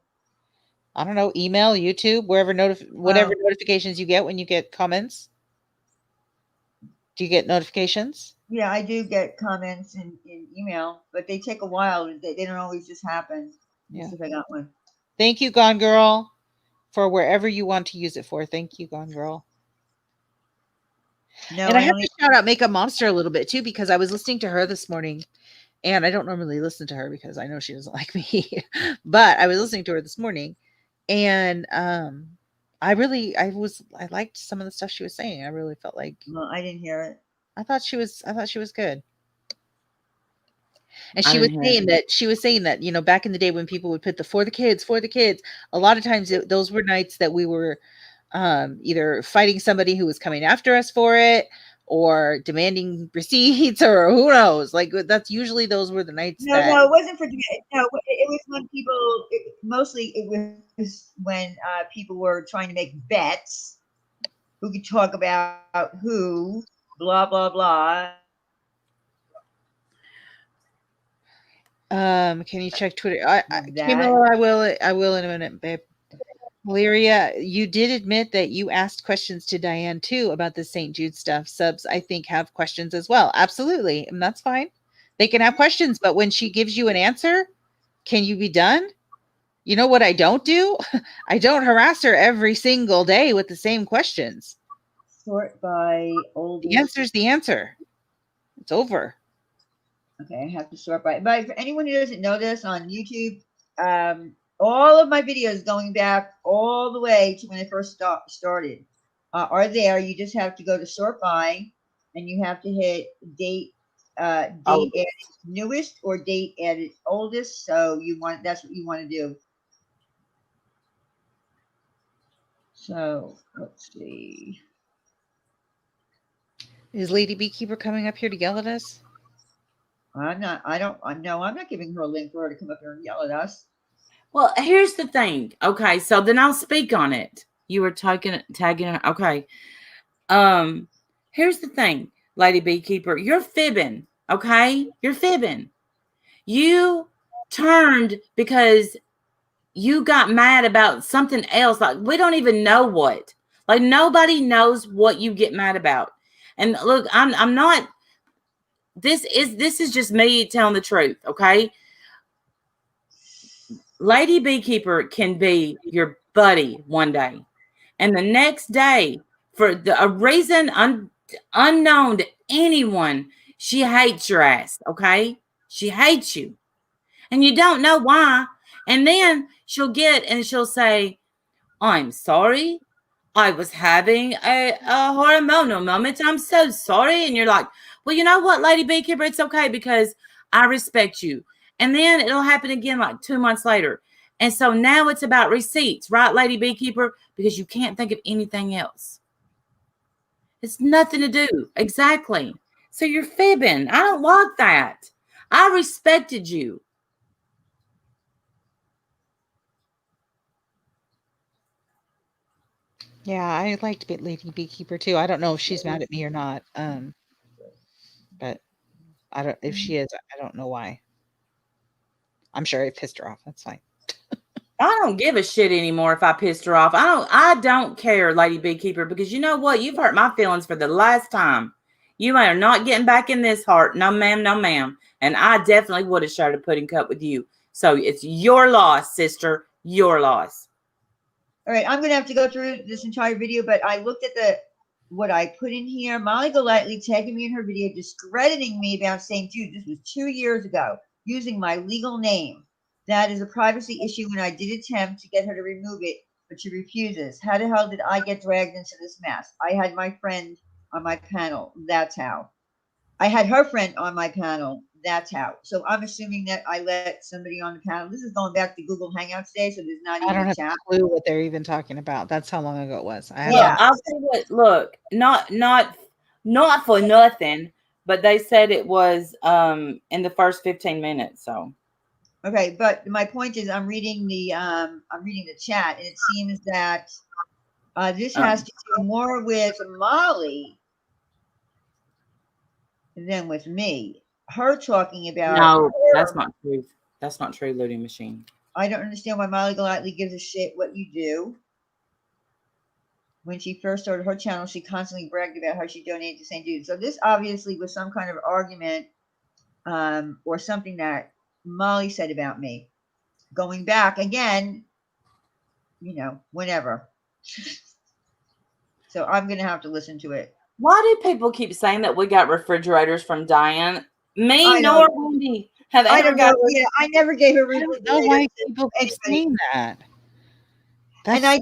I don't know, email, YouTube, wherever whatever Oh. notifications you get when you get comments. Do you get notifications? Yeah, I do get comments in email, but they take a while. They don't always just happen. Let's see if I got one. Thank you, Gone Girl, for wherever you want to use it for. Thank you, Gone Girl. No, and I have to shout out Makeup Monster a little bit too, because I was listening to her this morning, and I don't normally listen to her because I know she doesn't like me, but I was listening to her this morning, and I liked some of the stuff she was saying. I really felt like, well, I didn't hear it. I thought she was good. And she was saying that, you know, back in the day when people would put the for the kids, a lot of times those were nights that we were either fighting somebody who was coming after us for it or demanding receipts or who knows. Like, that's usually those were the nights. No, it wasn't for. No, it was when people. Mostly, it was when people were trying to make bets. Who could talk about who? Blah blah blah. Can you check Twitter? Kimmo, I will in a minute, babe. Lyria, you did admit that you asked questions to Diane too about the St. Jude stuff. Subs, I think, have questions as well. Absolutely. And that's fine. They can have questions, but when she gives you an answer, can you be done? You know what I don't do? I don't harass her every single day with the same questions. Sort by oldest. The answer's the answer. It's over. Okay, I have to sort by. But for anyone who doesn't know this on YouTube, all of my videos going back all the way to when I first started are there. You just have to go to sort by, and you have to hit date added newest or date added oldest. So that's what you want to do. So let's see. Is Lady Beekeeper coming up here to yell at us? I'm not giving her a link for her to come up here and yell at us. Well, here's the thing. Okay, so then I'll speak on it. You were tagging her. Okay. Here's the thing, Lady Beekeeper. You're fibbing. Okay? You're fibbing. You turned because you got mad about something else. Like, we don't even know what. Like, nobody knows what you get mad about. And look, I'm not. This is just me telling the truth. Okay. Lady Beekeeper can be your buddy one day, and the next day, for a reason unknown to anyone, she hates your ass. Okay, she hates you, and you don't know why. And then she'll say, "I'm sorry. I was having a hormonal moment. I'm so sorry." And you're like, "Well, you know what, Lady Beekeeper? It's okay because I respect you." And then it'll happen again like 2 months later. And so now it's about receipts, right, Lady Beekeeper? Because you can't think of anything else. It's nothing to do. Exactly. So you're fibbing. I don't like that. I respected you. Yeah, I liked Lady Beekeeper too. I don't know if she's mad at me or not. But I don't. If she is, I don't know why. I'm sure I pissed her off. That's fine. I don't give a shit anymore if I pissed her off. I don't care, Lady Beekeeper, because you know what? You've hurt my feelings for the last time. You are not getting back in this heart. No, ma'am. No, ma'am. And I definitely would have shared a pudding cup with you. So it's your loss, sister. Your loss. All right, I'm going to have to go through this entire video, but I looked at what I put in here. Molly Golightly tagging me in her video, discrediting me about St. Jude. This was 2 years ago, using my legal name. That is a privacy issue, and I did attempt to get her to remove it, but she refuses. How the hell did I get dragged into this mess? I had my friend on my panel. That's how. I had her friend on my panel. That's how. So I'm assuming that I let somebody on the panel. This is going back to Google Hangouts day, so there's not I even don't a have chat. a clue what they're even talking about. That's how long ago it was. I Well, Yeah. I'll tell you what. Look, not for nothing, but they said it was in the first 15 minutes. So Okay, but my point is, I'm reading the chat, and it seems that this has to do more with Molly than with me. Her talking about no, that's her. not true. That's not true, Looting Machine. I don't understand why Molly Golightly gives a shit what you do. When she first started her channel, she constantly bragged about how she donated to St. Jude. So this obviously was some kind of argument or something that Molly said about me. Going back again, whenever. So I'm going to have to listen to it. Why do people keep saying that we got refrigerators from Diane? Me I nor don't- Wendy have I ever don't got. know. Yeah, I never gave a I don't know refrigerator why to people keep anybody. saying that. And That's I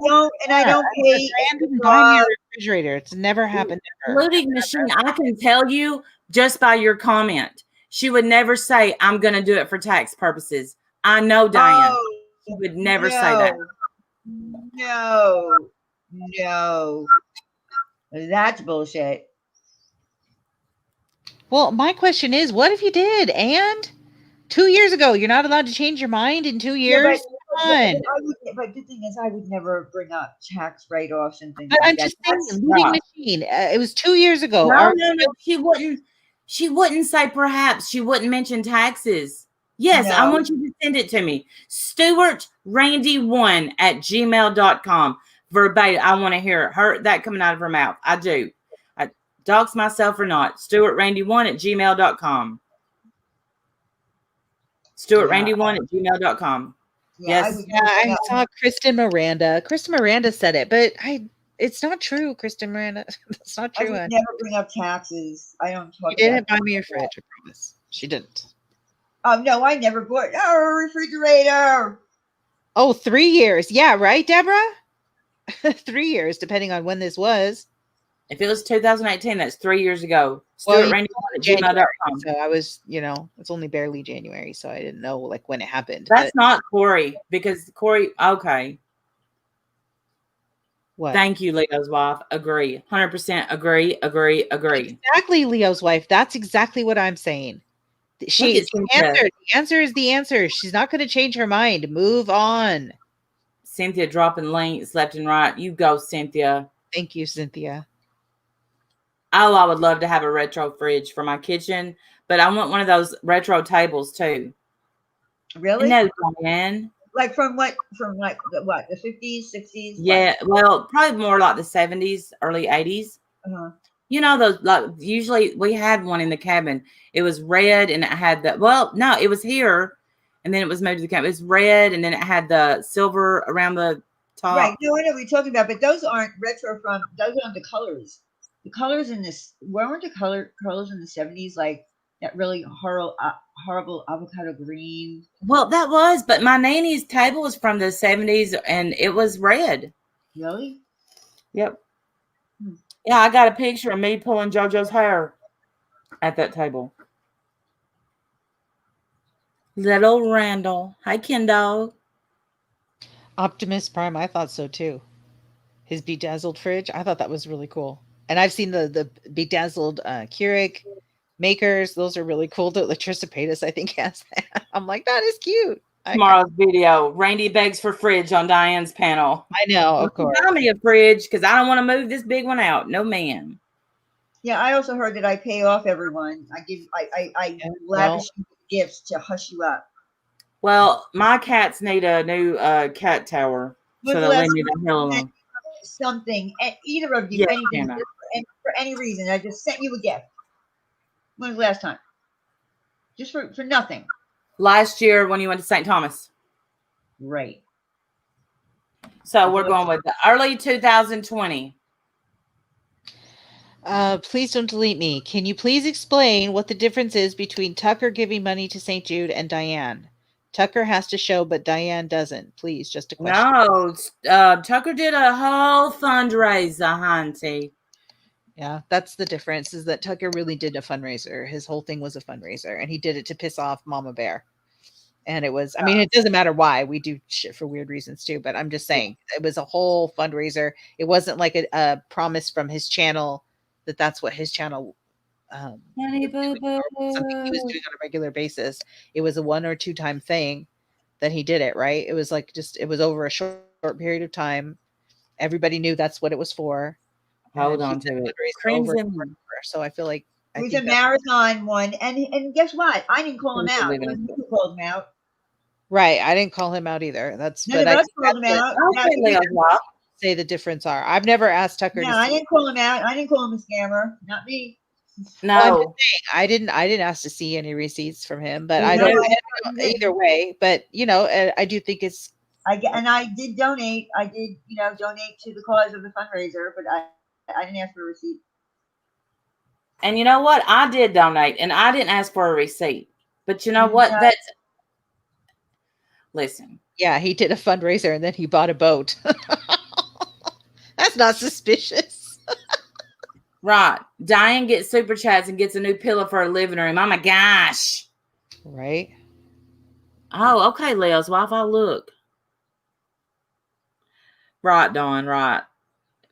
don't pay Diane didn't buy me a refrigerator. It's never happened to her. Looting Machine, I can tell you just by your comment, she would never say, I'm going to do it for tax purposes. I know Diane. Oh, She would never say that. No. That's bullshit. Well, my question is, what if you did? And 2 years ago, you're not allowed to change your mind in 2 years? Come on. But the thing is, I would never bring up tax write-offs and things But like I'm that. just saying, That's Looting not- Machine. It was 2 years ago. No. She wouldn't. She wouldn't say perhaps. She wouldn't mention taxes. Yes, I No. want you to send it to me. StuartRandy1@gmail.com. Verbatim. I want to hear that coming out of her mouth. I do. I dox myself or not. StuartRandy1@gmail.com. StuartRandy1@gmail.com. Yes. I saw Kristen Miranda. Kristen Miranda said it, but it's not true, Kristen Miranda. That's not I true. would never bring up taxes. I don't talk She didn't about buy me a fridge, I promise. She didn't. Oh, no, I never bought a refrigerator. Oh, 3 years. Yeah, right, Deborah? 3 years, depending on when this was. If it was 2018, that's 3 years ago. Well, StuartRandy1@gmail.com. So I was, it's only barely January, so I didn't know like when it happened. That's not Corey, because Corey, okay. What? Thank you, Leo's wife. Agree. 100% agree. Exactly, Leo's wife. That's exactly what I'm saying. The answer is the answer. She's not going to change her mind. Move on. Cynthia dropping links left and right. You go, Cynthia. Thank you, Cynthia. Oh, I would love to have a retro fridge for my kitchen, but I want one of those retro tables too. Really? No, Diane. Like from what? From like what? The 50s, 60s? Yeah, well, probably more like the 70s, early 80s. Uh-huh. You know, those, like, usually we had one in the cabin. It was red and it had it was here and then it was moved to the cabin. It was red and then it had the silver around the top. Right. No, I know what you're talking about, but those aren't retro those aren't the colors. The colors in this, weren't the colors in the 70s like that really horrible avocado green? Well, that was, but my nanny's table was from the 70s and it was red. Really? Yep. Yeah, I got a picture of me pulling JoJo's hair at that table. Little Randall. Hi, Kendall. Optimus Prime, I thought so too. His bedazzled fridge, I thought that was really cool. And I've seen the bedazzled Keurig makers. Those are really cool. The Electricipatus, I think, has that. I'm like, that is cute. Tomorrow's video, Randy begs for fridge on Diane's panel. I know, of course. Buy me a fridge because I don't want to move this big one out. No, ma'am. Yeah, I also heard that I pay off everyone. I lavish gifts to hush you up. Well, my cats need a new cat tower, so they'll leave me the hell alone. Something, either of you, Yes, anything, Hannah. for any reason. I just sent you a gift. When was the last time? Just for nothing. Last year when you went to St. Thomas. Right. So we're going with the early 2020. Please don't delete me. Can you please explain what the difference is between Tucker giving money to St. Jude and Diane? Tucker has to show, but Diane doesn't. Please, just a question. No, Tucker did a whole fundraiser, Hunty. Yeah, that's the difference, is that Tucker really did a fundraiser. His whole thing was a fundraiser, and he did it to piss off Mama Bear. And it was, I mean, it doesn't matter why. We do shit for weird reasons too, but I'm just saying it was a whole fundraiser. It wasn't like a promise from his channel that that's what his channel Honey boo boo. something he was doing on a regular basis. It was a 1 or 2 time thing that he did it, right? It was like just, it was over a short period of time. Everybody knew that's what it was for. Hold on to it. Crimson. So I feel like It was a marathon one, and guess what? I didn't call him out. It was Living. you who called him out. right. I didn't call him out either. That's None but of I us called him out. Okay, Leo's wife. say the difference are. I've never asked Tucker No, to I see. didn't call him out. I didn't call him a scammer. Not me. No. Well, I'm just saying, I didn't ask to see any receipts from him, but I No, don't I didn't. either way. But you know, I do think it's And I did donate. I did, donate to the cause of the fundraiser, but I didn't ask for a receipt. And you know what? I did donate, and I didn't ask for a receipt. But you know what? Yeah. That's listen. yeah, he did a fundraiser and then he bought a boat. That's not suspicious. Right. Diane gets super chats and gets a new pillow for her living room. Oh my gosh. Right? Oh, okay, Leo's wife. I'll look. Right, Dawn, right.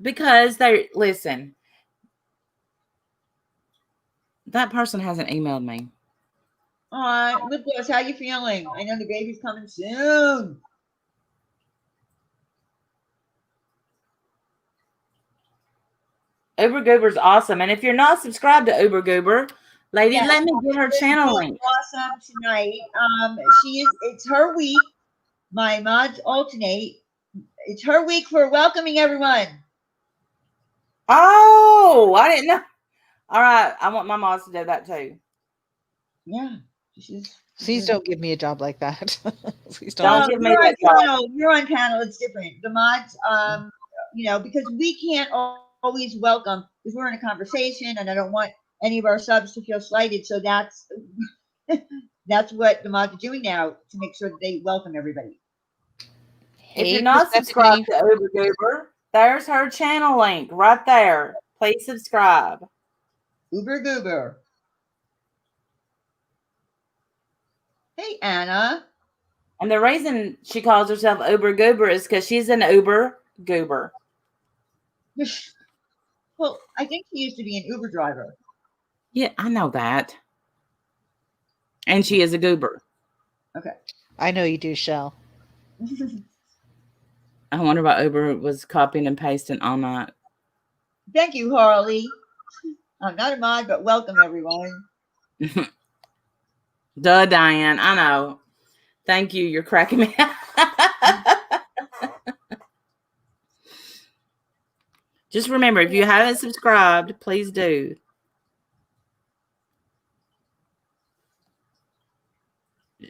Because listen. That person hasn't emailed me. All right, Lip Gloss, how you feeling? I know the baby's coming soon. Uber Goober's awesome. And if you're not subscribed to Uber Goober, lady, Yeah, let me get her channel link. Awesome tonight. It's her week. My mods alternate. It's her week for welcoming everyone. Oh, I didn't know. All right. I want my mods to do that too. Yeah. Please don't give me a job like that. Please Don't don't. give me you're that on job. panel. You're on panel. It's different. The mods, because we can't always welcome because we're in a conversation, and I don't want any of our subs to feel slighted. So that's what the mods are doing now to make sure that they welcome everybody. If you're not subscribed to Uber Goober, there's her channel link right there. Please subscribe. Uber Goober. Hey, Anna. And the reason she calls herself Uber Goober is because she's an Uber Goober. Well, I think she used to be an Uber driver. Yeah, I know that. And she is a goober. Okay. I know you do, Shell. I wonder why Uber was copying and pasting all night. Thank you, Harley. I'm not a mod, but welcome, everyone. Duh, Diane. I know. Thank you. You're cracking me up. Just remember, if you haven't subscribed, please do.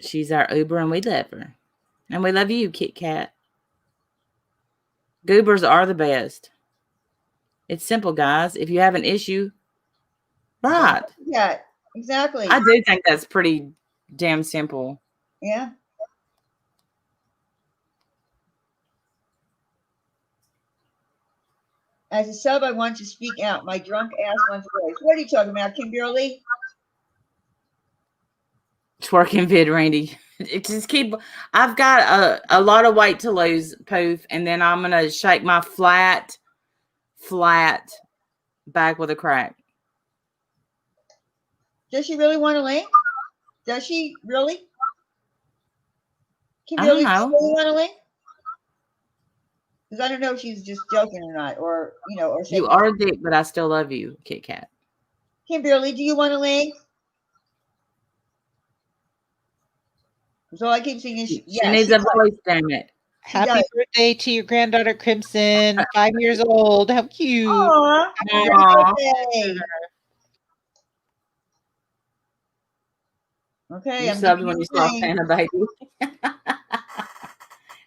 She's our Uber and we love her. And we love you, Kit Kat. Goobers are the best. It's simple, guys. If you have an issue, right. Yeah, exactly. I do think that's pretty damn simple. Yeah. As a sub, I want to speak out. My drunk ass wants voice. What are you talking about, Kimberly? Twerking vid, Randy. Just keep. I've got a lot of weight to lose, Poof, and then I'm gonna shake my flat back with a crack. Does she really want to link? Does she really? I don't know. Does she really want to link? Because I don't know if she's just joking or not, or or You are a dick, but I still love you, Kit Kat. Kimberly, do you want to link? So I keep saying, She needs a voice, damn it. Happy birthday to your granddaughter Crimson, 5 years old. How cute! Aww. Happy birthday. Okay, You subbed when you saw Santa Baby.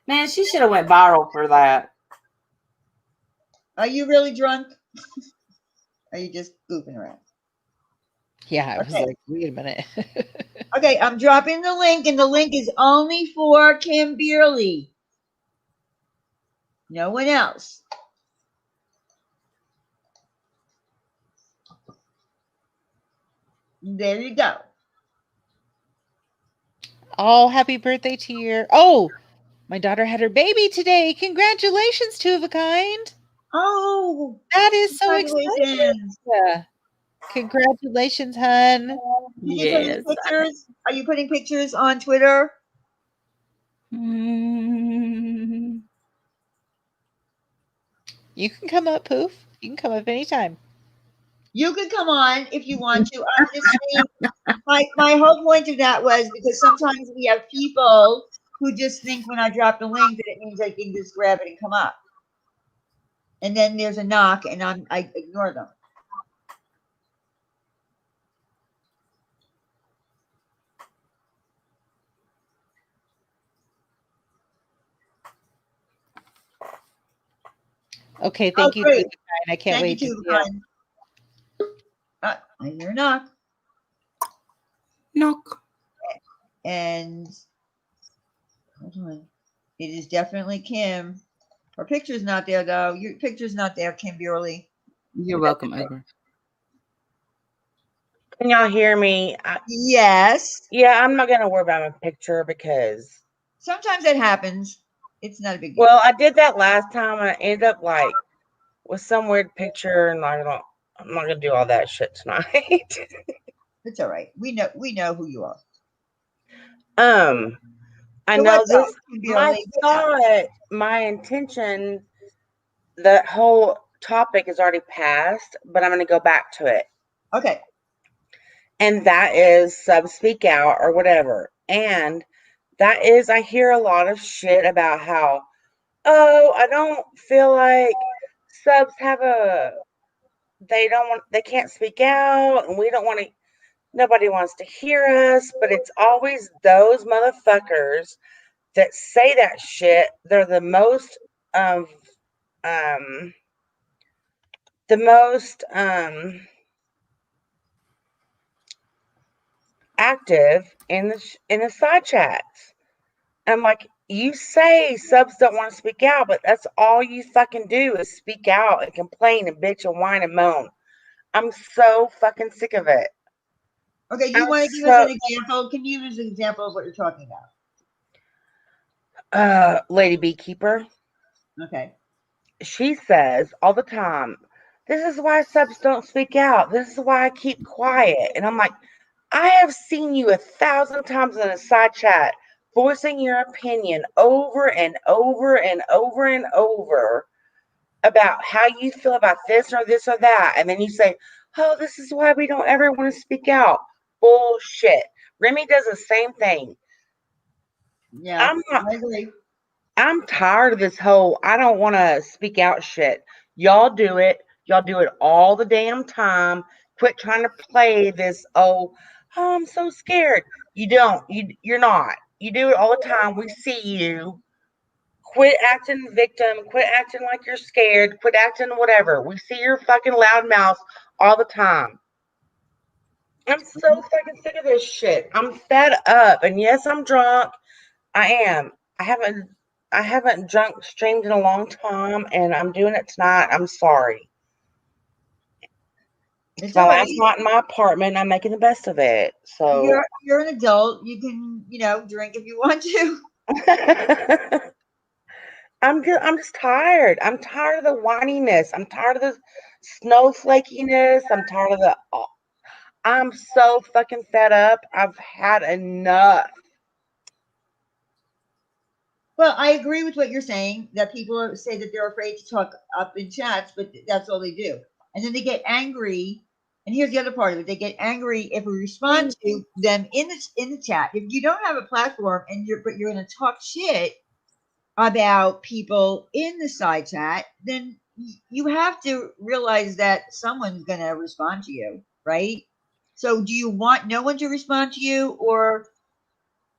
Man, she should have went viral for that. Are you really drunk? Are you just goofing around? Yeah, I was like, wait a minute. Okay, I'm dropping the link, and the link is only for Kimberly. No one else. There you go. Oh, happy birthday to your. Oh, my daughter had her baby today. Congratulations, two of a kind. Oh, That is so exciting. congratulations. Congratulations, hun. Are you Yes. putting pictures? Are you putting pictures on Twitter? Mm. You can come up, Poof. You can come up anytime. You can come on if you want to. I'm just saying, my whole point of that was because sometimes we have people who just think when I drop the link that it means I can just grab it and come up. And then there's a knock and I ignore them. Okay, thank you, great. Two of a kind. I can't Thank wait you, to Two see of it. Kind. I hear a knock. Knock. And hold on. It is definitely Kim. Her picture's not there though. Your picture's not there, Kim Burley. You're welcome, Ogre. Can y'all hear me? Yes. Yeah, I'm not gonna worry about my picture because Sometimes that happens. It's not a big deal. well, I did that last time and I ended up like with some weird picture and I'm not gonna do all that shit tonight. It's all right. We know who you are. I So know what's up, this Kim my Burley? What's up? thought, my intention, the whole topic is already passed, but I'm gonna go back to it. Okay. And that is sub speak out or whatever. And that is I hear a lot of shit about how, oh, I don't feel like subs have they can't speak out and we don't want to, nobody wants to hear us, but it's always those motherfuckers that say that shit. They're the most the most active in the side chats. I'm like, you say subs don't want to speak out, but that's all you fucking do is speak out and complain and bitch and whine and moan. I'm so fucking sick of it. Okay, do you I'm want to give us so an example? Can you use an example of what you're talking about? Lady Beekeeper, Okay. she says all the time, this is why subs don't speak out. This is why I keep quiet. And I'm like, I have seen you 1,000 times in a side chat voicing your opinion over and over and over and over about how you feel about this or this or that. And then you say, oh, this is why we don't ever want to speak out. Bullshit. Remy does the same thing. Yeah, I agree. I'm tired of this whole I don't want to speak out shit. Y'all do it. Y'all do it all the damn time. Quit trying to play this, I'm so scared. You don't. You're not. You do it all the time. We see you. Quit acting victim. Quit acting like you're scared. Quit acting whatever. We see your fucking loud mouth all the time. I'm so fucking sick of this shit. I'm fed up. And yes, I'm drunk. I am. I haven't drunk streamed in a long time, and I'm doing it tonight. I'm sorry. It's my last night in my apartment. I'm making the best of it. So You're an adult. You can drink if you want to. I'm just tired. I'm tired of the whininess. I'm tired of the snowflakiness. I'm so fucking fed up. I've had enough. Well, I agree with what you're saying, that people say that they're afraid to talk up in chats, but that's all they do. And then they get angry. And here's the other part of it. They get angry if we respond to them in the chat. If you don't have a platform and you're going to talk shit about people in the side chat, then you have to realize that someone's going to respond to you, right? So do you want no one to respond to you, or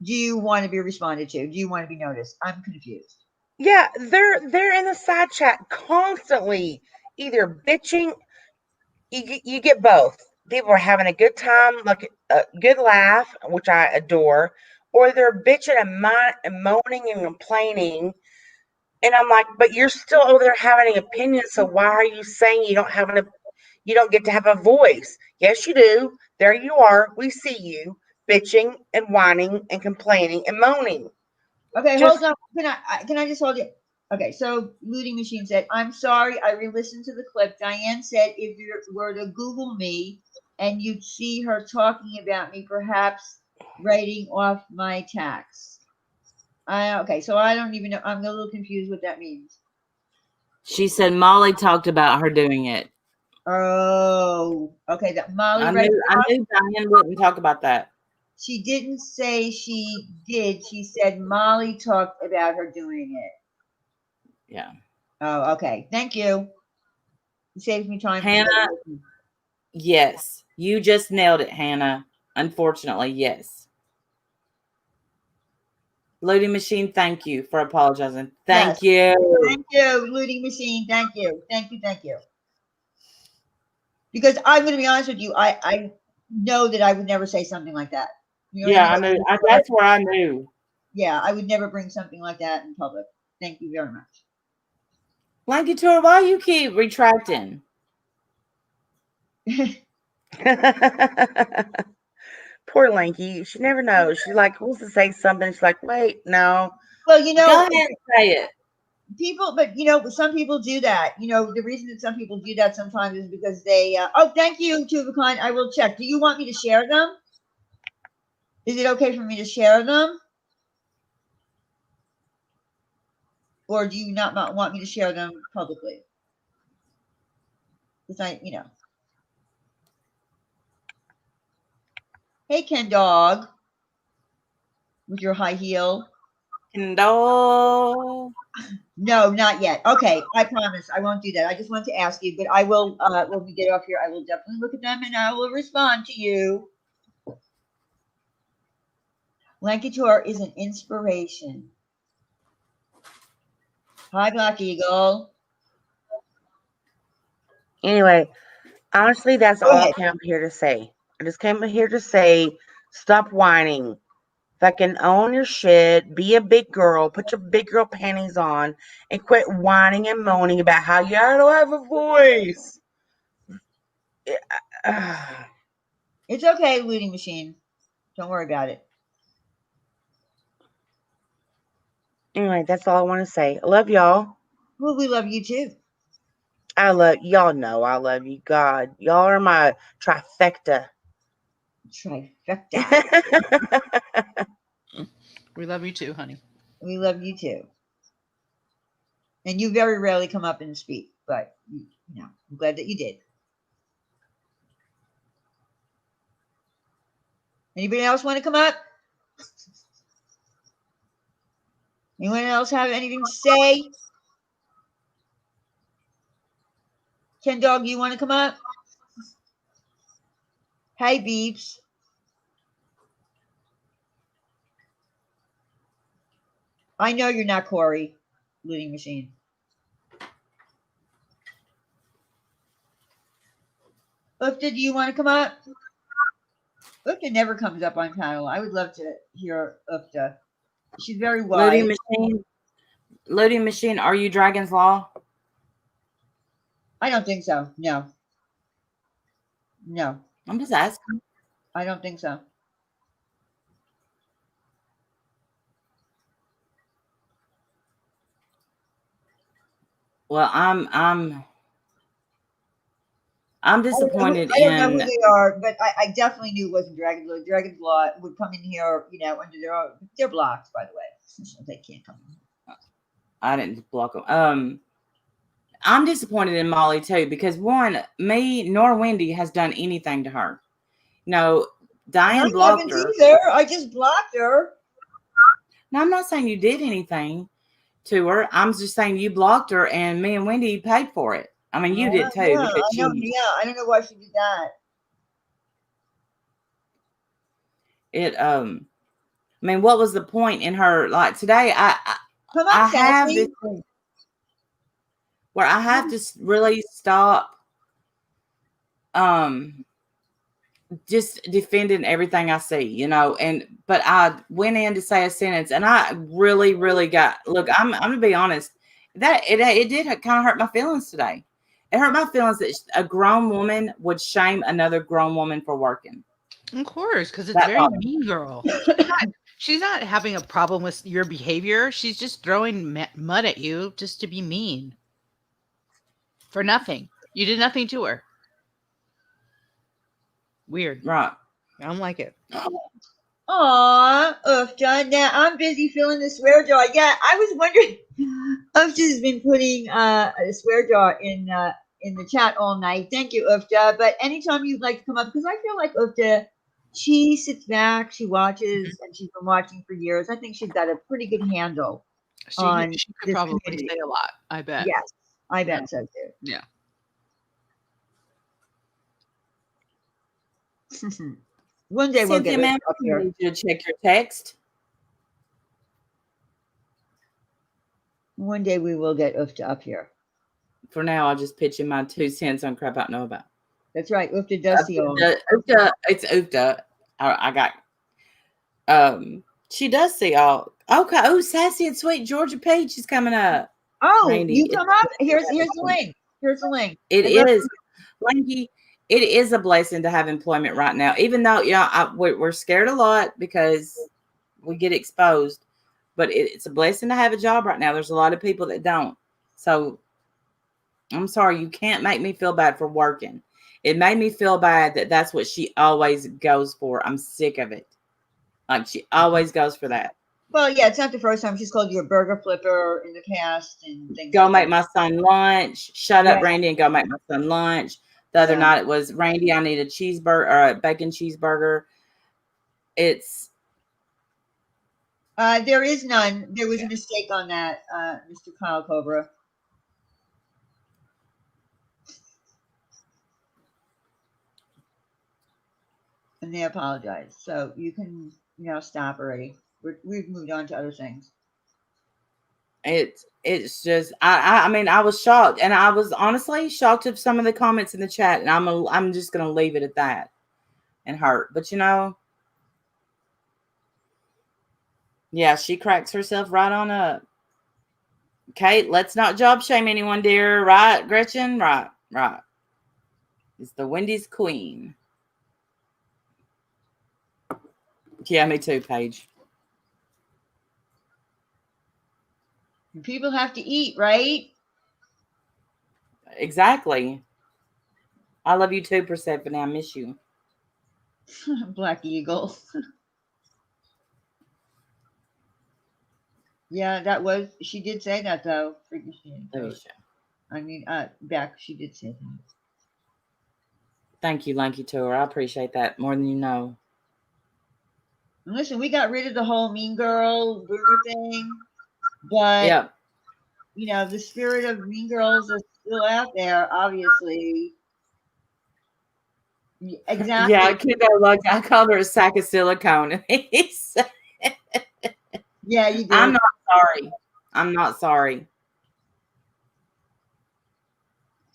do you want to be responded to? Do you want to be noticed? I'm confused. Yeah, they're in the side chat constantly, either bitching. You get both. People are having a good time, like a good laugh, which I adore, or they're bitching and moaning and complaining. And I'm like, but you're still over there having an opinion. So why are you saying you don't have You don't get to have a voice. Yes, you do. There you are. We see you bitching and whining and complaining and moaning. Okay, Just hold on. Can I just hold you? Okay, so Looting Machine said, I'm sorry, I re-listened to the clip. Diane said if you were to Google me and you'd see her talking about me, perhaps writing off my tax. Okay, so I don't even know. I'm a little confused what that means. She said Molly talked about her doing it. Oh, okay. That Molly I right knew Diane wouldn't talk about that. She didn't say she did. She said Molly talked about her doing it. Yeah. Oh, okay. Thank you. You saved me time. Hannah, yes. You just nailed it, Hannah. Unfortunately, yes. Looting Machine, thank you for apologizing. Thank you. Thank you, Looting Machine. Thank you. Thank you. Thank you. Because I'm going to be honest with you, I know that I would never say something like that. You know Yeah, what I mean? I knew. That's where I knew. Yeah, I would never bring something like that in public. Thank you very much. Lanky Tour, why you keep retracting? poor Lanky. She never knows. She like wants to say something. She's like, wait, no. Well, you know, Go ahead and say it. people, but some people do that. The reason that some people do that sometimes is because they. Oh, thank you, Tuvacon. I will check. Do you want me to share them? Is it okay for me to share them? Or do you not want me to share them publicly? Because Hey, Ken Dog, with your high heel. No. No, not yet. Okay, I promise I won't do that. I just want to ask you, but I will. When we get off here, I will definitely look at them and I will respond to you. Lankator is an inspiration. Hi, Black Eagle. Anyway, honestly, that's Go all I ahead. came here to say. I just came here to say, stop whining. Fucking own your shit. Be a big girl. Put your big girl panties on and quit whining and moaning about how you don't have a voice. It's okay, Looting Machine. Don't worry about it. Anyway, that's all I want to say. I love y'all. Well, we love you too. I love y'all. Know I love you. God, y'all are my trifecta. Trifecta. We love you too, honey. We love you too. And you very rarely come up and speak, but I'm glad that you did. Anybody else want to come up? Anyone else have anything to say? Ken Dog, you want to come up? Hi, Beeps. I know you're not Corey, Looting Machine. Ufta, do you want to come up? Ufta never comes up on panel. I would love to hear Ufta. She's very wise. Loading Machine, are you Dragon's Law? I don't think so. No. No. I'm just asking. I don't think so. Well, I'm disappointed I don't know who in. they are, but I definitely knew it wasn't Dragon's Law. Dragon's Law would come in here, under their own. They're blocked, by the way. So they can't come in. I didn't block them. I'm disappointed in Molly too because one, me nor Wendy has done anything to her. No, Diane blocked her. Either. I just blocked her. No, I'm not saying you did anything to her. I'm just saying you blocked her, and me and Wendy paid for it. I mean, you did too. Yeah, because I know. Yeah, I don't know why she did that. I mean, what was the point in her? Like today, I have this thing where I have to really stop just defending everything I see, but I went in to say a sentence and I really got, look, I'm gonna be honest, that it did kind of hurt my feelings today It hurt my feelings that a grown woman would shame another grown woman for working. Of course, because it's That very bothered me. mean girl. She's not having a problem with your behavior. She's just throwing mud at you just to be mean. For nothing. You did nothing to her. Weird. Right. I don't like it. Aw, Ufta. Now I'm busy filling the swear jar. Yeah, I was wondering. Ufta's been putting a swear jar in the chat all night. Thank you, Ufta. But anytime you'd like to come up, because I feel like Ufta, she sits back, she watches, and she's been watching for years. I think she's got a pretty good handle on She could this probably community. say a lot, I bet. Yes, I bet so too. Yeah. One day we'll Cynthia, get ma'am, Ufta up I here. need you to check your text. One day we will get Ufta up here. For now, I'll just pitch in my 2 cents on crap I don't know about. That's right. Ufta does see all. It's Ufta. I got. She does see all. Okay. Oh, Sassy and Sweet Georgia Peach is coming up. Oh, Randy, you come up. Here's the link. Here's the link. It is, Lanky. It is a blessing to have employment right now, even though we're scared a lot because we get exposed. But it's a blessing to have a job right now. There's a lot of people that don't. So I'm sorry, you can't make me feel bad for working. It made me feel bad that that's what she always goes for. I'm sick of it. Like she always goes for that. Well, yeah, it's not the first time she's called you a burger flipper in the past and things. Go like make that. my son lunch. Shut up, Yeah. Randy, and go make my son lunch. The other Yeah. night it was, Randy, I need a cheeseburger or a bacon cheeseburger. It's There is none. There was a mistake on that, Mr. Kyle Cobra. And they apologize. So you can, stop already. We've moved on to other things. it's just I mean I was shocked, and I was honestly shocked of some of the comments in the chat, and I'm just gonna leave it at that and hurt. But yeah, she cracks herself right on up. Kate, let's not job shame anyone, dear. Right, Gretchen? Right. It's the Wendy's queen. Yeah, me too, Paige. People have to eat, right? Exactly. I love you too, Persephone. I miss you. Black Eagle. Yeah, she did say that though. I mean, Beck, she did say that. Thank you, Lanky Tour. I appreciate that more than you know. And listen, we got rid of the whole mean girl boomer thing, but Yep. The spirit of mean girls is still out there, obviously. Exactly. Yeah, I called her a sack of silicone. Yeah, you did. I'm not sorry. I'm not sorry.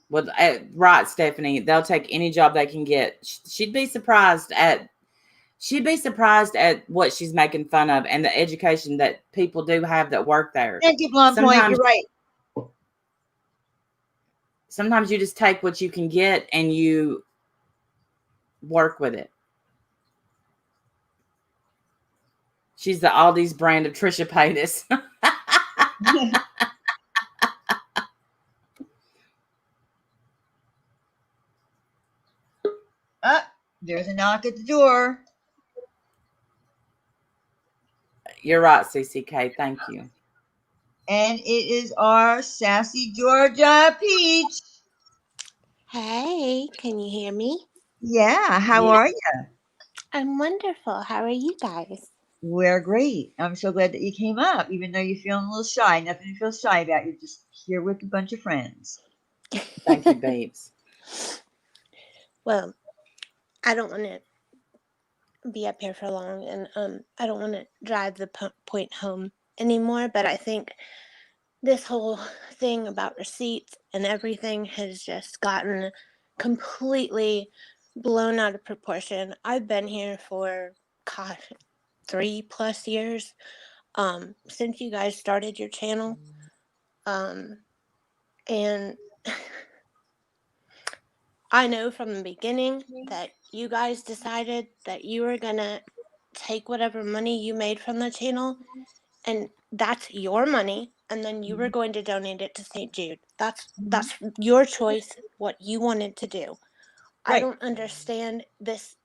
Well, right, Stephanie. They'll take any job they can get. She'd be surprised at what she's making fun of and the education that people do have that work there. Thank you, Blonde Point. You're right. Sometimes you just take what you can get and you work with it. She's the Aldi's brand of Trisha Paytas. There's a knock at the door. You're right, CCK. Thank you. And it is our sassy Georgia Peach. Hey, can you hear me? Yeah, how are you? I'm wonderful. How are you guys? We're great. I'm so glad that you came up, even though you're feeling a little shy. Nothing to feel shy about. You're just here with a bunch of friends. Thank you, babes. Well, I don't want to be up here for long, and I don't want to drive the point home anymore, but I think this whole thing about receipts and everything has just gotten completely blown out of proportion. I've been here for, 3+ years, since you guys started your channel, and I know from the beginning that you guys decided that you were gonna take whatever money you made from the channel, and that's your money, and then you were going to donate it to St. Jude. That's your choice, what you wanted to do. I Right. don't understand this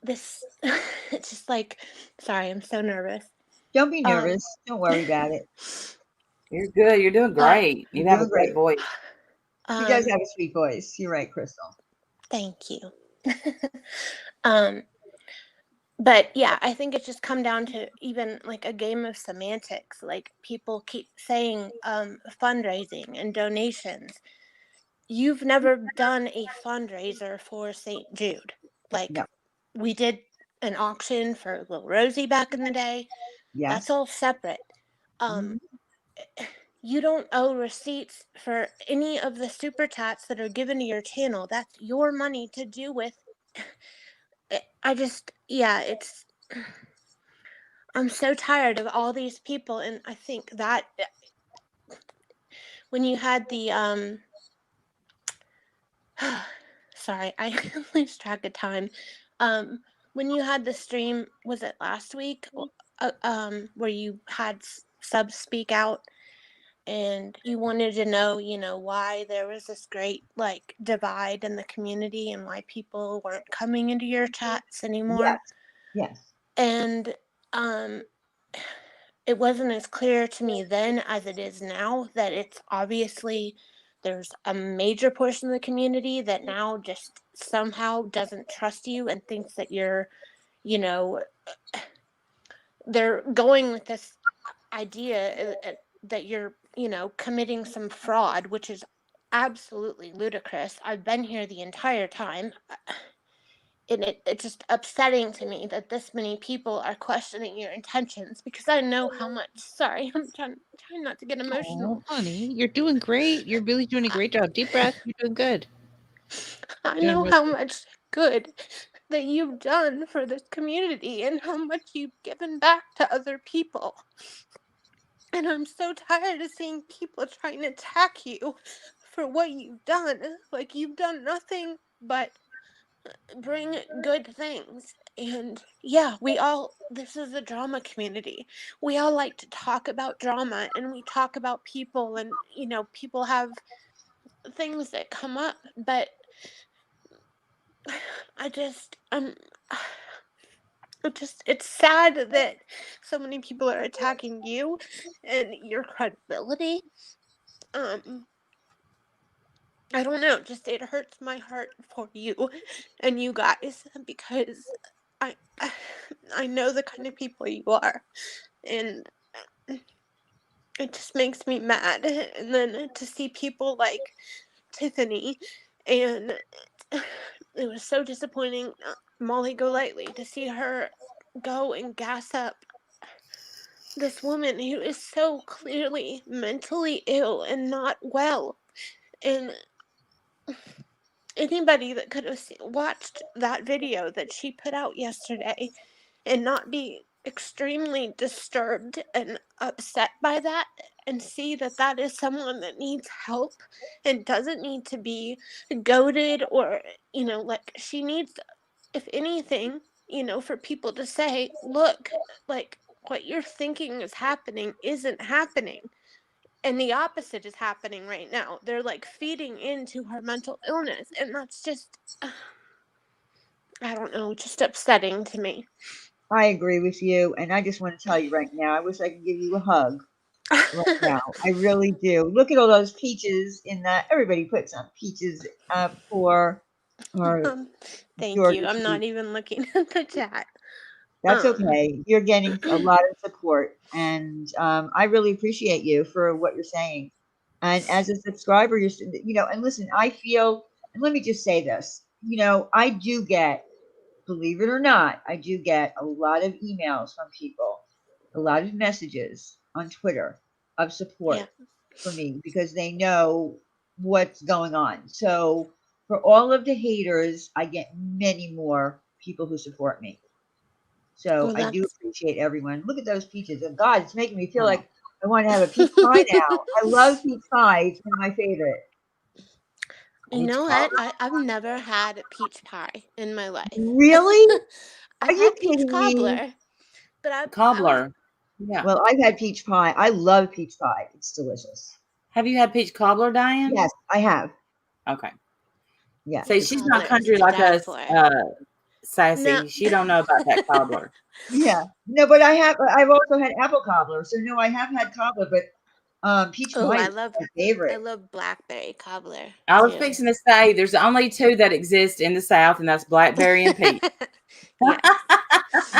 it's just like, sorry, I'm so nervous. Don't be nervous. Don't worry about it. You're good. You're doing But- great. You You're have a doing great great. voice. She does have a sweet voice. You're right, Crystal. Thank you. But yeah, I think it's just come down to even like a game of semantics. Like people keep saying fundraising and donations. You've never done a fundraiser for St. Jude. Like No. we did an auction for Little Rosie back in the day. Yes. That's all separate. You don't owe receipts for any of the super chats that are given to your channel. That's your money to do with. I'm so tired of all these people, and I think that when you had the sorry, I lose track of time. When you had the stream, was it last week? Where you had subs speak out, and you wanted to know, why there was this great like divide in the community and why people weren't coming into your chats anymore. Yes. And it wasn't as clear to me then as it is now that it's obviously there's a major portion of the community that now just somehow doesn't trust you and thinks that you're, they're going with this idea that you're, committing some fraud, which is absolutely ludicrous. I've been here the entire time. And it's just upsetting to me that this many people are questioning your intentions, because I know how much. Sorry, I'm trying not to get emotional. Oh, honey, you're doing great. You're really doing a great job. Deep breath. You're doing good. I know how much good that you've done for this community and how much you've given back to other people. And I'm so tired of seeing people trying to attack you for what you've done. Like, you've done nothing but bring good things. And yeah, this is a drama community. We all like to talk about drama, and we talk about people, and people have things that come up, but it's sad that so many people are attacking you and your credibility. I don't know, just it hurts my heart for you and you guys, because I know the kind of people you are, and it just makes me mad. And then to see people like Tiffany, and it was so disappointing, Molly Golightly, to see her go and gas up this woman who is so clearly mentally ill and not well. And anybody that could have watched that video that she put out yesterday and not be extremely disturbed and upset by that, and see that that is someone that needs help and doesn't need to be goaded, or like, she needs, if anything, for people to say, look, like, what you're thinking is happening isn't happening. And the opposite is happening right now. They're like feeding into her mental illness. And that's just, I don't know, just upsetting to me. I agree with you. And I just want to tell you right now, I wish I could give you a hug right now. I really do. Look at all those peaches in that. Everybody put some peaches up for our Thank Georgia you. I'm not peach. even looking at the chat. That's okay. You're getting a lot of support, and I really appreciate you for what you're saying. And as a subscriber, and listen, I feel, and let me just say this, I do get, believe it or not, I do get a lot of emails from people, a lot of messages on Twitter of support for me, because they know what's going on. So for all of the haters, I get many more people who support me. So I do appreciate everyone. Look at those peaches. Oh God, it's making me feel like I want to have a peach pie now. I love peach pie. It's one of my favorite. You Peach know what? cobbler. I've never had peach pie in my life. Really? Are I've you had peach kidding me? cobbler, but I was Cobbler. Yeah. Well, I've had peach pie. I love peach pie. It's delicious. Have you had peach cobbler, Diane? Yes, I have. Okay. Yes. See, peach she's cobbler not is country to like die us, for. No. Sassy. She don't know about that cobbler. Yeah. No, but I've also had apple cobbler. So no, I have had cobbler, but peach Oh, pie I is love my favorite. blackberry cobbler I was too. fixing to say there's only two that exist in the South, and that's blackberry and peach. Yes.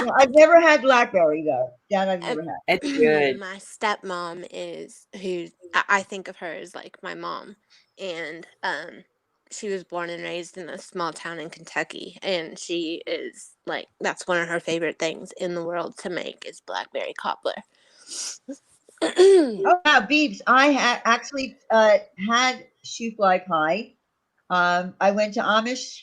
Yeah, I've never had blackberry though. That I've never had. It's good. My stepmom is who I think of her as like my mom, and she was born and raised in a small town in Kentucky, and she is like that's one of her favorite things in the world to make is blackberry cobbler. Oh yeah, Beebs. I had actually had shoe fly pie. I went to Amish,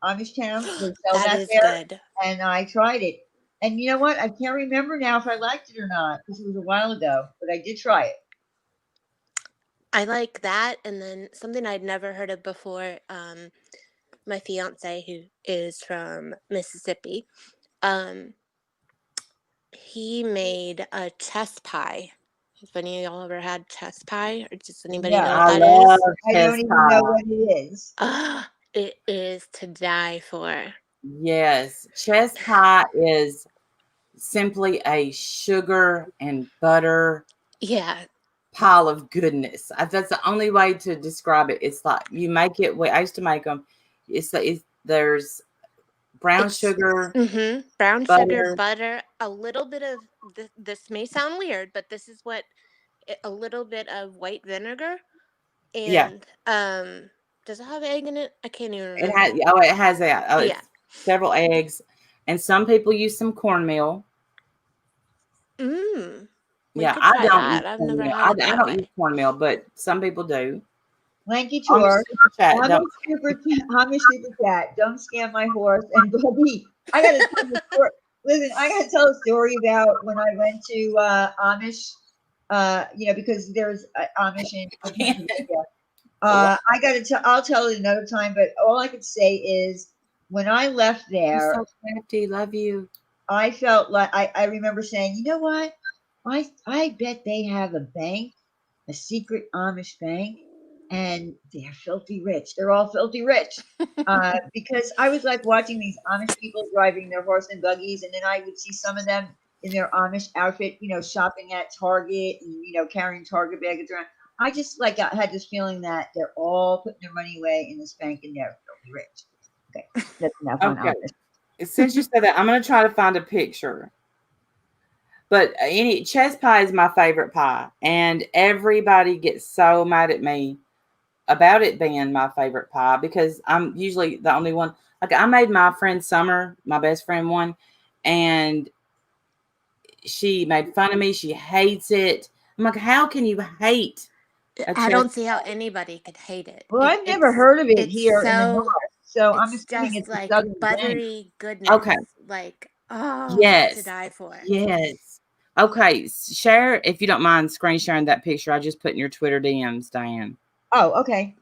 Amish town. They sell That that is there, good. and I tried it. And you know what? I can't remember now if I liked it or not because it was a while ago. But I did try it. I like that, and then something I'd never heard of before. My fiance, who is from Mississippi, um, he made a chess pie. Have any of y'all ever had chess pie, or does anybody know No, what I that love is? I chess don't even know pie. what it is. Ah, it is to die for. Yes, chess pie is simply a sugar and butter Yeah, pile of goodness. That's the only way to describe it. It's like you make it. I used to make them. There's brown it's sugar, brown sugar, butter. butter, a little bit of this may sound weird, but this is what a little bit of white vinegar Yeah, and does it have egg in it? I can't even it has. remember. Oh, it has that. Oh, Yeah. it's several eggs, and some people use some cornmeal. We Yeah, could I try don't use that. I've never cornmeal. had I it that don't use way. cornmeal, but some people do. Lanky On the tour. super chat, Amish don't. super chat. Don't scam my horse. And Bobby, I gotta tell the story. Listen, I gotta tell a story about when I went to Amish. Because there's Amish in Pennsylvania. I gotta tell. I'll tell it another time. But all I could say is when I left You're there, so crafty. Love you. I felt like I remember saying, you know what? I bet they have a bank, a secret Amish bank, and they're filthy rich. They're all filthy rich. Because I was like watching these Amish people driving their horse and buggies, and then I would see some of them in their Amish outfit, shopping at Target and carrying Target bags around. I just like I had this feeling that they're all putting their money away in this bank and they're filthy rich. Okay, that's enough on Okay. Amish. Since you said that, I'm going to try to find a picture. But chess pie is my favorite pie, and everybody gets so mad at me about it being my favorite pie because I'm usually the only one. Like I made my friend Summer, my best friend, one, and she made fun of me. She hates it. I'm like, how can you hate a I chess don't see how anybody could hate it. Well, I've never heard of it It's here in the north, so I'm it's assuming just it's a like southern thing. buttery goodness. Okay. Like to Yes. die for. Yes. Okay. Share, if you don't mind, screen sharing that picture I just put in your Twitter DMs, Diane. Oh, okay.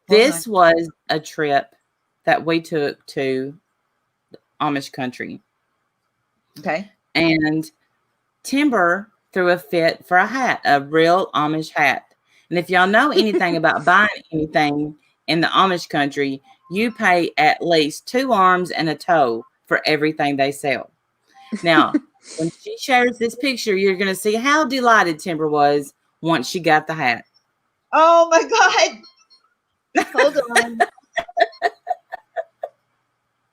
This was a trip that we took to Amish country. Okay. And Timber threw a fit for a hat, a real Amish hat. And if y'all know anything about buying anything in the Amish country, you pay at least 2 arms and a toe for everything they sell. Now, when she shares this picture, you're going to see how delighted Timber was once she got the hat. Oh my God. Hold on.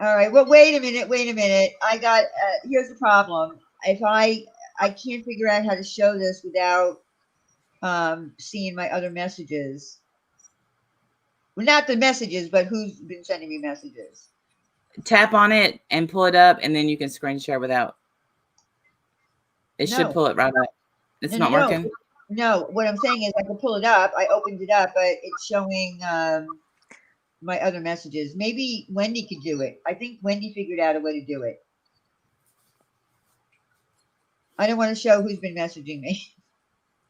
All right. Well, wait a minute. I got, here's the problem. If I can't figure out how to show this without seeing my other messages. Well, not the messages, but who's been sending me messages. Tap on it and pull it up, and then you can screen share without. It should pull it right up. It's not working? No, what I'm saying is I can pull it up. I opened it up, but it's showing my other messages. Maybe Wendy could do it. I think Wendy figured out a way to do it. I don't want to show who's been messaging me.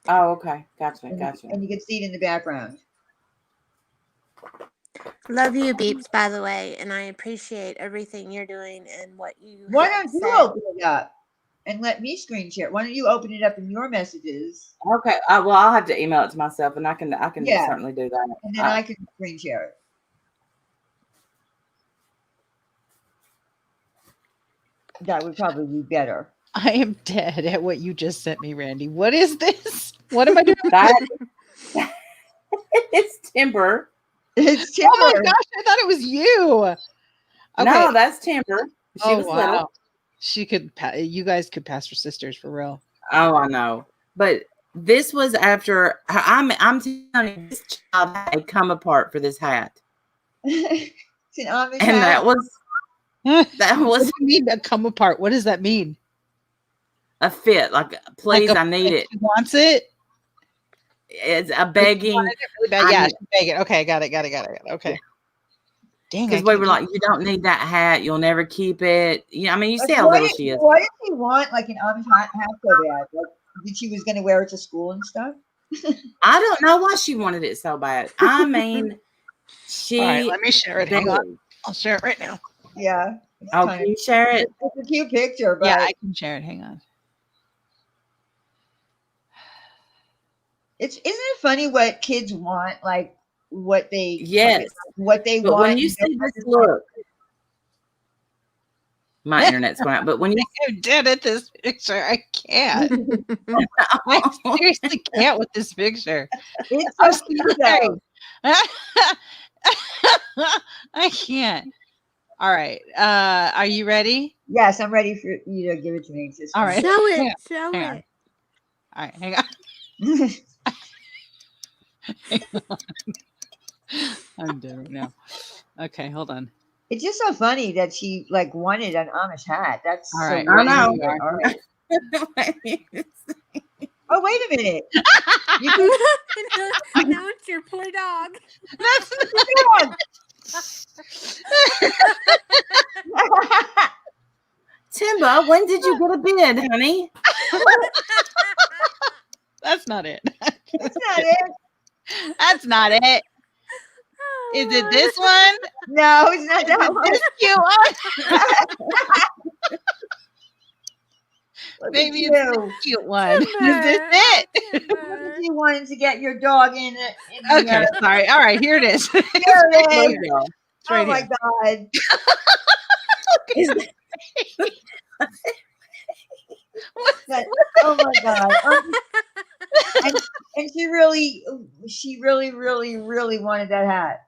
Oh, okay. Gotcha. And you can see it in the background. Love you, Beeps, by the way, and I appreciate everything you're doing and what you Why have don't you said. open it up and let me screen share? Why don't you open it up in your messages? Okay. Well, I'll have to email it to myself, and I can Yeah. certainly do that. And then I can screen share it. That would probably be better. I am dead at what you just sent me, Randy. What is this? What am I doing? That it's Timber. It's Oh my Timber. gosh, I thought it was you. Okay. No, that's Timber. She was wow. little. She could. You guys could pass for sisters for real. Oh, I know. But this was after I'm telling you, this child had a come apart for this hat, It's an Amish and hat. that What was do you mean to come apart? What does that mean? a fit. Like, please, I need it. She wants it. It's a begging. Really bad. Yeah, she's begging. Okay, got it. Okay. Dang, Because we were like, you don't need that hat. You'll never keep it. I mean, you see how little she is. Why did she want like an Amish hat so bad? Like, that she was going to wear it to school and stuff? I don't know why she wanted it so bad. I mean, she. All right, let me share it. Hang on. I'll share it right now. Yeah. Oh, can you share it? It's a cute picture, but Yeah, I can share it. Hang on. isn't it funny what kids want? Like what they what they But want. when you see this look, my internet's going out. But when you I'm dead at this picture, I can't. I seriously can't with this picture. It's so cute though. I can't. All right. Are you ready? Yes, I'm ready for you to give it to me. Just All right. Show it. Hang on. Show Hang on. it. All right. Hang on. I'm dead right now. Okay, hold on. It's just so funny that she like wanted an Amish hat. That's All so right. weird. I know. All right. Oh, wait a minute. Now it's your poor dog. That's Timba, when did you get a bid, honey? That's not it. That's not it. That's not it. Is it this one? No, it's not that one. This cute one? Maybe it's the cute one. Is this it? You wanted to get your dog in it. Okay, sorry. All right, here it is. Here it is. It's right Oh my here. God. Oh my God. And she really, really wanted that hat.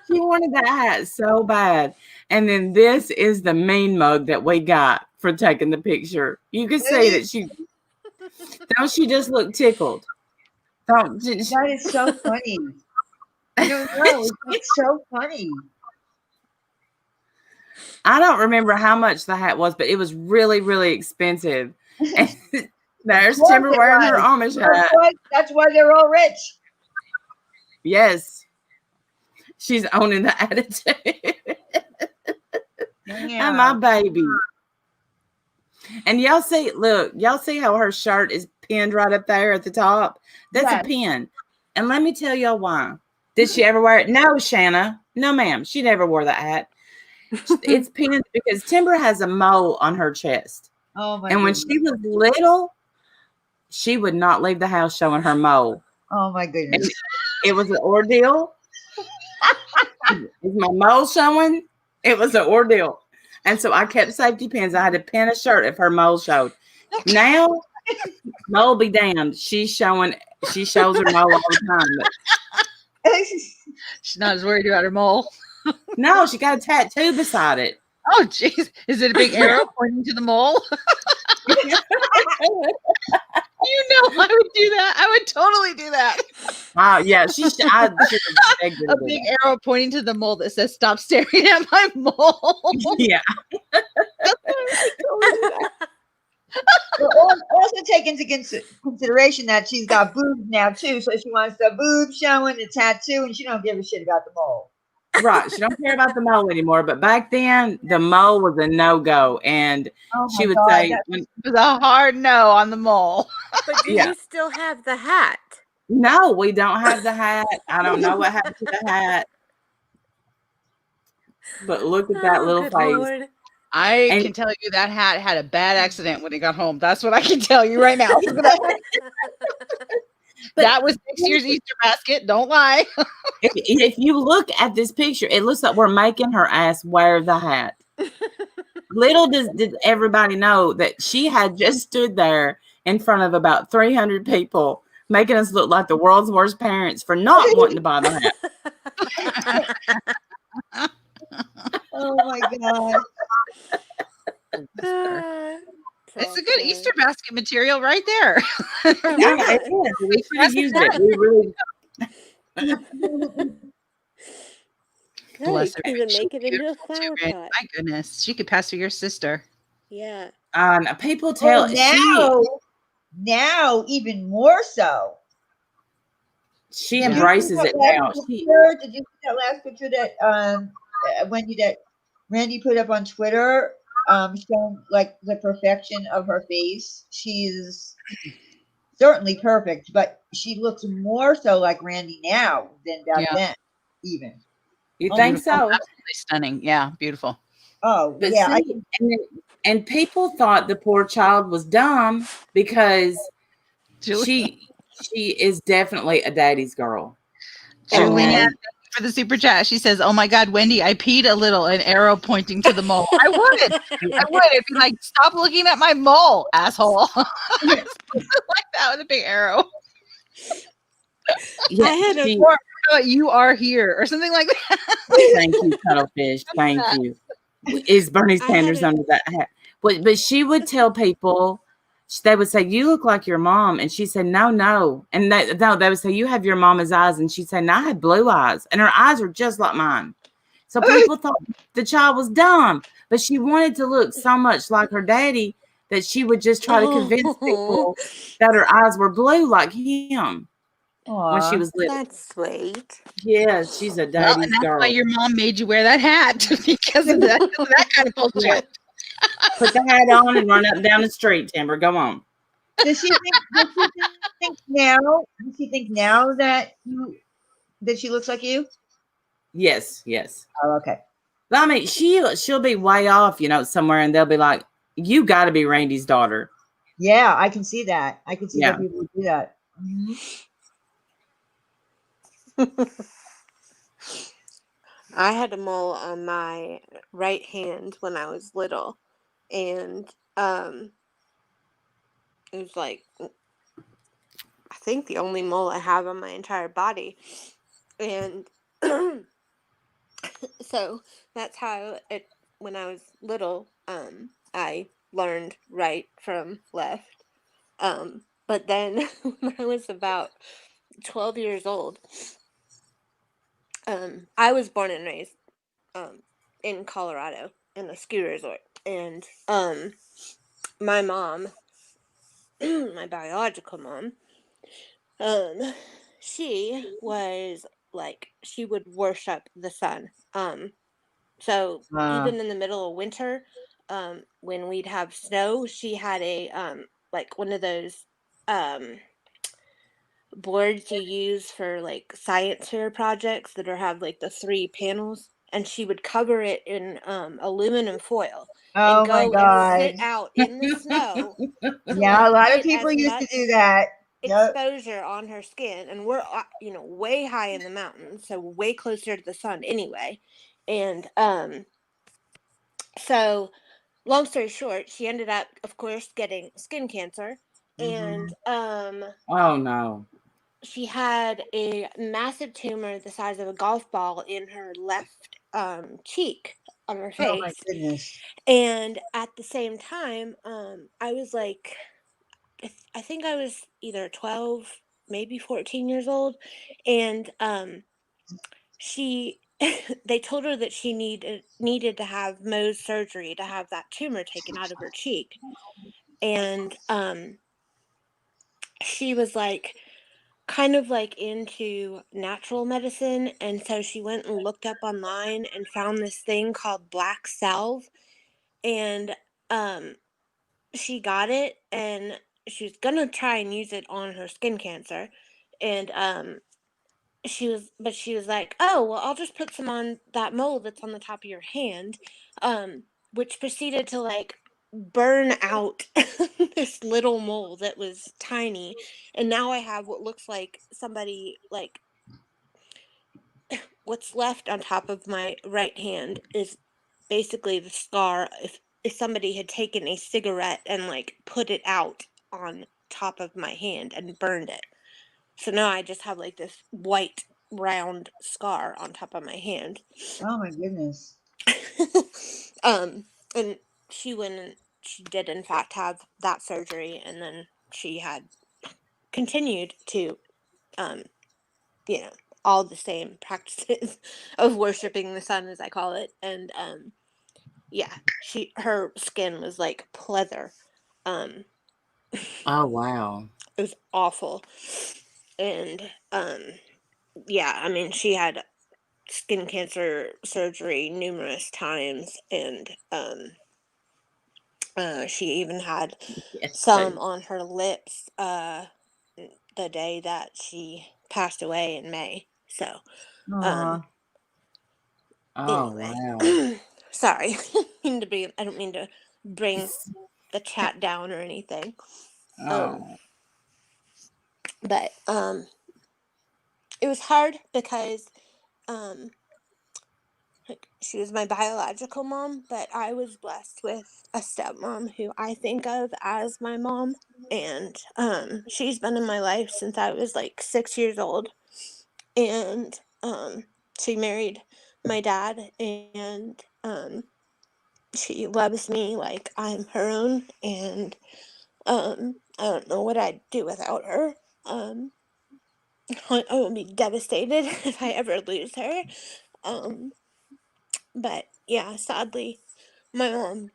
She wanted that hat so bad. And then this is the mean mug that we got for taking the picture. You can see that she just looked tickled. That is so funny. I don't know. It's so funny. I don't remember how much the hat was, but it was really, really expensive. And there's Timber wearing her Amish hat. That's why they're all rich. Yes. She's owning the attitude. Yeah. And my baby. And y'all see how her shirt is pinned right up there at the top? That's a pin. And let me tell y'all why. Did she ever wear it? No, Shanna. No, ma'am. She never wore that hat. It's pinned because Timber has a mole on her chest. Oh my And when goodness. she was little, she would not leave the house showing her mole. Oh my goodness. And it was an ordeal. Is my mole showing? It was an ordeal. And so I kept safety pins. I had to pin a shirt if her mole showed. Now, mole be damned. She shows her mole all the time. She's not as worried about her mole. No, she got a tattoo beside it. Oh, jeez. Is it a big arrow pointing to the mole? You know I would do that. I would totally do that. Yeah, a big arrow pointing to the mole that says, "Stop staring at my mole." Yeah. Also take into consideration that she's got boobs now too, so she wants the boobs showing, the tattoo, and she don't give a shit about the mole. Right. She don't care about the mole anymore. But back then, the mole was a no-go. And she would say, it was a hard no on the mole. But do you still have the hat? No, we don't have the hat. I don't know what happened to the hat. But look at that Oh, little good face. Lord. I And- can tell you that hat had a bad accident when it got home. That's what I can tell you right now. But- that was next year's Easter basket. Don't lie. if you look at this picture, it looks like we're making her ass wear the hat. Little did everybody know that she had just stood there in front of about 300 people, making us look like the world's worst parents for not wanting to buy the hat. Oh my god. It's a good Easter basket material right there. Yeah, it is. We should have used it. We really. Bless You her. could even She's make it into a beautiful too, flower Randy. pot. My goodness, she could pass for your sister. Yeah. People tell Now even more so. she Yeah. embraces Did it you see that now. last picture? Did you see that last picture that Wendy that Randy put up on Twitter? Showing like the perfection of her face. She's certainly perfect, but she looks more so like Randy now than back then, even. You Oh, think Beautiful. so? Absolutely stunning. Yeah, beautiful. Oh, But yeah. see, and people thought the poor child was dumb because Julie. she is definitely a daddy's girl. Julianne, And thank you for the super chat. She says, "Oh my God, Wendy, I peed a little." An arrow pointing to the mole. I would. I would. It'd be like, "Stop looking at my mole, asshole." Like that with a big arrow. yeah, I had a- Or you are here, or something like that. thank you, Cuttlefish. Thank you. Is Bernie Sanders under that hat? But she would tell people, they would say, "You look like your mom," and she said, "No." And they would say, "You have your mama's eyes," and she'd say, "No, I had blue eyes, and her eyes are just like mine." So people thought the child was dumb, but she wanted to look so much like her daddy that she would just try to convince people that her eyes were blue like him. When she was little. That's sweet. Yeah, she's a Well, daddy's and that's girl. why your mom made you wear that hat because of that kind of bullshit. Yeah. Put the hat on and run up and down the street, Timber. Go on. Does she think now? Does she think now that she looks like you? Yes. Oh, okay. But I mean, she'll be way off, somewhere, and they'll be like, "You got to be Randy's daughter." Yeah, I can see that. I can see Yeah. that people would do that. Mhm. I had a mole on my right hand when I was little, and it was like, I think the only mole I have on my entire body, and so that's how when I was little, I learned right from left. But then when I was about 12 years old, I was born and raised in Colorado in a ski resort, and my mom, my biological mom, she was like, she would worship the sun. So even in the middle of winter, when we'd have snow, she had a like one of those boards you use for like science fair projects that have like the 3 panels, and she would cover it in aluminum foil Oh and my go and God. sit out in the snow to Yeah, a lot of get people as used to much do that. Yep. exposure on her skin, and we're way high in the mountains, so way closer to the sun anyway. And so long story short, she ended up, of course, getting skin cancer, and Oh no. she had a massive tumor the size of a golf ball in her left cheek on her face. Oh my goodness. And at the same time, I was like, I think I was either 12, maybe 14 years old, and she they told her that she needed to have Mohs surgery to have that tumor taken out of her cheek. And she was like kind of like into natural medicine, and so she went and looked up online and found this thing called black salve, and she got it, and she was gonna try and use it on her skin cancer, and she was like, oh, well, I'll just put some on that mole that's on the top of your hand, which proceeded to like burn out this little mole that was tiny, and now I have what looks like somebody like what's left on top of my right hand is basically the scar if somebody had taken a cigarette and like put it out on top of my hand and burned it. So now I just have like this white round scar on top of my hand. Oh my goodness. And she went and she did in fact have that surgery, and then she had continued to you know, all the same practices of worshiping the sun, as I call it. And yeah, her skin was like pleather. Um Oh wow. it was awful. And yeah, I mean, she had skin cancer surgery numerous times, and she even had Yes. some on her lips the day that she passed away in May. So Aw. Oh anyway, wow. sorry. I don't mean to bring the chat down or anything. Oh. But it was hard because um like, she was my biological mom, but I was blessed with a stepmom who I think of as my mom, and she's been in my life since I was like 6 years old, and she married my dad, and she loves me like I'm her own, and I don't know what I'd do without her. I would be devastated if I ever lose her. But yeah, sadly, my mom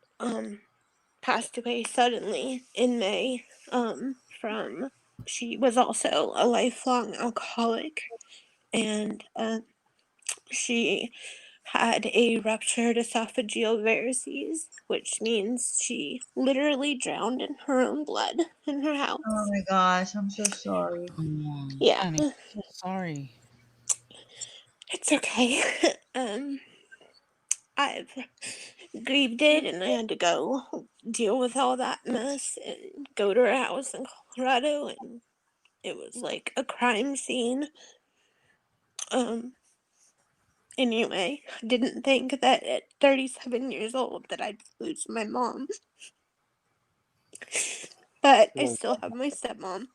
passed away suddenly in May. From She was also a lifelong alcoholic, and she had a ruptured esophageal varices, which means she literally drowned in her own blood in her Oh house. my gosh, I'm so sorry. Yeah, Honey, I'm so sorry. it's okay. I've grieved it, and I had to go deal with all that mess and go to her house in Colorado, and it was like a crime scene. Anyway, I didn't think that at 37 years old that I'd lose my mom. But I still have my stepmom,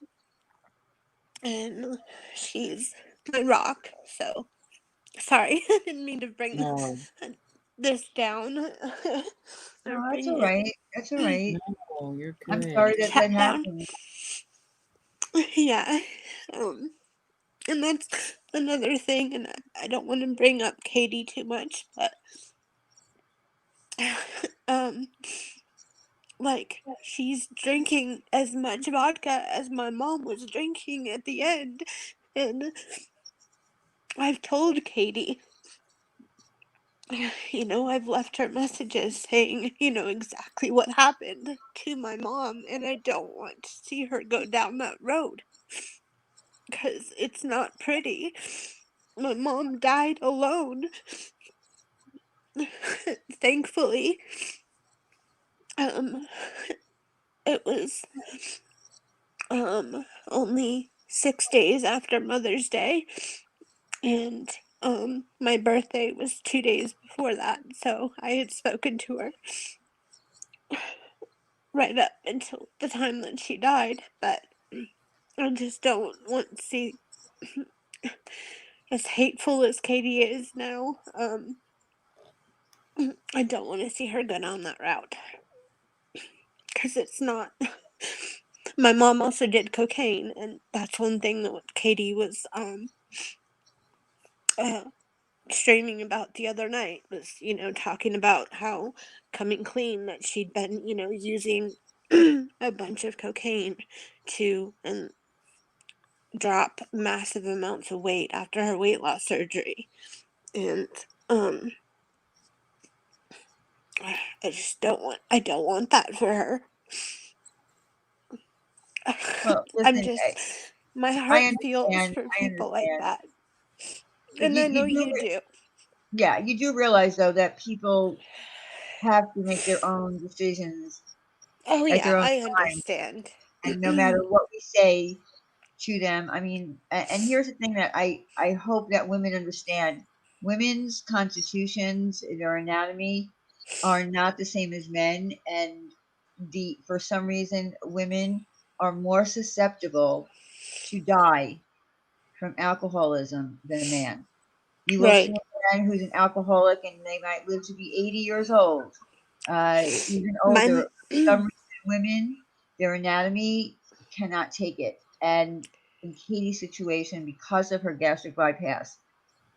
and she's my rock. So sorry, I didn't mean to bring No. this down. No, Or that's bring all right. That's all right. No, you're I'm good. sorry that chat down. happened. Yeah. And that's another thing, and I don't want to bring up Katie too much, but like, she's drinking as much vodka as my mom was drinking at the end, and I've told Katie, I've left her messages saying, exactly what happened to my mom, and I don't want to see her go down that road, because it's not pretty. My mom died alone. Thankfully, it was only 6 days after Mother's Day, and my birthday was 2 days before that, so I had spoken to her right up until the time that she died, but I just don't want to see, as hateful as Katie is now, I don't want to see her go down that route, because it's not. My mom also did cocaine, and that's one thing that Katie was streaming about the other night, was talking about how coming clean, that she'd been using a bunch of cocaine to drop massive amounts of weight after her weight loss surgery, and I don't want that for her. Well, I'm listen, just, my I heart feels understand. for I people like understand. that. And I know you you do. yeah, you do realize though that people have to make their own decisions Oh at yeah, their own I time, understand. and no matter what we say to them, I mean, and here's the thing that I hope that women understand: women's constitutions, their anatomy, are not the same as men, and the for some reason women are more susceptible to die from alcoholism than a man. You will see Right. a man who's an alcoholic and they might live to be 80 years old, even older. My For some reason, women, their anatomy cannot take it. And in Katie's situation, because of her gastric bypass,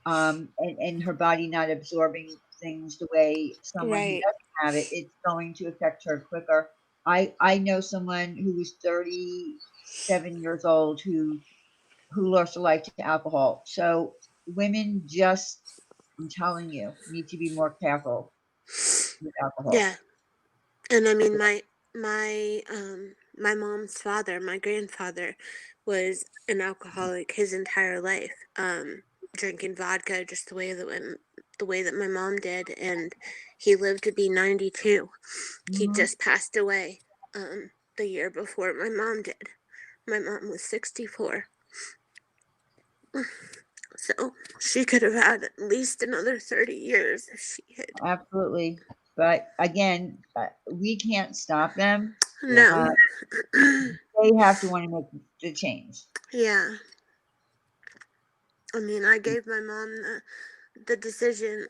and her body not absorbing things the way someone who right. doesn't have it, it's going to affect her quicker. I know someone who was 37 years old who lost her life to alcohol. So women just, I'm telling you, need to be more careful with alcohol. Yeah. And I mean my mom's father, my grandfather, was an alcoholic his entire life. Drinking vodka just the way that my mom did, and he lived to be 92. He Mhm. just passed away the year before my mom did. My mom was 64. So she could have had at least another 30 years if she had. Absolutely. But again, we can't stop them. Uh, No. they have to want to make the change. Yeah. I mean, I gave my mom the decision.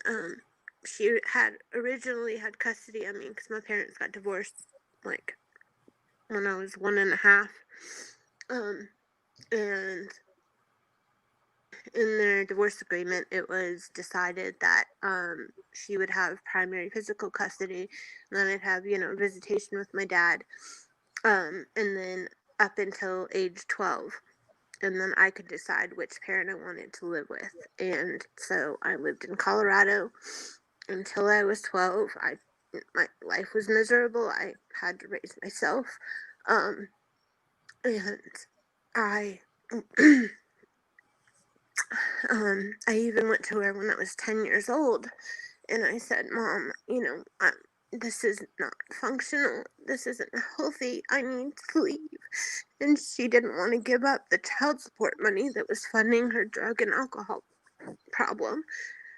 She had originally had custody of me because my parents got divorced like when I was 1.5. And in their divorce agreement, it was decided that she would have primary physical custody, and then I'd have visitation with my dad, and then up until age 12. And then I could decide which parent I wanted to live with. And so I lived in Colorado until I was 12. My life was miserable. I had to raise myself. And I I even went to her when I was 10 years old, and I said, "Mom, this is not functional. This isn't healthy. I need to leave." And she didn't want to give up the child support money that was funding her drug and alcohol problem.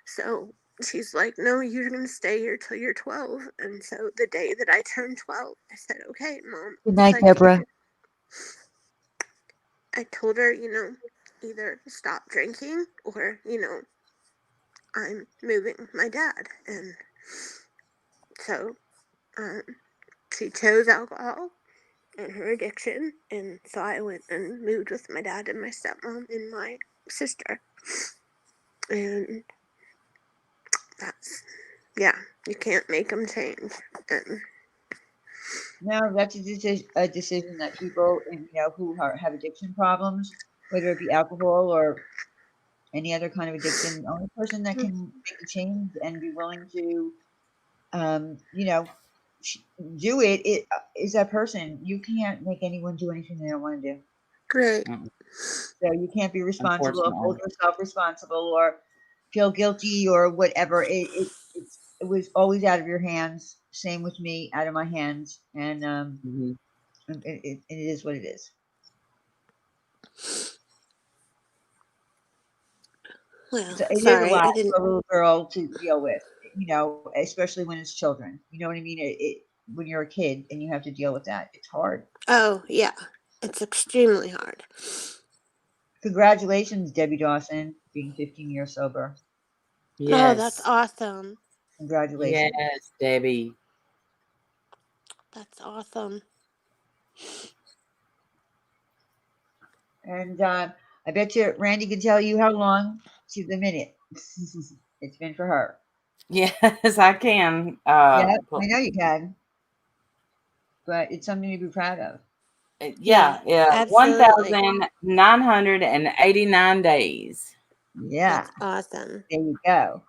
So she's like, "No, you're going to stay here till you're 12." And so the day that I turned 12, I said, "Okay, Mom." Good night, Like, Deborah. I told her, either stop drinking or, I'm moving with my dad. And so um, she chose alcohol and her addiction. And so I went and moved with my dad and my stepmom and my sister. And yeah, you can't make them change. And No, that's a decision that people, who have addiction problems, whether it be alcohol or any other kind of addiction, the only person that can make a change and be willing to, um, you know, do it is that person. You can't make anyone do anything they don't want to do. right. So you can't be responsible, hold Unfortunately. yourself responsible, or feel guilty or whatever. It was always out of your hands. Same with me, out of my hands, and Mhm. it is what it is. Well, So it is a sorry, lot I didn't. for a little girl to deal with, especially when it's children. You know what I mean? When you're a kid and you have to deal with that, it's hard. Oh, yeah. It's extremely hard. Congratulations, Debbie Dawson, being 15 years sober. Oh, that's Yes. awesome. Congratulations. Yes, Debbie. That's awesome. And I bet you Randy can tell you how long to the minute it's been for her. Yes, I can. Yeah, I know you can, but it's something to be proud of. Yeah, Yeah, absolutely. 1,989 days. Yeah, That's awesome. there you go.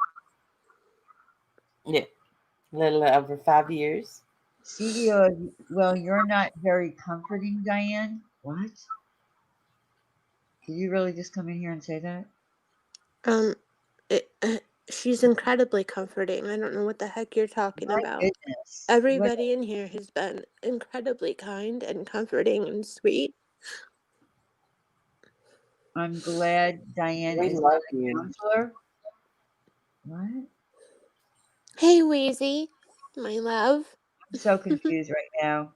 Yeah, a little over 5 years. CEO, well, you're not very comforting, Diane. What? Did you really just come in here and say that? she's incredibly comforting. I don't know what the heck you're talking My about. goodness. Everybody in here has been incredibly kind and comforting and sweet. I'm glad Diane We is love not a you. counselor. What? Hey, Wheezy, my love. I'm so confused right now.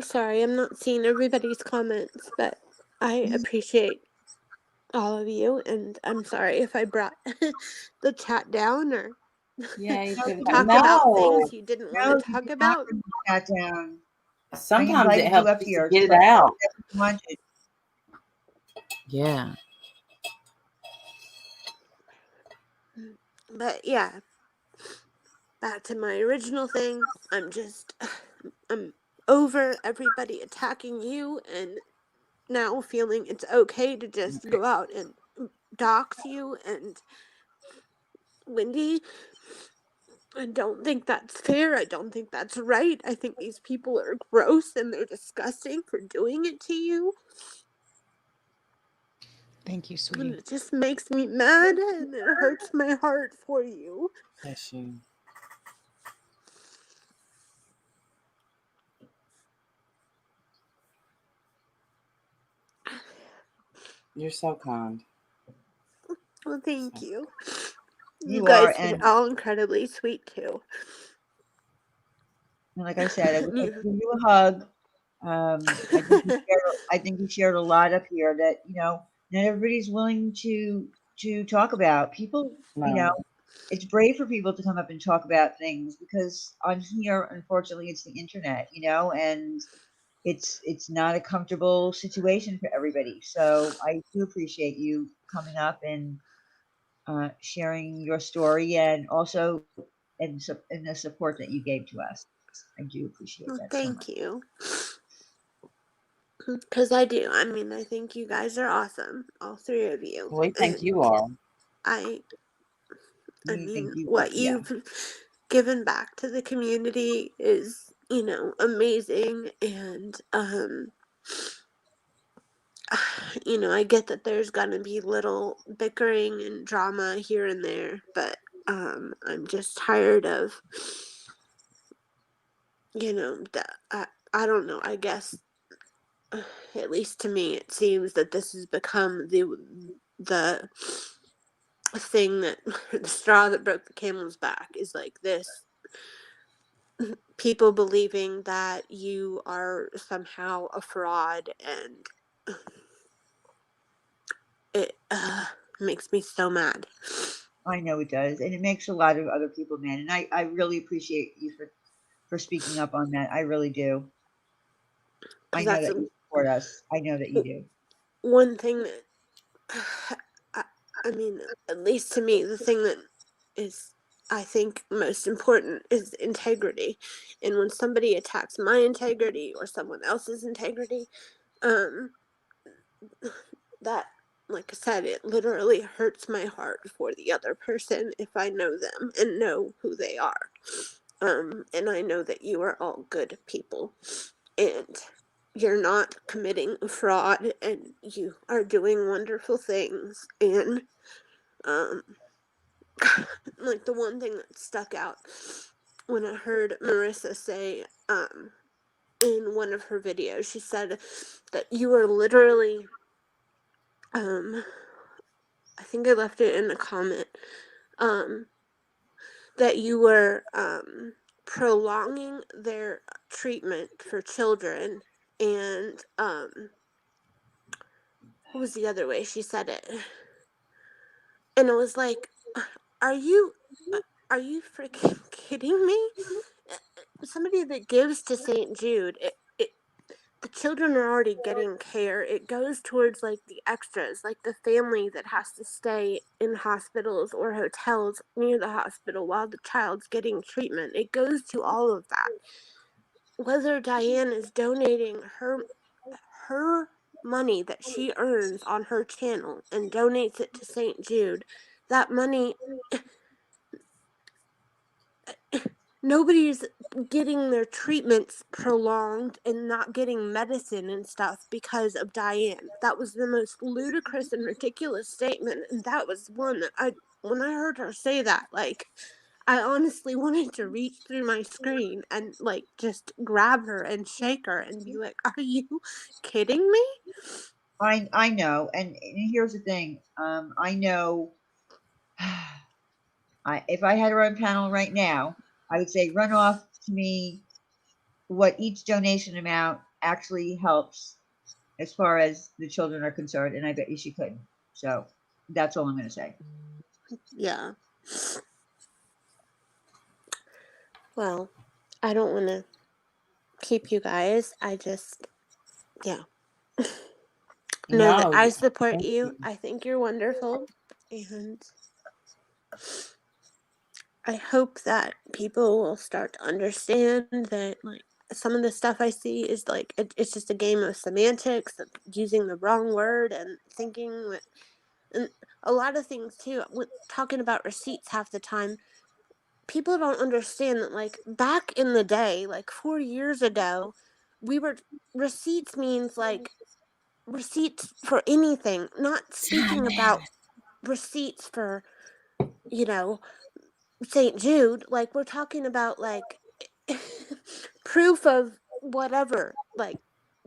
Sorry, I'm not seeing everybody's comments, but I appreciate all of you, and I'm sorry if I brought the chat down or Yeah, you could talk about no. things you didn't want No, to you talk did not about. bring that down. I Sometimes it invited you helps up just here. to get So it I out. wanted. Yeah. But yeah, back to my original thing. I'm over everybody attacking you, and now feeling it's okay to just go out and dox you and Wendy. I don't think that's fair. I don't think that's right. I think these people are gross and they're disgusting for doing it to you. Thank you, And sweetie. it just makes me mad and it hurts my heart for you. Bless you. You're so kind. Well, thank you. You You guys are, are and all incredibly sweet too. like I said, I would like to You- give you a hug. I think you shared a lot up here that not everybody's willing to talk about. People, No. it's brave for people to come up and talk about things because on here, unfortunately, it's the internet, and it's not a comfortable situation for everybody. So I do appreciate you coming up and sharing your story and also and the support that you gave to us. I do appreciate well, that so much. thank you. Because I do. I mean, I think you guys are awesome. All three of you. We think you And are. I We think mean, you are, what yeah. you've given back to the community is, amazing. And, I get that there's gonna be little bickering and drama here and there, but, I'm just tired of, I don't know, I guess, at least to me, it seems that this has become the thing that the straw that broke the camel's back is like this people believing that you are somehow a fraud, and it makes me so mad. I know it does, and it makes a lot of other people mad. And I really appreciate you for speaking up on that. I really do. I Because know that's that you support us. I know that you do. one thing that I mean, at least to me, the thing that is, I think, most important is integrity. And when somebody attacks my integrity or someone else's integrity, um, that, like I said, it literally hurts my heart for the other person if I know them and know who they are. And I know that you are all good people. And you're not committing fraud and you are doing wonderful things. And like the one thing that stuck out when I heard Marissa say in one of her videos, she said that you are literally I think I left it in a comment that you were prolonging their treatment for children, and what was the other way she said it? And it was like, are you freaking kidding me? Somebody that gives to St. Jude, the children are already getting care. It goes towards like the extras, like the family that has to stay in hospitals or hotels near the hospital while the child's getting treatment. It goes to all of that. Whether Diane is donating her money that she earns on her channel and donates it to St. Jude, that money nobody's getting their treatments prolonged and not getting medicine and stuff because of Diane. That was the most ludicrous and ridiculous statement, and that was one that when I heard her say that, like, I honestly wanted to reach through my screen and like just grab her and shake her and be like, "Are you kidding me?" I know, and here's the thing. I know. If I had her on panel right now, I would say run off to me what each donation amount actually helps as far as the children are concerned, and I bet you she couldn't. So that's all I'm going to say. Yeah. Well, I don't want to keep you guys. I just, yeah. Know that No, I support thank you. I think you're wonderful. And I hope that people will start to understand that, like, some of the stuff I see is like, it's just a game of semantics, of using the wrong word and thinking that, and a lot of things too, with talking about receipts half the time, people don't understand that, like, back in the day, like 4 years ago, receipts means like receipts for anything, not speaking about receipts for, you know, St. Jude. Like, we're talking about like proof of whatever, like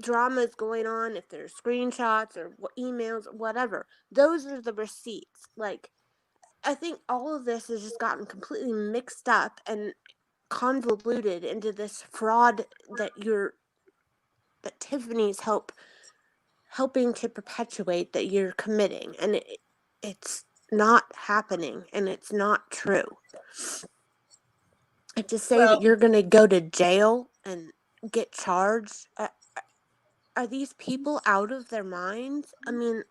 dramas going on, if there's screenshots or emails or whatever. Those are the receipts. Like, I think all of this has just gotten completely mixed up and convoluted into this fraud that Tiffany's helping to perpetuate that you're committing, and it's not happening, and it's not true. And to say that you're going to go to jail and get charged, are these people out of their minds? I mean,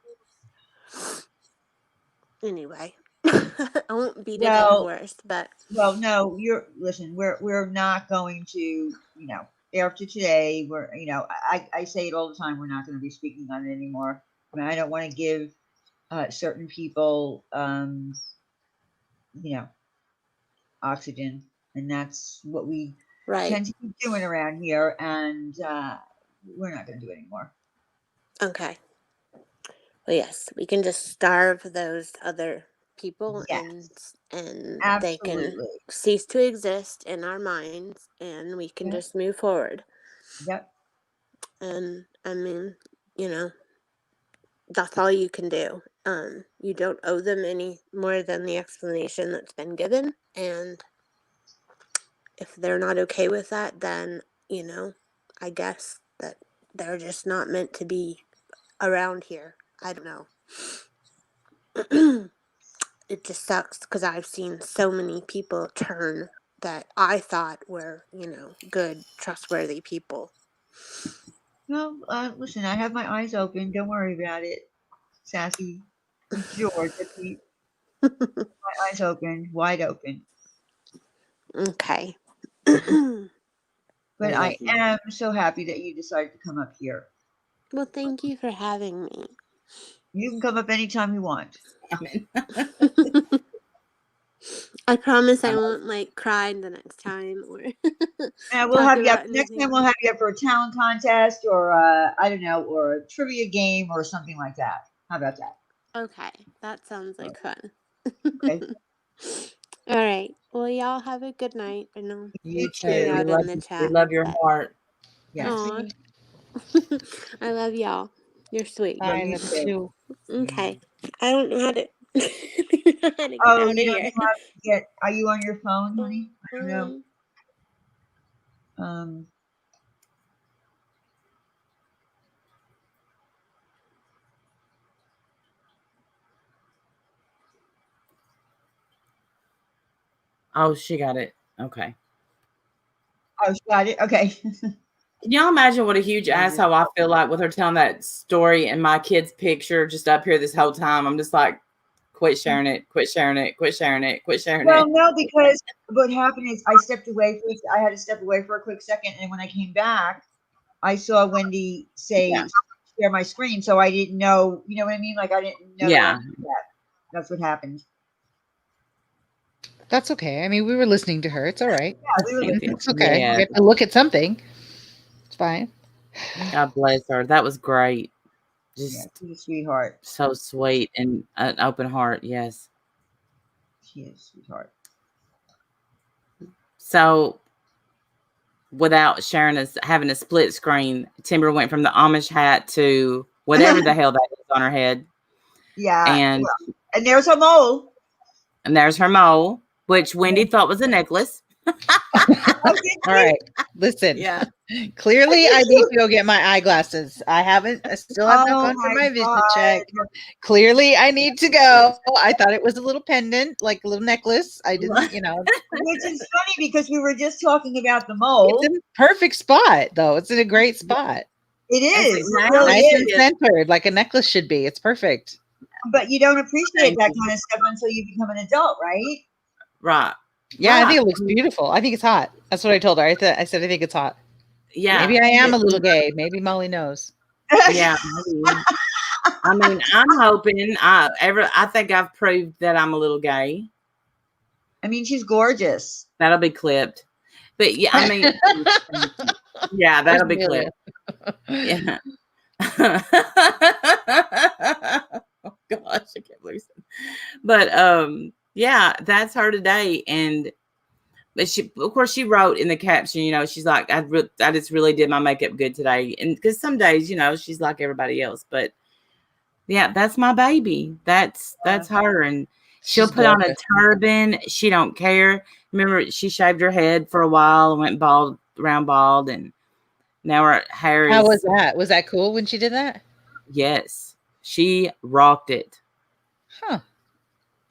anyway, I won't beat a dead horse, but no, listen, we're not going to, after today, I say it all the time, we're not going to be speaking on it anymore. I mean, I don't want to give certain people, oxygen, and that's what we right. tend to keep doing around here, and we're not going to do it anymore. Okay. Well, yes, we can just starve those other people, Yes, and they can absolutely. cease to exist in our minds, and we can Yep. just move forward. Yep. And I mean, that's all you can do. You don't owe them any more than the explanation that's been given, and if they're not okay with that, then I guess that they're just not meant to be around here. I don't know. It just sucks because I've seen so many people turn that I thought were, good, trustworthy people. No, listen, I have my eyes open. Don't worry about it, sassy George. My eyes open, wide open. Okay. But I am so happy that you decided to come up here. Well, thank you for having me. You can come up anytime you want. I promise I won't cry the next time or We'll have you up about next anything. time. We'll have you up for a talent contest, or I don't know, or a trivia game, or something like that. How about that? Okay, that sounds like fun. Okay. All right. Well, y'all have a good night, and I'll You hang too. out in the chat. We love your heart. Yes. Aw. I love y'all. You're sweet. I love you too. Okay. I don't know how to. Get Oh, out you of don't here. know how to get. Are you on your phone, honey? I don't know. Oh, she got it. Okay. Oh, she got it. Okay. Can y'all imagine what a huge asshole I feel like with her telling that story and my kid's picture just up here this whole time? I'm just like, quit sharing it, quit sharing it, quit sharing it, quit sharing Well, it. no, because what happened is I stepped away. I had to step away for a quick second, and when I came back, I saw Wendy say share my screen, so I didn't know. You know what I mean? Like I didn't know. Yeah. That's what happened. That's okay. I mean, we were listening to her. It's all right. Yeah, we were listening. It's okay. Yeah. We have to look at something. It's fine. God bless her. That was great. Yeah, Just she's a sweetheart. so sweet and an open heart. Yes. She is a sweetheart. So, without sharing us having a split screen, Timber went from the Amish hat to whatever the hell that is on her head. Yeah. And well, and there's her mole. and there's her mole, which Wendy thought was a necklace. Oh, did All you? right. Listen. Yeah. Clearly, I need to go get my eyeglasses. I still have not Oh gone for my vision God. check. Clearly, I need to go. I thought it was a little pendant, like a little necklace. I didn't, Which is funny because we were just talking about the mole. It's in a perfect spot, though. It's in a great spot. It is. It exactly really Nice and is. centered, like a necklace should be. It's perfect. But you don't appreciate Thank that you. kind of stuff until you become an adult, right? Right. Yeah, I Right. think it looks beautiful. I think it's hot. That's what I told her. I said I think it's hot. Yeah. Maybe I am a little gay. Maybe Molly knows. Yeah. Maybe. I mean, I'm hoping I think I've proved that I'm a little gay. I mean, she's gorgeous. That'll be clipped. But yeah, I mean, yeah, that'll be Amelia. clipped. Yeah. Oh gosh, I can't believe it. But yeah, that's her today. But she, of course, she wrote in the caption, she's like, I just really did my makeup good today. And because some days, she's like everybody else. But yeah, that's my baby. That's her. And she'll She's put on a gorgeous. turban. She don't care. Remember, she shaved her head for a while and went round bald, and now her hair is. How was that? Was that cool when she did that? Yes, she rocked it. Huh.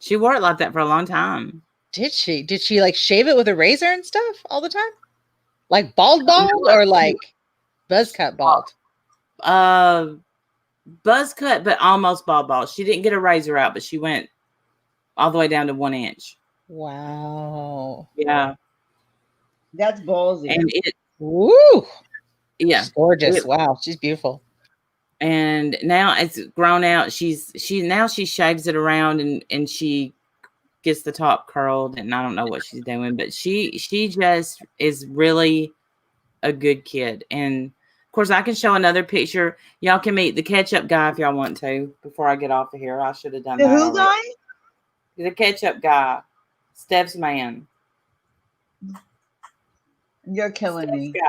She wore it like that for a long time. Did she? Did she like shave it with a razor and stuff all the time? Like bald or like buzz cut bald? Buzz cut, but almost bald. She didn't get a razor out, but she went all the way down to 1 inch. Wow. Yeah. That's ballsy. And it, Woo. yeah. She's gorgeous. Wow. She's beautiful. And now it's grown out. She shaves it around and she gets the top curled, and I don't know what she's doing, but she just is really a good kid. And of course, I can show another picture. Y'all can meet the ketchup guy if y'all want to. Before I get off of here, I should have done The that. who already. guy? The ketchup guy, Steph's man. You're killing me. Guy.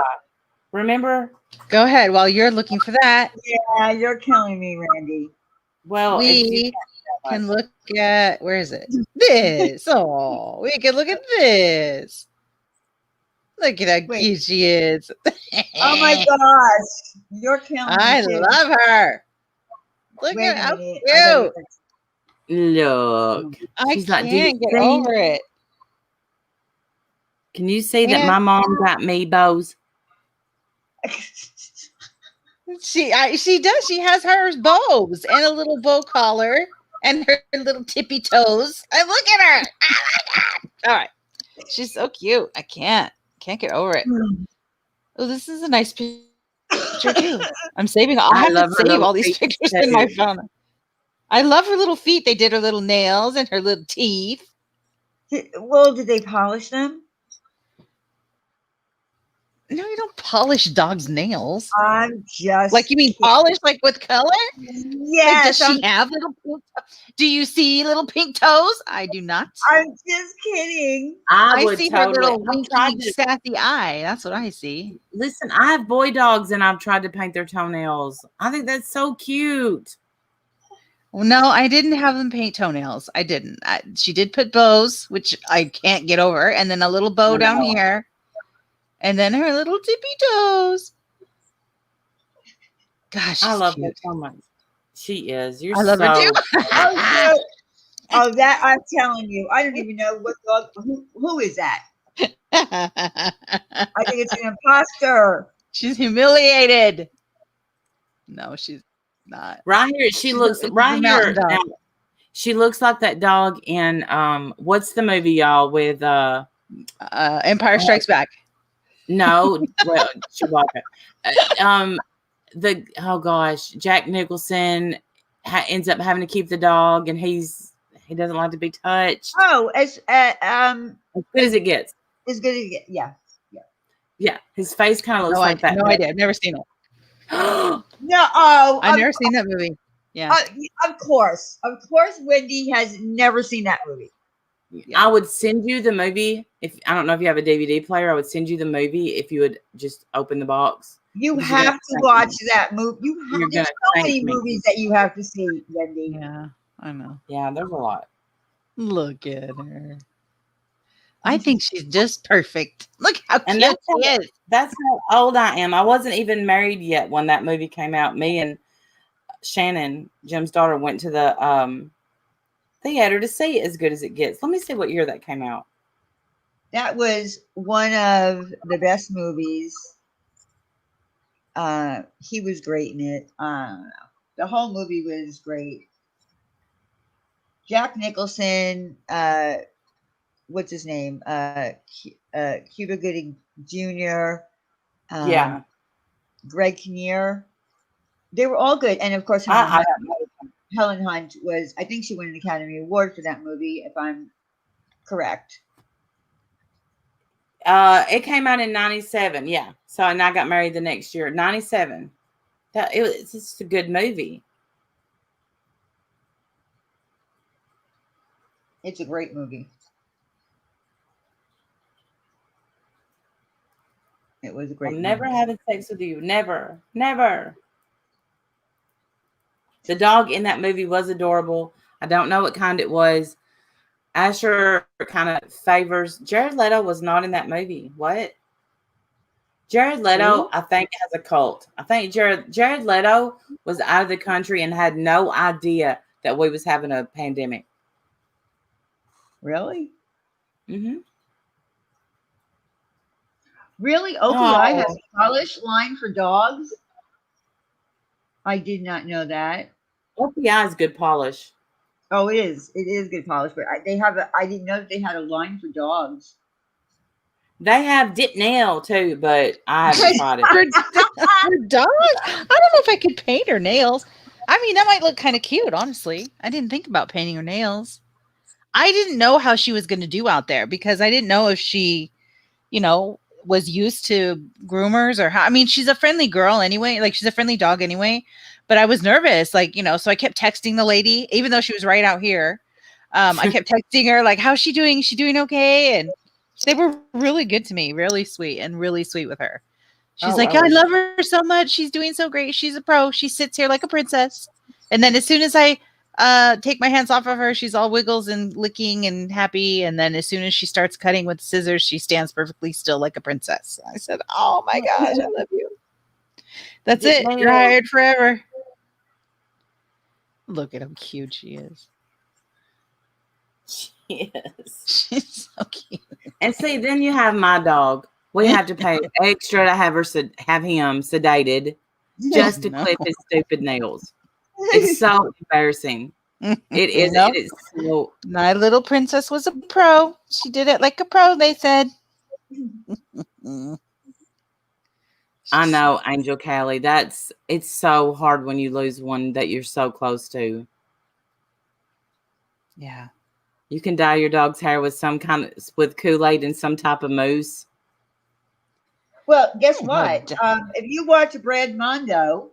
Remember? Go ahead while you're looking for that. Yeah, you're killing me, Randy. Well, We can look at, where is it? This. Oh, we can look at this. Look at how Wait. cute she is. Oh my gosh, you're killing me. I too. love her. Look Wait at a how minute. cute. look. I She's like, "Do you can't get see? over it. Can you see that Yeah. my mom got me bows?" She does. She has her bows and a little bow collar and her little tippy toes. And look at her. Oh my God. All right. She's so cute. I can't get over it. Oh, this is a nice picture too. I'm saving. I have love to her save little all these feet pictures in my too. phone. I love her little feet. They did her little nails and her little teeth. Well, did they polish them? No, you don't polish dogs' nails. I'm just Like, you mean kidding. polish like with color? Like, Yes, does she have little pink do you see little pink toes? I do not. I'm just kidding. I I would see her totally. little I've tried winky, to sassy eye. That's what I see. listen. I have boy dogs, and I've tried to paint their toenails. I think that's so cute. Well, no, I didn't have them paint toenails. I didn't. She did put bows, which I can't get over, and then a little bow down No. here, and then her little tippy toes. Gosh, I she's love her cute. so much. She is. You're I love her too. Oh, oh, that I'm telling you, I don't even know what dog. Who is that? I think it's an imposter. She's humiliated. No, she's not. Right here, she looks it's right a mountain here. dog. Now, she looks like that dog in what's the movie, y'all? With Empire Strikes Back. no, well, Chewbacca. Oh gosh, Jack Nicholson ends up having to keep the dog, and he's He doesn't like to be touched. Oh, As good as it gets. as good as it gets. Yeah. Yeah, his face kind of looks like that. No idea. I've never seen it. No. Oh, I've never seen that movie. Yeah. Of course, Wendy has never seen that movie. I would send you the movie if I don't know if you have a DVD player. I would send you the movie if you would just open the box. You Because you're have gonna to thank watch me. that movie. You're There's gonna so thank many me. movies that you have to see, Wendy. Yeah, I know. Yeah, there's a lot. Look at her. I think she's just perfect. Look how And cute she is. that's how old I am. I wasn't even married yet when that movie came out. Me and Shannon, Jim's daughter, went to the theater to see As Good as It Gets. Let me see what year that came out. That was one of the best movies. He was great in it. I don't know. The whole movie was great. Jack Nicholson, what's his name? Cuba Gooding Jr., Yeah. Greg Kinnear. They were all good. And of course, Helen Hunt was, I think she won an Academy Award for that movie, if I'm correct. It came out in 97. Yeah. So, and I got married the next year, 97. It's just a good movie. It's a great movie. It was a great I'm never movie. having sex with you. Never. Never. The dog in that movie was adorable. I don't know what kind it was. Asher kind of favors. Jared Leto was not in that movie. What? Jared Leto, Who? I think, has a cult. I think Jared Leto was out of the country and had no idea that we was having a pandemic. Really? Mm-hmm. Really? OPI has a polish line for dogs? I did not know that. OPI is good polish. Oh, it is. It is good polish, but I didn't know that they had a line for dogs. They have dip nail too, but I haven't tried it. For dogs? I don't know if I could paint her nails. I mean, that might look kind of cute, honestly. I didn't think about painting her nails. I didn't know how she was going to do out there because I didn't know if she, was used to groomers or how. I mean, she's a friendly girl anyway. Like, she's a friendly dog anyway. But I was nervous, so I kept texting the lady, even though she was right out here. I kept texting her, like, how's she doing? Is she doing okay? And they were really good to me, really sweet with her. She's like, I love her so much. She's doing so great. She's a pro. She sits here like a princess. And then as soon as I take my hands off of her, she's all wiggles and licking and happy. And then as soon as she starts cutting with scissors, she stands perfectly still like a princess. I said, oh my gosh, I love you. That's it. You're hired forever. Look at how cute she is. Yes. She's so cute. And see, then you have my dog. We have to pay extra to have him sedated just to clip his stupid nails. It's so embarrassing. It is. It is so. My little princess was a pro. She did it like a pro, they said. I know, Angel Callie. It's so hard when you lose one that you're so close to. Yeah. You can dye your dog's hair with with Kool-Aid and some type of mousse. Well, guess what? If you watch Brad Mondo,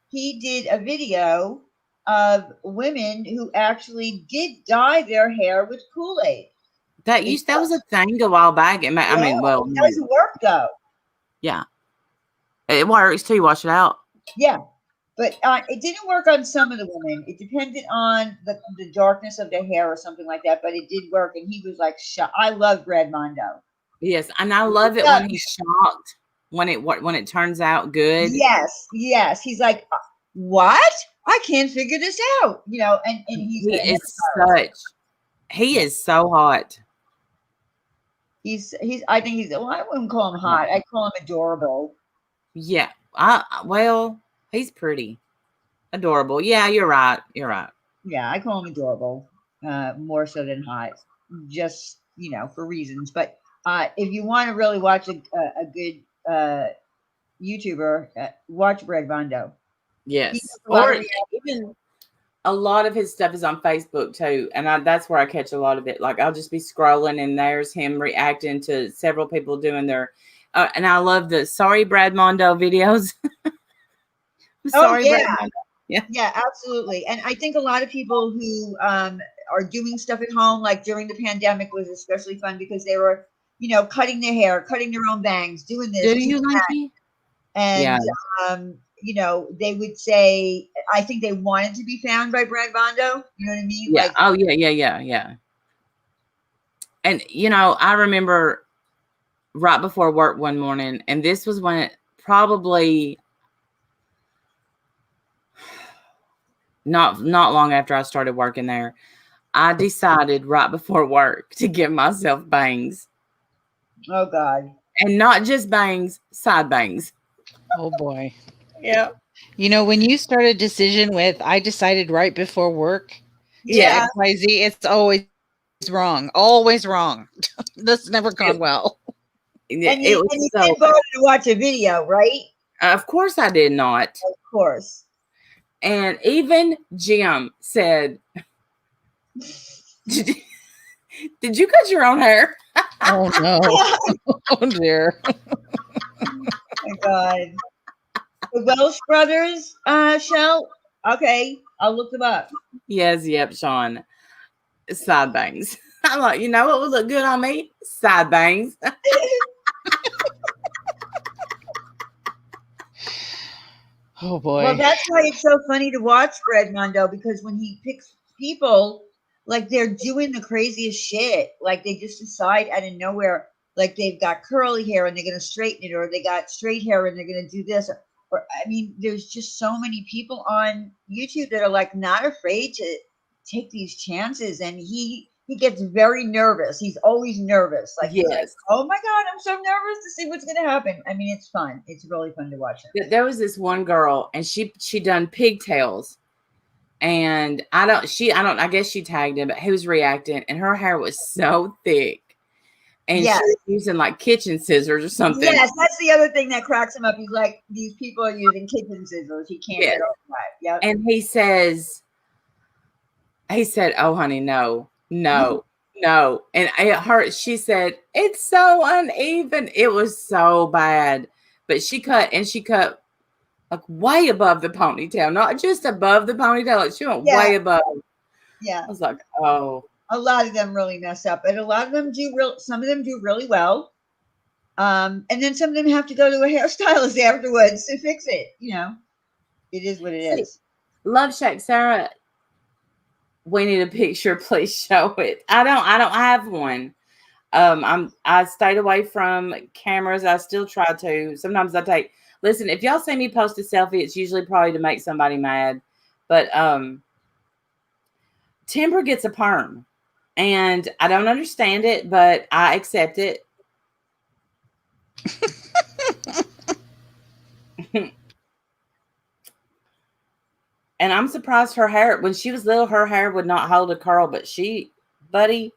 he did a video of women who actually did dye their hair with Kool-Aid. That was a thing a while back. It doesn't work though. Yeah, it works too. You wash it out. Yeah, but it didn't work on some of the women. It depended on the darkness of their hair or something like that. But it did work, and he was like, I love Brad Mondo. Yes, and I love it when he's shocked when it turns out good. Yes. He's like, what? I can't figure this out. And he is so hot. I think well, I wouldn't call him hot. I'd call him adorable. Yeah. He's pretty. Adorable. Yeah, you're right. Yeah, I call him adorable. More so than hot. Just, for reasons. But if you want to really watch a good YouTuber, watch Brad Mondo. Yes. Or even a lot of his stuff is on Facebook too, and that's where I catch a lot of it. Like I'll just be scrolling, and there's him reacting to several people doing their. And I love the sorry Brad Mondo videos. Sorry, yeah. Brad Mondo. Yeah, absolutely. And I think a lot of people who are doing stuff at home, like during the pandemic, was especially fun because they were, cutting their hair, cutting their own bangs, doing this, Do doing you, that. Linky? And, Yeah. they would say, I think they wanted to be found by Brad Mondo. You know what I mean? Yeah. Like, Oh, yeah. And, I remember right before work one morning, and this was when it probably not long after I started working there, I decided right before work to give myself bangs. oh God. And not just bangs, side bangs. Oh boy. Yeah. When you start a decision with I decided right before work, Yeah. XYZ, it's always wrong. Always wrong. That's never gone well. And It you was did so bother to watch a video, right? of course I did not. Of course. And even Jim said, did you cut your own hair? Oh no. Oh dear. Oh my God. The Welsh brothers, Shell? Okay, I'll look them up. Yes, yep, Sean. Side bangs. I'm like, you know what would look good on me? Side bangs. Oh boy. Well, that's why it's so funny to watch Fred Mondo, because when he picks people, like they're doing the craziest shit. Like they just decide out of nowhere, like they've got curly hair and they're going to straighten it, or they got straight hair and they're going to do this. Or, I mean, there's just so many people on YouTube that are like not afraid to take these chances. And he gets very nervous. He's always nervous. Like, he's like, Yes. oh my God, I'm so nervous to see what's going to happen. I mean, it's fun. It's really fun to watch him. There was this one girl, and she done pigtails, and I guess she tagged him, but he was reacting, and her hair was so thick, and Yes. she was using like kitchen scissors or something. Yes, that's the other thing that cracks him up. He's like, these people are using kitchen scissors. He can't Yes. get over that. Yep. And he said, "Oh, honey, no. And it hurt." She said, "It's so uneven." It was so bad, but she cut like way above the ponytail, not just above the ponytail. Like she went way above. Yeah. I was like, oh. A lot of them really mess up, and a lot of them some of them do really well. And then some of them have to go to a hairstylist afterwards to fix it. It is what it is. Love Shack Sarah, we need a picture. Please show it. I don't have one. I stayed away from cameras. I still try to. Sometimes listen, if y'all see me post a selfie, it's usually probably to make somebody mad. But Timber gets a perm. And I don't understand it, but I accept it. And I'm surprised her hair, when she was little, her hair would not hold a curl, but she perms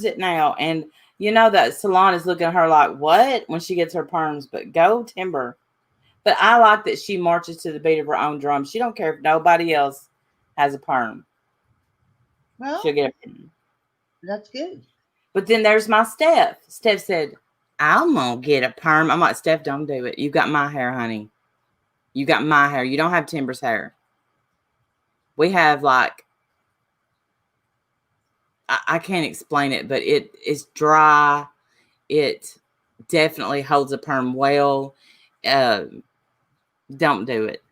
it now. And that salon is looking at her like, what? When she gets her perms, but go Timber. But I like that she marches to the beat of her own drum. She don't care if nobody else has a perm. Well, she'll get a perm. That's good. But then there's my Steph. Steph said, I'm going to get a perm. I'm like, Steph, don't do it. You got my hair, honey. You got my hair. You don't have Timber's hair. We have like, I can't explain it, but it is dry. It definitely holds a perm well. Don't do it.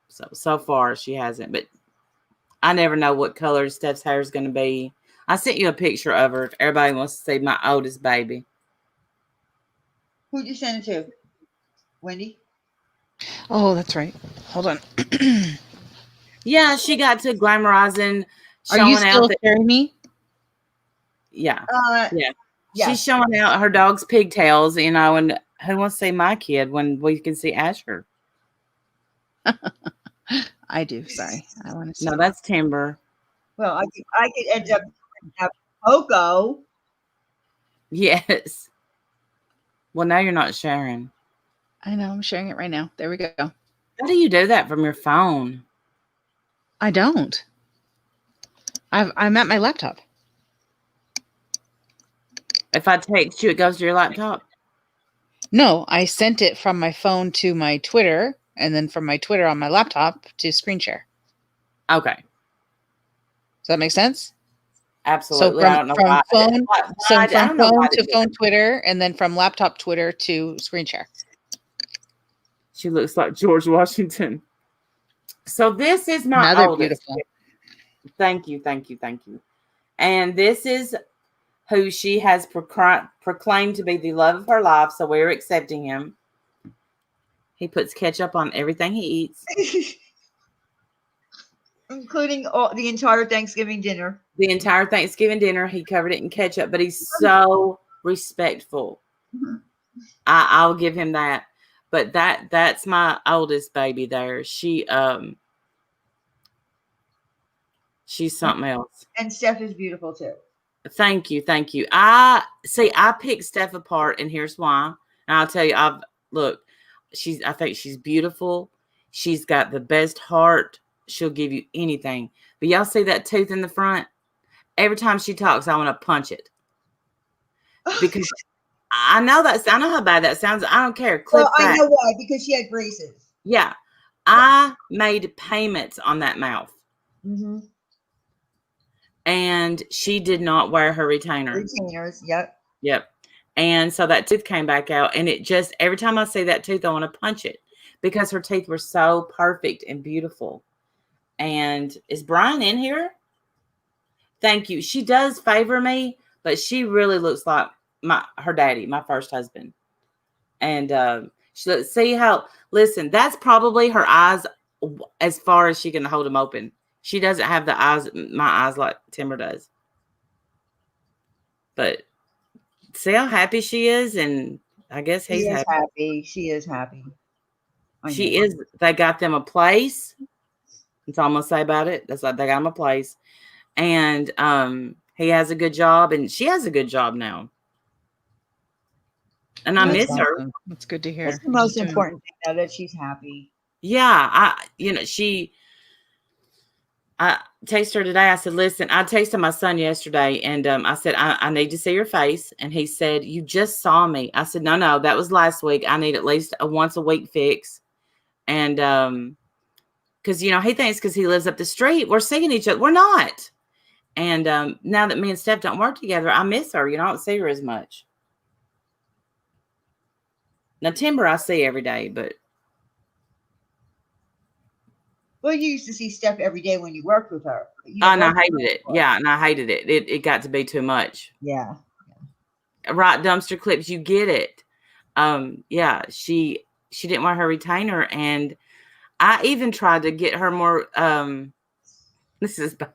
So far she hasn't, but I never know what color Steph's hair is going to be. I sent you a picture of her if everybody wants to see my oldest baby. Who'd you send it to? Wendy? Oh, that's right. Hold on. Yeah, she got to glamorizing. Are you still sharing me? Yeah. Yeah. She's showing out her dog's pigtails, and who wants to see my kid when we can see Asher? I do. Sorry. I want to see. No, that's Timber. Well, I could end up having Coco. Yes. Well, now you're not sharing. I know. I'm sharing it right now. There we go. How do you do that from your phone? I don't. I'm at my laptop. If I text you, it goes to your laptop. No, I sent it from my phone to my Twitter, and then from my Twitter on my laptop to screen share. Okay. Does that make sense? Absolutely. So I don't know from why. phone, I from don't know why phone they to did phone that. Twitter, and then from laptop Twitter to screen share. She looks like George Washington. So this is my Now they're oldest. beautiful. Thank you. And this is who she has proclaimed to be the love of her life. So we're accepting him. He puts ketchup on everything he eats. Including the entire Thanksgiving dinner. The entire Thanksgiving dinner, he covered it in ketchup, but he's so respectful. I'll give him that. But that's my oldest baby there. She's something else. And Steph is beautiful too. Thank you. I picked Steph apart, and here's why. And I'll tell you, I think she's beautiful. She's got the best heart. She'll give you anything. But y'all see that tooth in the front? Every time she talks, I want to punch it. Because I know how bad that sounds. I don't care. I know why, because she had braces. Yeah. I made payments on that mouth. Mm-hmm. And she did not wear her retainer. Retainers, yep. And so that tooth came back out, and it just, every time I see that tooth, I want to punch it because her teeth were so perfect and beautiful. And is Brian in here? Thank you. She does favor me, but she really looks like her daddy, my first husband. And listen, that's probably her eyes as far as she can hold them open. She doesn't have my eyes like Timber does. But see how happy she is, and I guess he's happy. She is happy. She is. They got them a place. That's all I'm gonna say about it. That's like they got him a place, and he has a good job, and she has a good job now. And I miss her. That's good to hear. That's the most important thing, though, that she's happy. Yeah, I texted her today. I said, listen, I texted my son yesterday, and I said, I need to see your face. And he said, you just saw me. I said, no, that was last week. I need at least a once a week fix. And because, he thinks because he lives up the street, we're seeing each other. We're not. And now that me and Steph don't work together, I miss her. I don't see her as much. Now, Timber, I see every day, but. Well, you used to see Steph every day when you worked with her. And I hated it. Yeah, and I hated it. It got to be too much. Yeah. Right, dumpster clips, you get it. Yeah, she didn't wear her retainer, and I even tried to get her more. This is bad.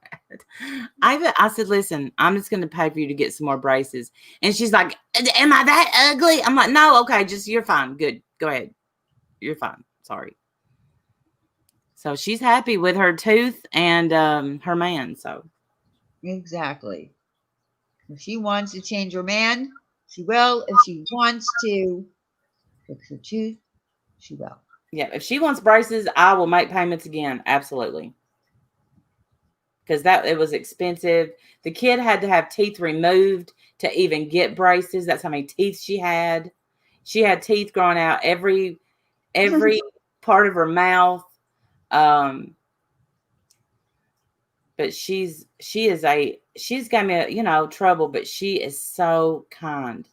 I said, listen, I'm just going to pay for you to get some more braces, and she's like, am I that ugly? I'm like, no, okay, just you're fine, good, go ahead, you're fine. Sorry. So she's happy with her tooth and her man. So exactly. If she wants to change her man, she will. If she wants to fix her tooth, she will. Yeah, if she wants braces, I will make payments again. Absolutely. Because it was expensive. The kid had to have teeth removed to even get braces. That's how many teeth she had. She had teeth growing out every part of her mouth. But she's got me, trouble, but she is so kind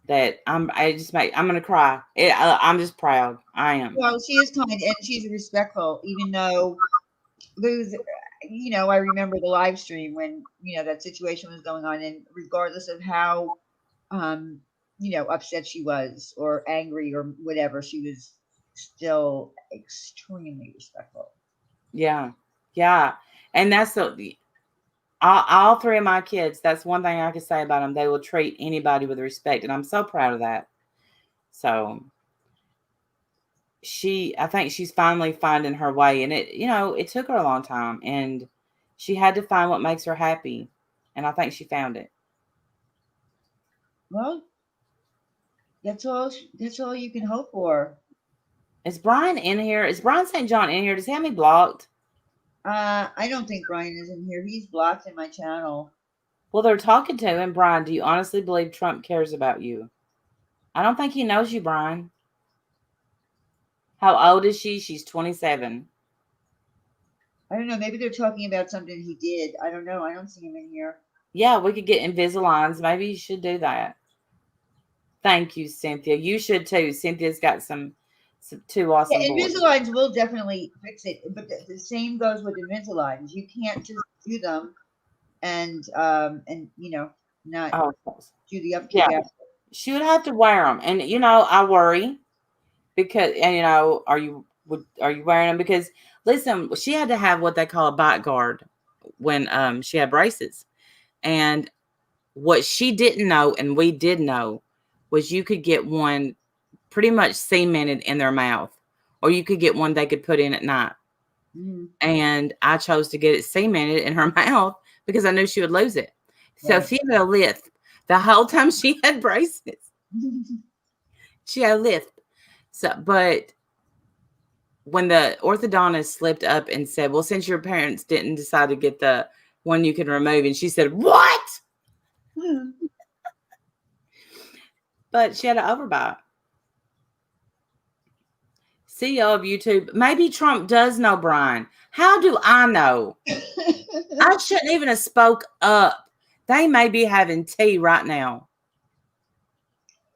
that I'm going to cry. I'm just proud. I am. Well, she is kind and she's respectful, even though I remember the live stream when, that situation was going on, and regardless of how, upset she was or angry or whatever, she was still extremely respectful. Yeah. Yeah. And that's all three of my kids. That's one thing I can say about them. They will treat anybody with respect. And I'm so proud of that. So I think she's finally finding her way, and it took her a long time, and she had to find what makes her happy. And I think she found it. Well, that's all you can hope for. Is Brian in here? Is Brian St. John in here? Does he have me blocked? I don't think Brian is in here. He's blocked in my channel. Well, they're talking to him. Brian, do you honestly believe Trump cares about you? I don't think he knows you, Brian. How old is she? She's 27. I don't know. Maybe they're talking about something he did. I don't know. I don't see him in here. Yeah, we could get Invisaligns. Maybe you should do that. Thank you, Cynthia. You should too. Cynthia's got some two awesome Yeah, boys. Invisaligns will definitely fix it, but the same goes with Invisaligns. You can't just do them and not Oh, do the upkeep. yeah. She would have to wear them, and I worry because, and are you wearing them? Because listen, she had to have what they call a bite guard when she had braces, and what she didn't know and we did know was you could get one pretty much cemented in their mouth, or you could get one they could put in at night. And I chose to get it cemented in her mouth because I knew she would lose it. So she had a lisp the whole time she had braces. She had a lisp. So, but when the orthodontist slipped up and said, well, since your parents didn't decide to get the one you can remove, and she said, what? But she had an overbite. CEO of YouTube. Maybe Trump does know Brian. How do I know? I shouldn't even have spoke up. They may be having tea right now.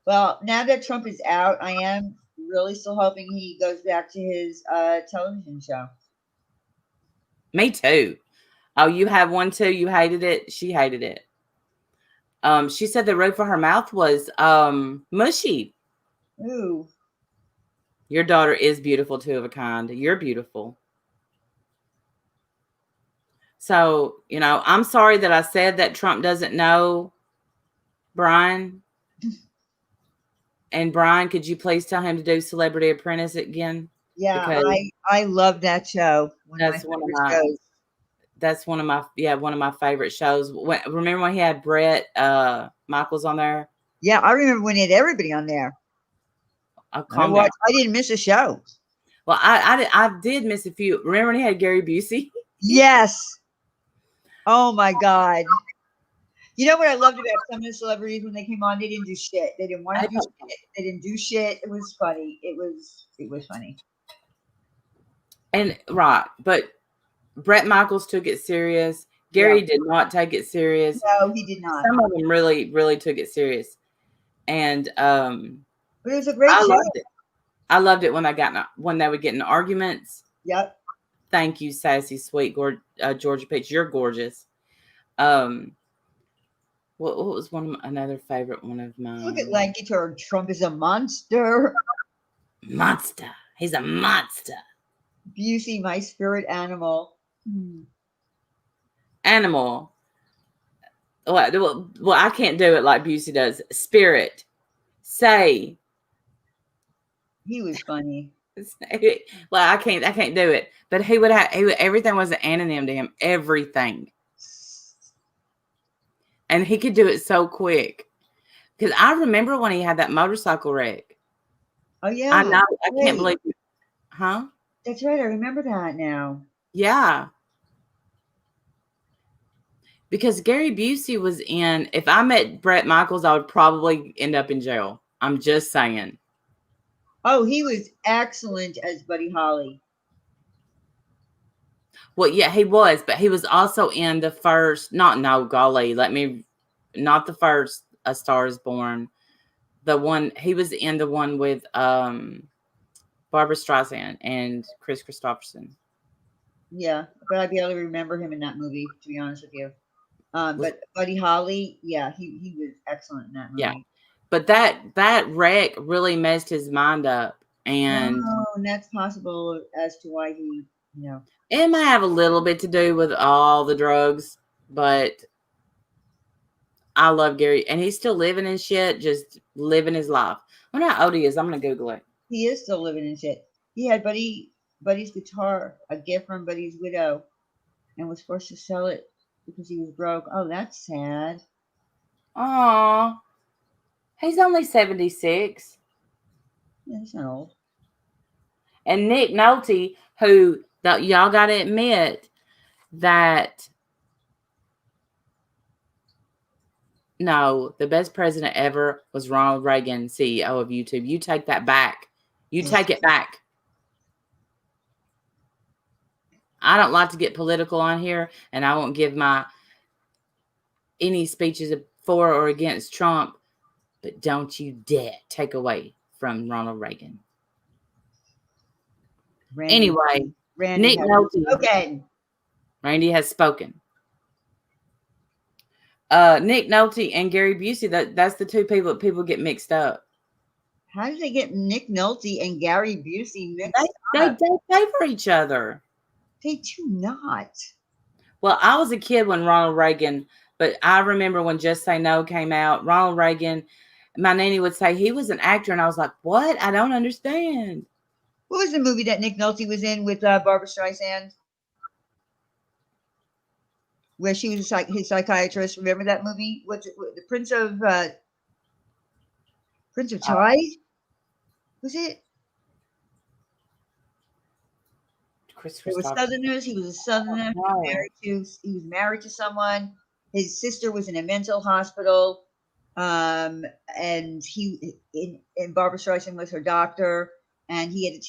Well, now that Trump is out, I am really still hoping he goes back to his television show. Me too. Oh, you have one too? You hated it? She hated it. She said the roof of her mouth was mushy. Ooh. Your daughter is beautiful, two of a kind. You're beautiful. So, I'm sorry that I said that Trump doesn't know Brian. And Brian, could you please tell him to do Celebrity Apprentice again? Yeah, Because I love that show. that's one of my favorite shows. Remember when he had Brett Michaels on there? Yeah, I remember when he had everybody on there. I didn't miss a show. Well, I did miss a few. Remember when he had Gary Busey? Yes. Oh my God. You know what I loved about some of the celebrities when they came on? They didn't do shit. They didn't want to do shit. They didn't do shit. It was funny. It was funny. And right, but Brett Michaels took it serious. Gary did not take it serious. No, he did not. Some of them really, really took it serious. And but it was a great show. Loved it. I loved it when they would get in arguments. Yep. Thank you, sassy, sweet Georgia Peach. You're gorgeous. What was another favorite one of mine? Look at Lanky Turd. Trump is a monster. Monster. He's a monster. Busey, my spirit animal. Animal. Well, I can't do it like Busey does. Spirit. Say. He was funny. Well, I can't do it. But he would everything was an anonym to him. Everything. And he could do it so quick. Because I remember when he had that motorcycle wreck. Oh, yeah. I know. I can't believe it. Huh? That's right. I remember that now. Yeah. Because Gary Busey was in, if I met Brett Michaels, I would probably end up in jail. I'm just saying. Oh, he was excellent as Buddy Holly. Well, yeah, he was, but he was also in the first, not the first A Star Is Born. He was in the one with Barbara Streisand and Chris Christopherson. Yeah, but I'd be able to remember him in that movie, to be honest with you. But Buddy Holly, yeah, he was excellent in that movie. Yeah, but that wreck really messed his mind up, and that's possible as to why he, it may have a little bit to do with all the drugs, but I love Gary, and he's still living in shit, just living his life. I wonder how old he is. I'm gonna Google it. He is still living in shit. He had Buddy's guitar, a gift from Buddy's widow, and was forced to sell it because he was broke. Oh, that's sad. Aw. He's only 76. Yeah, he's not old. And Nick Nolte, who y'all got to admit that no, the best president ever was Ronald Reagan, CEO of YouTube. You take that back. You take it back. I don't like to get political on here, and I won't give any speeches for or against Trump, but don't you dare take away from Ronald Reagan. Anyway, Nick Nolte. Randy has spoken. Nick Nolte and Gary Busey, that's the two people that people get mixed up. How did they get Nick Nolte and Gary Busey mixed up? They favor each other. They do not. Well, I was a kid when Ronald Reagan, but I remember when Just Say No came out, Ronald Reagan, my nanny would say he was an actor, and I was like, what? I don't understand. What was the movie that Nick Nolte was in with Barbara Streisand? Where she was his psychiatrist. Remember that movie? What's it? The Prince of Tide? Was it? They were Southerners. He was a Southerner. He was married to someone. His sister was in a mental hospital, and Barbara Streisand was her doctor. And he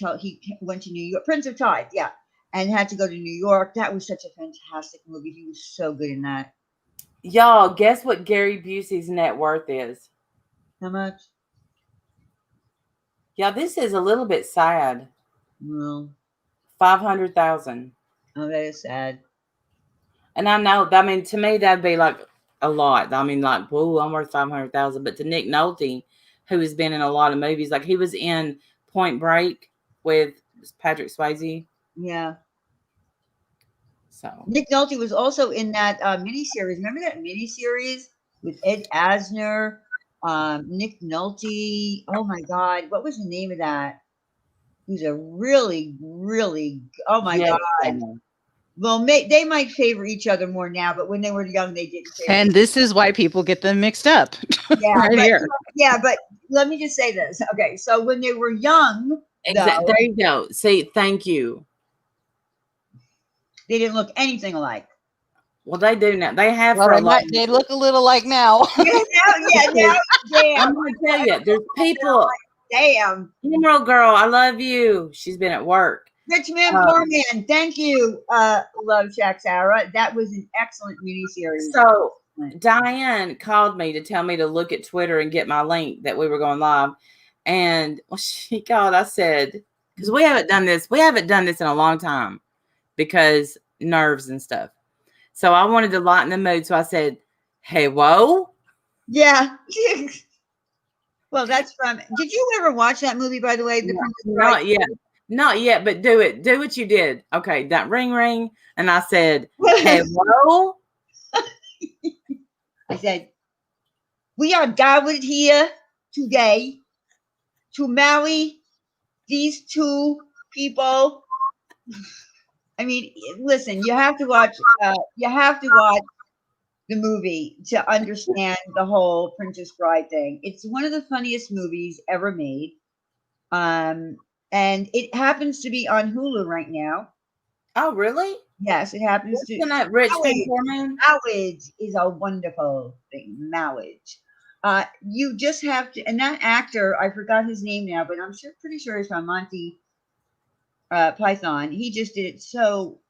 went to New York. Prince of Tide, yeah, and had to go to New York. That was such a fantastic movie. He was so good in that. Y'all, guess what Gary Busey's net worth is? How much? Yeah, this is a little bit sad. Well, 500,000. Oh, that is sad. And I know, I mean, to me, that'd be like a lot. I mean, like, whoa, I'm worth 500,000. But to Nick Nolte, who has been in a lot of movies, like he was in Point Break with Patrick Swayze. Yeah. So Nick Nolte was also in that miniseries. Remember that miniseries with Ed Asner, Nick Nolte? Oh my God, what was the name of that? He was a really, really. Oh my God. Well, they might favor each other more now, but when they were young, they didn't. And this is why people get them mixed up. Yeah, right here. Yeah, but let me just say this. Okay, so when they were young, exactly. There you go. See, thank you. They didn't look anything alike. Well, they do now. They have for a lot. They look a little like now. Now, damn. I'm going to tell you, there's people. Damn. Emerald Girl, I love you. She's been at work. Rich Man, Poor Man. Thank you, Love Shack Sarah. That was an excellent miniseries. So Diane called me to tell me to look at Twitter and get my link that we were going live. And she called. I said, because we haven't done this. We haven't done this in a long time because nerves and stuff. So I wanted to lighten the mood. So I said, hey, whoa. Yeah. Well, that's from. Did you ever watch that movie, by the way? Not yet. Not yet, but do it. Do what you did. Okay, that ring. And I said, hey, whoa. I said, we are gathered here today to marry these two people. I mean, listen, you have to watch the movie to understand the whole Princess Bride thing. It's one of the funniest movies ever made. And it happens to be on Hulu right now. Oh, really? Yes, it happens to. Isn't that Rich Man? Marriage is a wonderful thing. Marriage. You just have to, and that actor, I forgot his name now, but I'm pretty sure he's from Monty Python. He just did it so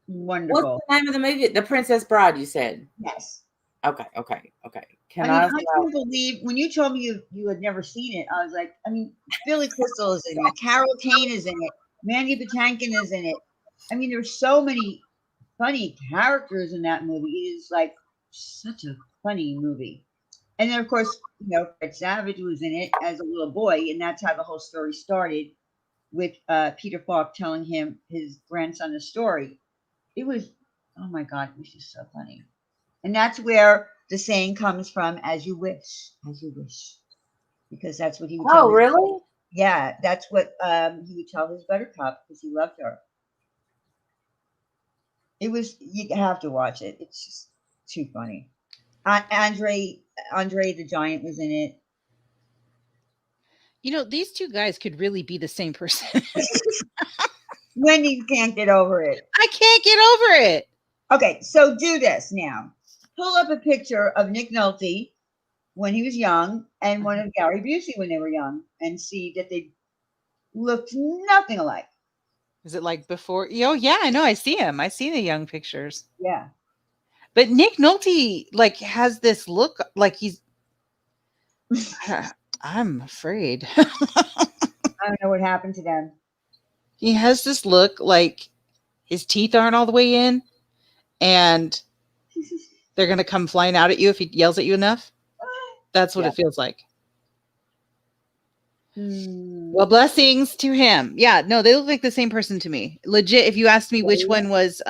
wonderful. What's the name of the movie? The Princess Bride, you said? Yes. Okay. I can't believe when you told me you had never seen it. I was like, I mean, Billy Crystal is in it, Carol Kane is in it, Mandy Patinkin is in it. I mean, there's so many funny characters in that movie. It is like such a funny movie. And then, of course, Fred Savage was in it as a little boy, and that's how the whole story started with Peter Falk telling him his grandson a story. It was, oh my God, it was just so funny. And that's where the saying comes from, as you wish, because that's what he would tell. Oh, really? Yeah, that's what he would tell his Buttercup because he loved her. You have to watch it. It's just too funny. Andre the Giant was in it. You know, these two guys could really be the same person. Wendy can't get over it. I can't get over it. Okay, so do this now. Pull up a picture of Nick Nolte when he was young and one of Gary Busey when they were young and see that they looked nothing alike. Is it like before? Oh, yeah, I know. I see him. I see the young pictures. Yeah. But Nick Nolte, like, has this look like he's. I'm afraid. I don't know what happened to them. He has this look like his teeth aren't all the way in, and they're going to come flying out at you if he yells at you enough. That's what it feels like. Well, blessings to him. Yeah, no, they look like the same person to me. Legit, if you asked me which one was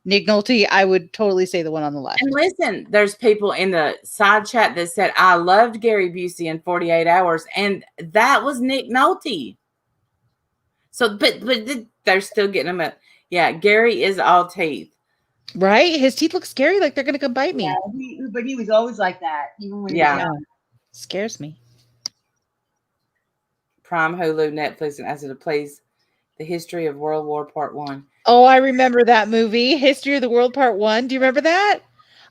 Nick Nolte, I would totally say the one on the left. And listen, there's people in the side chat that said, I loved Gary Busey in 48 Hours, and that was Nick Nolte. So, but they're still getting him. Yeah, Gary is all teeth. Right? His teeth look scary, like they're going to come bite me. Yeah, but he was always like that, even when he was young. Scares me. Prime, Hulu, Netflix, and as it plays the history of World War Part 1. Oh, I remember that movie, History of the World Part 1. Do you remember that?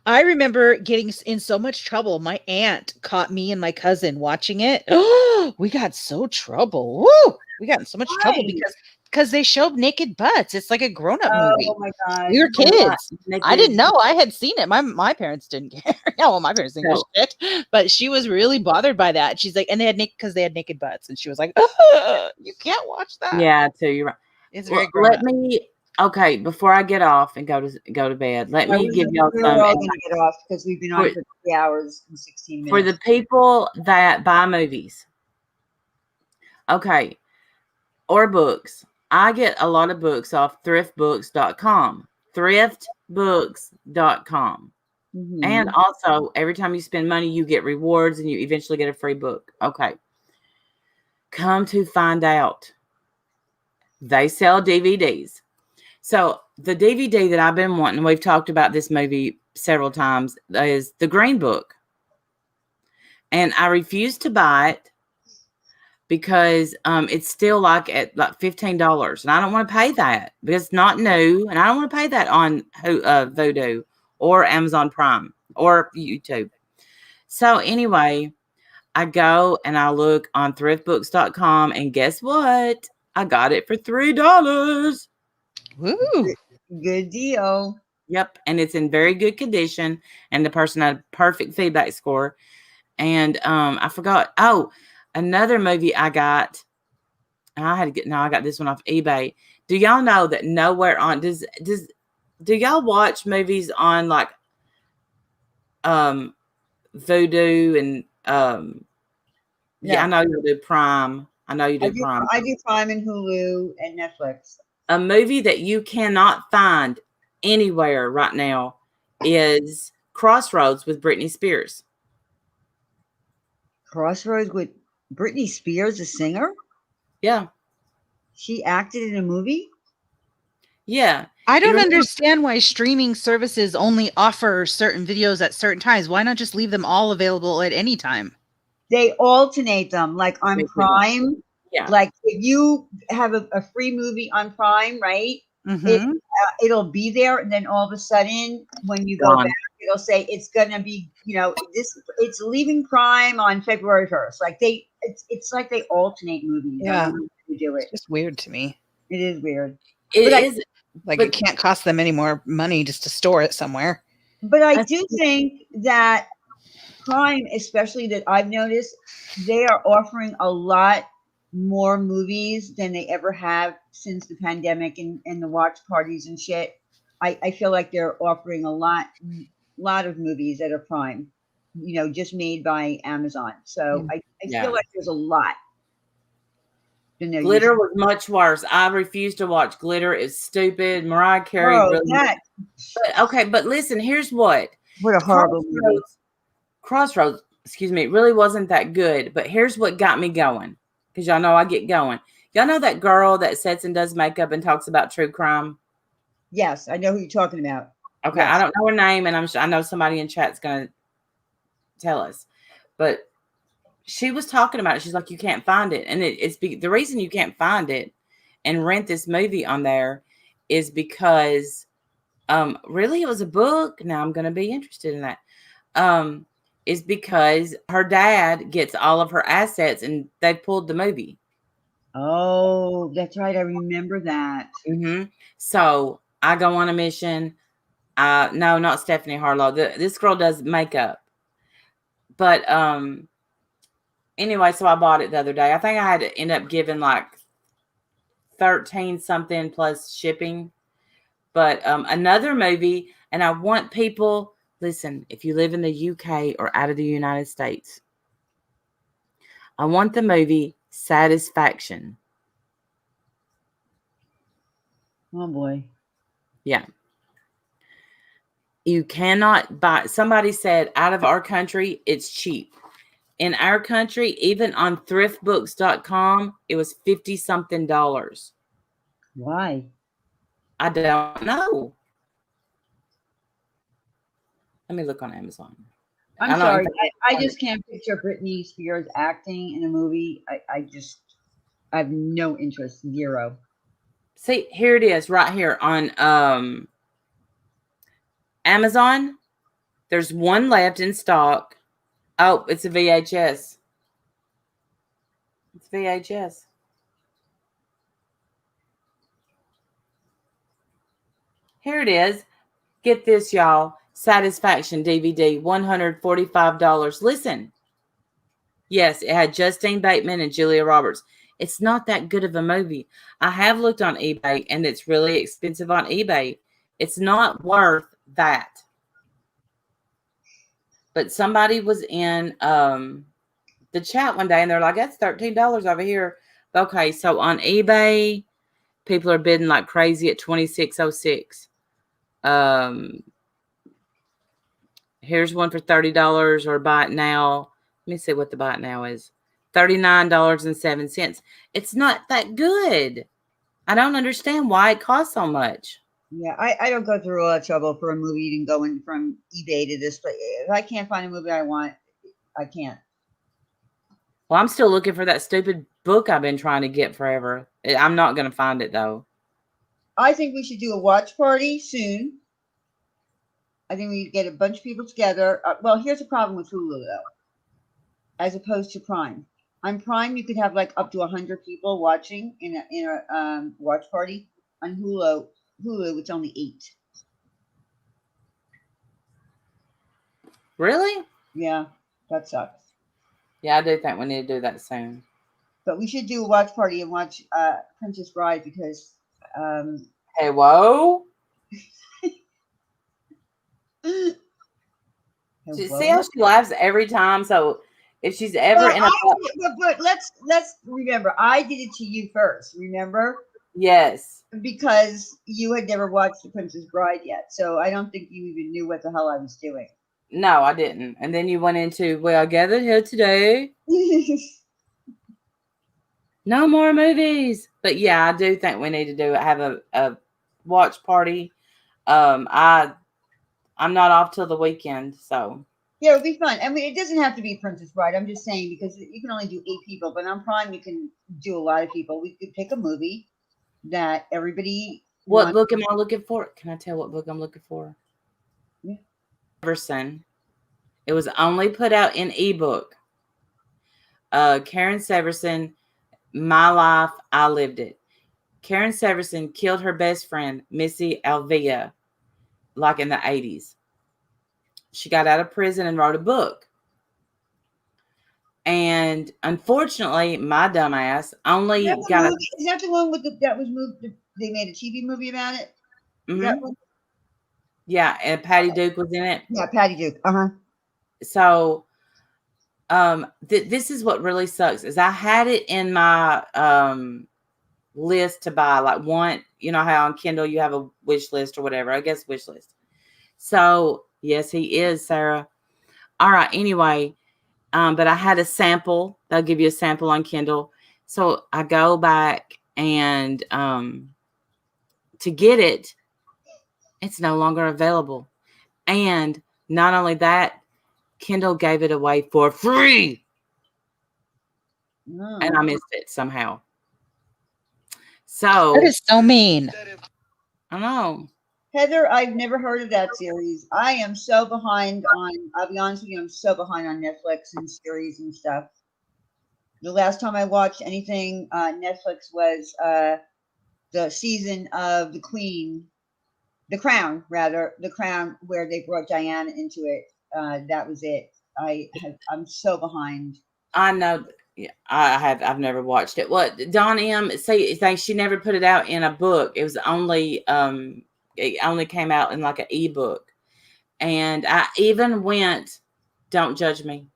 I remember getting in so much trouble. My aunt caught me and my cousin watching it. Oh, we got so trouble. Woo! We got in so much trouble because they showed naked butts. It's like a grown-up movie. Oh my God. We were kids. I didn't know. I had seen it. My parents didn't care. Yeah, well, my parents didn't give a shit. But she was really bothered by that. She's like, and they had naked butts. And she was like, you can't watch that. Yeah, too. You're right. It's very Let me. Okay, before I get off and go to bed, let me give y'all We're some. all going to get off because we've been on for 3 hours and 16 minutes. For the people that buy movies, okay, or books. I get a lot of books off thriftbooks.com. Thriftbooks.com. Mm-hmm. And also, every time you spend money, you get rewards and you eventually get a free book. Okay. Come to find out, they sell DVDs. So the DVD that I've been wanting, we've talked about this movie several times, is The Green Book. And I refuse to buy it because it's still like at like $15. And I don't want to pay that because it's not new. And I don't want to pay that on Vudu or Amazon Prime or YouTube. So anyway, I go and I look on thriftbooks.com and guess what? I got it for $3. Woo! Good deal. Yep. And it's in very good condition. And the person had a perfect feedback score. And I forgot. Oh, another movie I got. I got this one off eBay. Do y'all know that nowhere on do y'all watch movies on like Vudu and yeah, I know you do Prime. I know you do Prime. I do Prime and Hulu and Netflix. A movie that you cannot find anywhere right now is Crossroads with Britney Spears. Crossroads with Britney Spears, a singer? Yeah. She acted in a movie? Yeah. I don't understand why streaming services only offer certain videos at certain times. Why not just leave them all available at any time? They alternate them, like on Prime. Yeah. Like if you have a free movie on Prime, right? Mm-hmm. It'll be there, and then all of a sudden, when you go back, it'll say it's gonna be, it's leaving Prime on February 1st. Like it's like they alternate movies. Yeah, to do it. It's just weird to me. It is weird. It is. It can't cost them any more money just to store it somewhere. But I do think that Prime, especially that I've noticed, they are offering a lot more movies than they ever have since the pandemic and the watch parties and shit. I feel like they're offering a lot of movies that are Prime, just made by Amazon. So I feel like there's a lot. Glitter was much worse. I refuse to watch Glitter. It's stupid. Mariah Carey. But listen, here's what. What a horrible movie. Crossroads, it really wasn't that good. But here's what got me going. Because y'all know I get going. Y'all know that girl that sits and does makeup and talks about true crime? Yes, I know who you're talking about. Okay, yes. I don't know her name, and I know somebody in chat's going to tell us. But she was talking about it. She's like, you can't find it. And the reason you can't find it and rent this movie on there is because really it was a book. Now I'm going to be interested in that. Is because her dad gets all of her assets and they pulled the movie. Oh, that's right. I remember that. Mm-hmm. So I go on a mission. No, not Stephanie Harlow. This girl does makeup. But anyway, so I bought it the other day. I think I had to end up giving like 13 something plus shipping. But another movie, and I want people, listen, if you live in the UK or out of the United States, I want the movie Satisfaction. Oh boy. Yeah. You cannot buy. Somebody said out of our country, it's cheap. In our country, even on thriftbooks.com, it was $50 something. Why? I don't know. Let me look on Amazon. I'm sorry. I just can't picture Britney Spears acting in a movie. I have no interest. Zero. See, here it is right here on Amazon. There's one left in stock. Oh, it's a VHS. It's VHS. Here it is. Get this, y'all. Satisfaction DVD, $145. Listen. Yes, it had Justine Bateman and Julia Roberts. It's not that good of a movie. I have looked on eBay, and it's really expensive on eBay. It's not worth that. But somebody was in the chat one day, and they're like, that's $13 over here. Okay, so on eBay, people are bidding like crazy at $26.06. Here's one for $30 or buy it now. Let me see what the buy it now is. $39.07. It's not that good. I don't understand why it costs so much. Yeah, I don't go through all that trouble for a movie and going from eBay to this. But if I can't find a movie I want, I can't. Well, I'm still looking for that stupid book I've been trying to get forever. I'm not going to find it, though. I think we should do a watch party soon. I think we get a bunch of people together. Well, here's the problem with Hulu, though, as opposed to Prime. On Prime, you could have like up to 100 people watching in a watch party. On Hulu, it's only 8. Really? Yeah, that sucks. Yeah, I do think we need to do that soon. But we should do a watch party and watch Princess Bride because. Hey, whoa. See how she laughs every time? So if she's ever in a. But let's remember, I did it to you first, remember? Yes. Because you had never watched The Princess Bride yet. So I don't think you even knew what the hell I was doing. No, I didn't. And then you went into, well, I gathered here today. No more movies. But yeah, I do think we need to have a watch party. I'm not off till the weekend, so. Yeah, it'll be fun. I mean, it doesn't have to be Princess Bride. I'm just saying because you can only do 8 people, but on Prime you can do a lot of people. We could pick a movie that everybody. What book am I looking for? Can I tell what book I'm looking for? Yeah. Severson. It was only put out in ebook. Karen Severson, My Life, I Lived It. Karen Severson killed her best friend, Missy Alvia, like in the 80s. She got out of prison and wrote a book. And unfortunately, my dumbass only got a... Is that the one with that was moved? They made a TV movie about it? Mm-hmm. Yeah, and Patty Duke was in it. Yeah, Patty Duke. Uh-huh. So this is what really sucks is I had it in my list to buy, like one, you know how on Kindle you have a wish list or whatever, I guess wish list. So yes, he is, Sarah. All right, anyway, but I had a sample. They'll give you a sample on Kindle. So I go back and to get it, it's no longer available. And not only that, Kindle gave it away for free. and I Oh. missed it somehow. That So is so mean. I know. Heather, I've never heard of that series. I am so behind on, I'll be honest with you, I'm so behind on Netflix and series and stuff. The last time I watched anything Netflix was the season of The Crown, rather, The Crown, where they brought Diana into it. That was it. I'm so behind. I know. Yeah, I've never watched it. What Don M say she never put it out in a book. It was only it only came out in like an ebook. And I even went, don't judge me,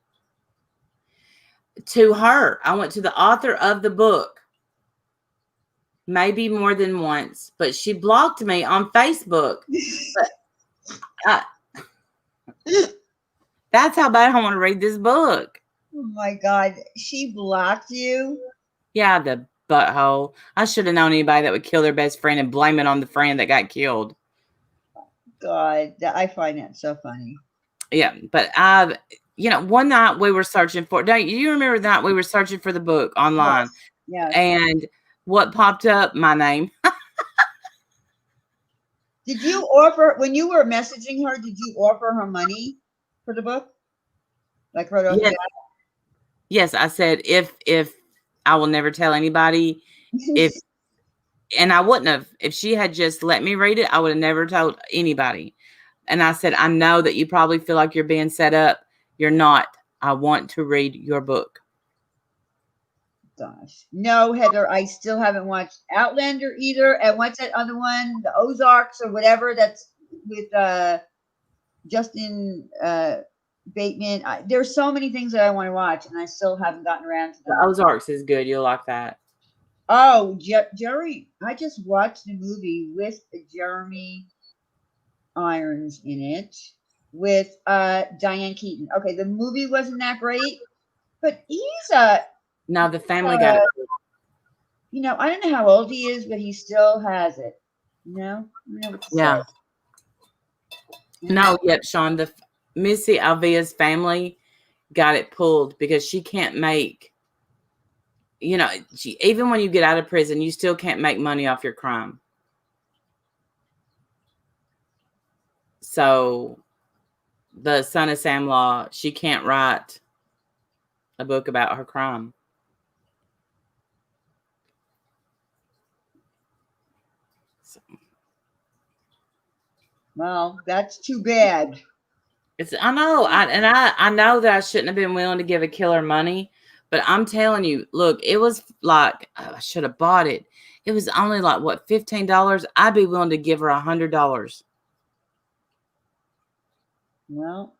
to her. I went to the author of the book maybe more than once, but she blocked me on Facebook. But that's how bad I want to read this book. Oh my God, she blocked you? Yeah, the butthole. I should have known anybody that would kill their best friend and blame it on the friend that got killed. God, I find that so funny. Yeah, but one night we were searching for. Don't you remember that we were searching for the book online? Yes. And what popped up? My name. Did you offer, when you were messaging her, did you offer her money for the book? Like right off the Yes. Yes, I said if I will never tell anybody. bat? And I wouldn't have. If she had just let me read it, I would have never told anybody. And I said, I know that you probably feel like you're being set up. You're not. I want to read your book. Gosh. No, Heather, I still haven't watched Outlander either. And what's that other one? The Ozarks or whatever that's with Justin Bateman. There's so many things that I want to watch, and I still haven't gotten around to The them. Ozarks is good. You'll like that. Oh, Jerry, I just watched a movie with Jeremy Irons in it with Diane Keaton. Okay, the movie wasn't that great, but he's No, the family got it. I don't know how old he is, but he still has it. I don't know what to Yeah. say. No, yep, Sean. The Missy Alvia's family got it pulled because she can't make. Even when you get out of prison, you still can't make money off your crime. So, the son of Sam Law, she can't write a book about her crime. So, Well, that's too bad. I know, I know that I shouldn't have been willing to give a killer money, but I'm telling you, look, it was like I should have bought it. It was only like what, $15. I'd be willing to give her $100. Well,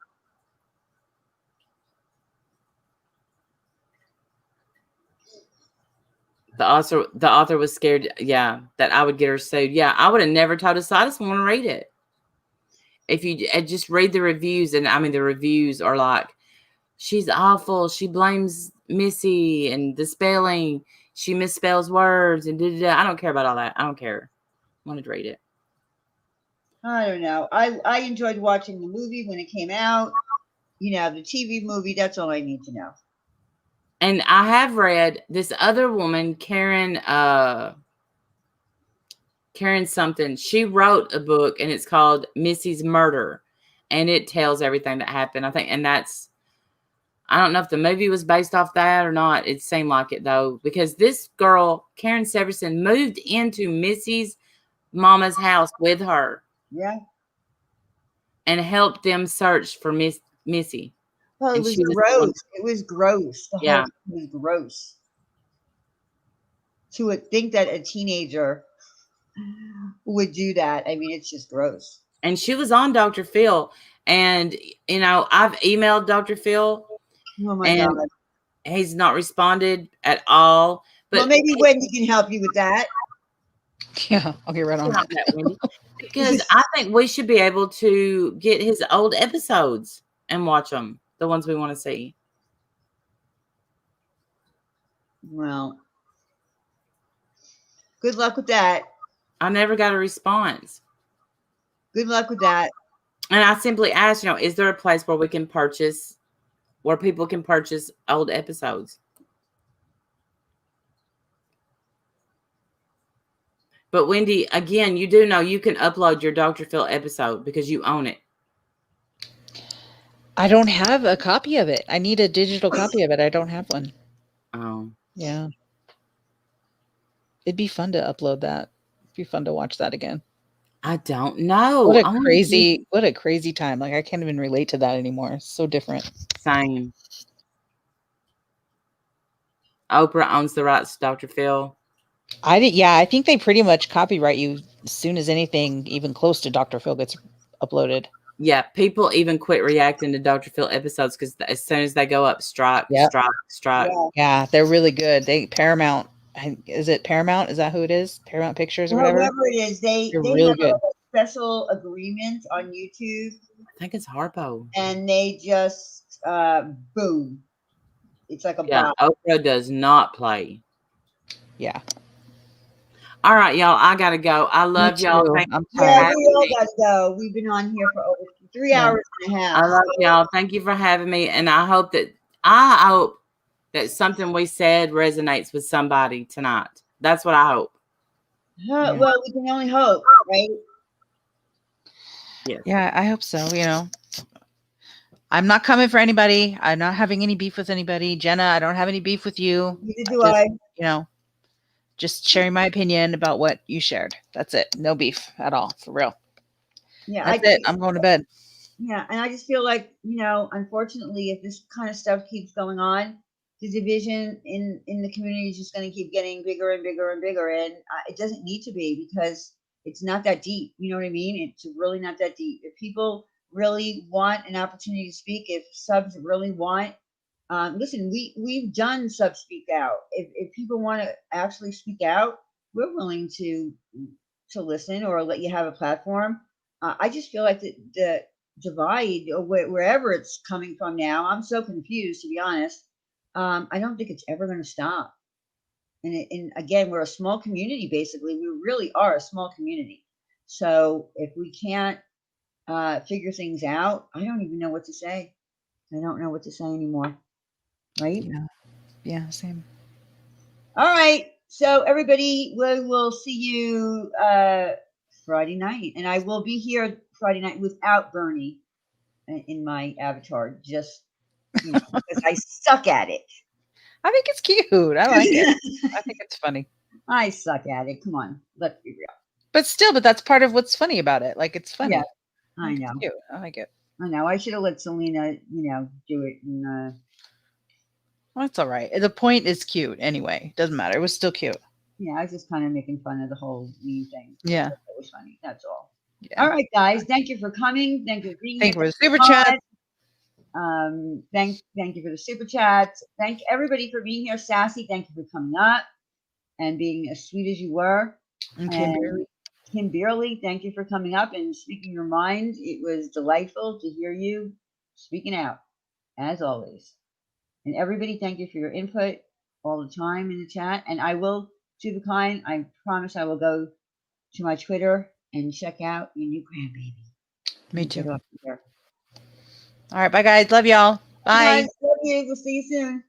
The author was scared, yeah, that I would get her sued. Yeah, I would have never told us. I just want to read it. If you just read the reviews, and I mean the reviews are like, she's awful. She blames Missy and the spelling. She misspells words and I don't care about all that. I don't care. I wanted to read it. I don't know. I enjoyed watching the movie when it came out. The TV movie. That's all I need to know. And I have read this other woman, Karen something. She wrote a book, and it's called Missy's Murder, and it tells everything that happened. I think, and I don't know if the movie was based off that or not. It seemed like it though, because this girl, Karen Severson, moved into Missy's mama's house with her. Yeah. And helped them search for Missy. Well, it And was she was gross. It was gross. The Yeah. whole thing was gross. To think that a teenager would do that. I mean, it's just gross. And she was on Dr. Phil. And, I've emailed Dr. Phil. Oh my and God. He's not responded at all. But Well, maybe Wendy can help you with that. Yeah, I'll get right on not that. that, Wendy. Because I think we should be able to get his old episodes and watch them, the ones we want to see. Well, good luck with that. I never got a response. Good luck with that. And I simply asked, is there a place where people can purchase old episodes? But Wendy, again, you do know you can upload your Dr. Phil episode because you own it. I don't have a copy of it. I need a digital copy of it. I don't have one. Oh, Yeah. It'd be fun to upload that. It'd be fun to watch that again. I don't know. What I a wanna crazy time. Like I can't even relate to that anymore. It's so different. Same. Oprah owns the rights to Dr. Phil. I think they pretty much copyright you as soon as anything even close to Dr. Phil gets uploaded. Yeah, people even quit reacting to Dr. Phil episodes because as soon as they go up, strike. Yeah. Yeah, they're really good. Paramount. Is it Paramount? Is that who it is? Paramount Pictures or whatever? Whoever it is, they They're have really a good. special agreement on YouTube, I think it's Harpo. and they just boom. It's like a Yeah, bot. Oprah does not play. Yeah. All right, y'all. I gotta go. I love y'all. too. Thank I'm you for Yeah, tired. having we all me. gotta go. We've been on here for over 3 Yeah. hours and a half. I love y'all. Thank you for having me, and I hope that something we said resonates with somebody tonight. That's what I hope. Yeah. Well, we can only hope, right? Yes. Yeah, I hope so. I'm not coming for anybody. I'm not having any beef with anybody. Jenna, I don't have any beef with you. Neither do I. Just sharing my opinion about what you shared. That's it. No beef at all, for real. Yeah, That's it. I'm going to bed. Yeah, and I just feel like, unfortunately, if this kind of stuff keeps going on, the division in the community is just going to keep getting bigger and bigger and bigger, and it doesn't need to be because it's not that deep. You know what I mean? It's really not that deep. If people really want an opportunity to speak, if subs really want, listen, we've done sub speak out. If people want to actually speak out, we're willing to listen or let you have a platform. I just feel like the divide or wherever it's coming from now, I'm so confused, to be honest. I don't think it's ever going to stop. And again, we're a small community, basically. We really are a small community. So if we can't figure things out, I don't even know what to say. I don't know what to say anymore. Right? Yeah, same. All right. So everybody, we will see you Friday night, and I will be here Friday night without Bernie in my avatar, just because I suck at it. I think it's cute. I like it. I think it's funny. I suck at it. Come on, let's be real. But that's part of what's funny about it. Like, it's funny. Yeah, I know. It's cute. I like it. I know. I should have let Selena, do it. And, Well, that's all right. The point is cute anyway. Doesn't matter. It was still cute. yeah, I was just kind of making fun of the whole meme thing. Yeah. It was funny. That's all. Yeah. All right, guys. Thank you for coming. Thank you for being Thank you here. for the super chat. Thank you for the super chats. Thank everybody for being here. Sassy, thank you for coming up and being as sweet as you were. And Kim Beerley, thank you for coming up and speaking your mind. It was delightful to hear you speaking out, as always. And everybody, thank you for your input all the time in the chat. And I will, to be kind, I promise I will go to my Twitter and check out your new grandbaby. Me too. Get off there. All right. Bye, guys. Love y'all. Bye. Guys, love you. We'll see you soon.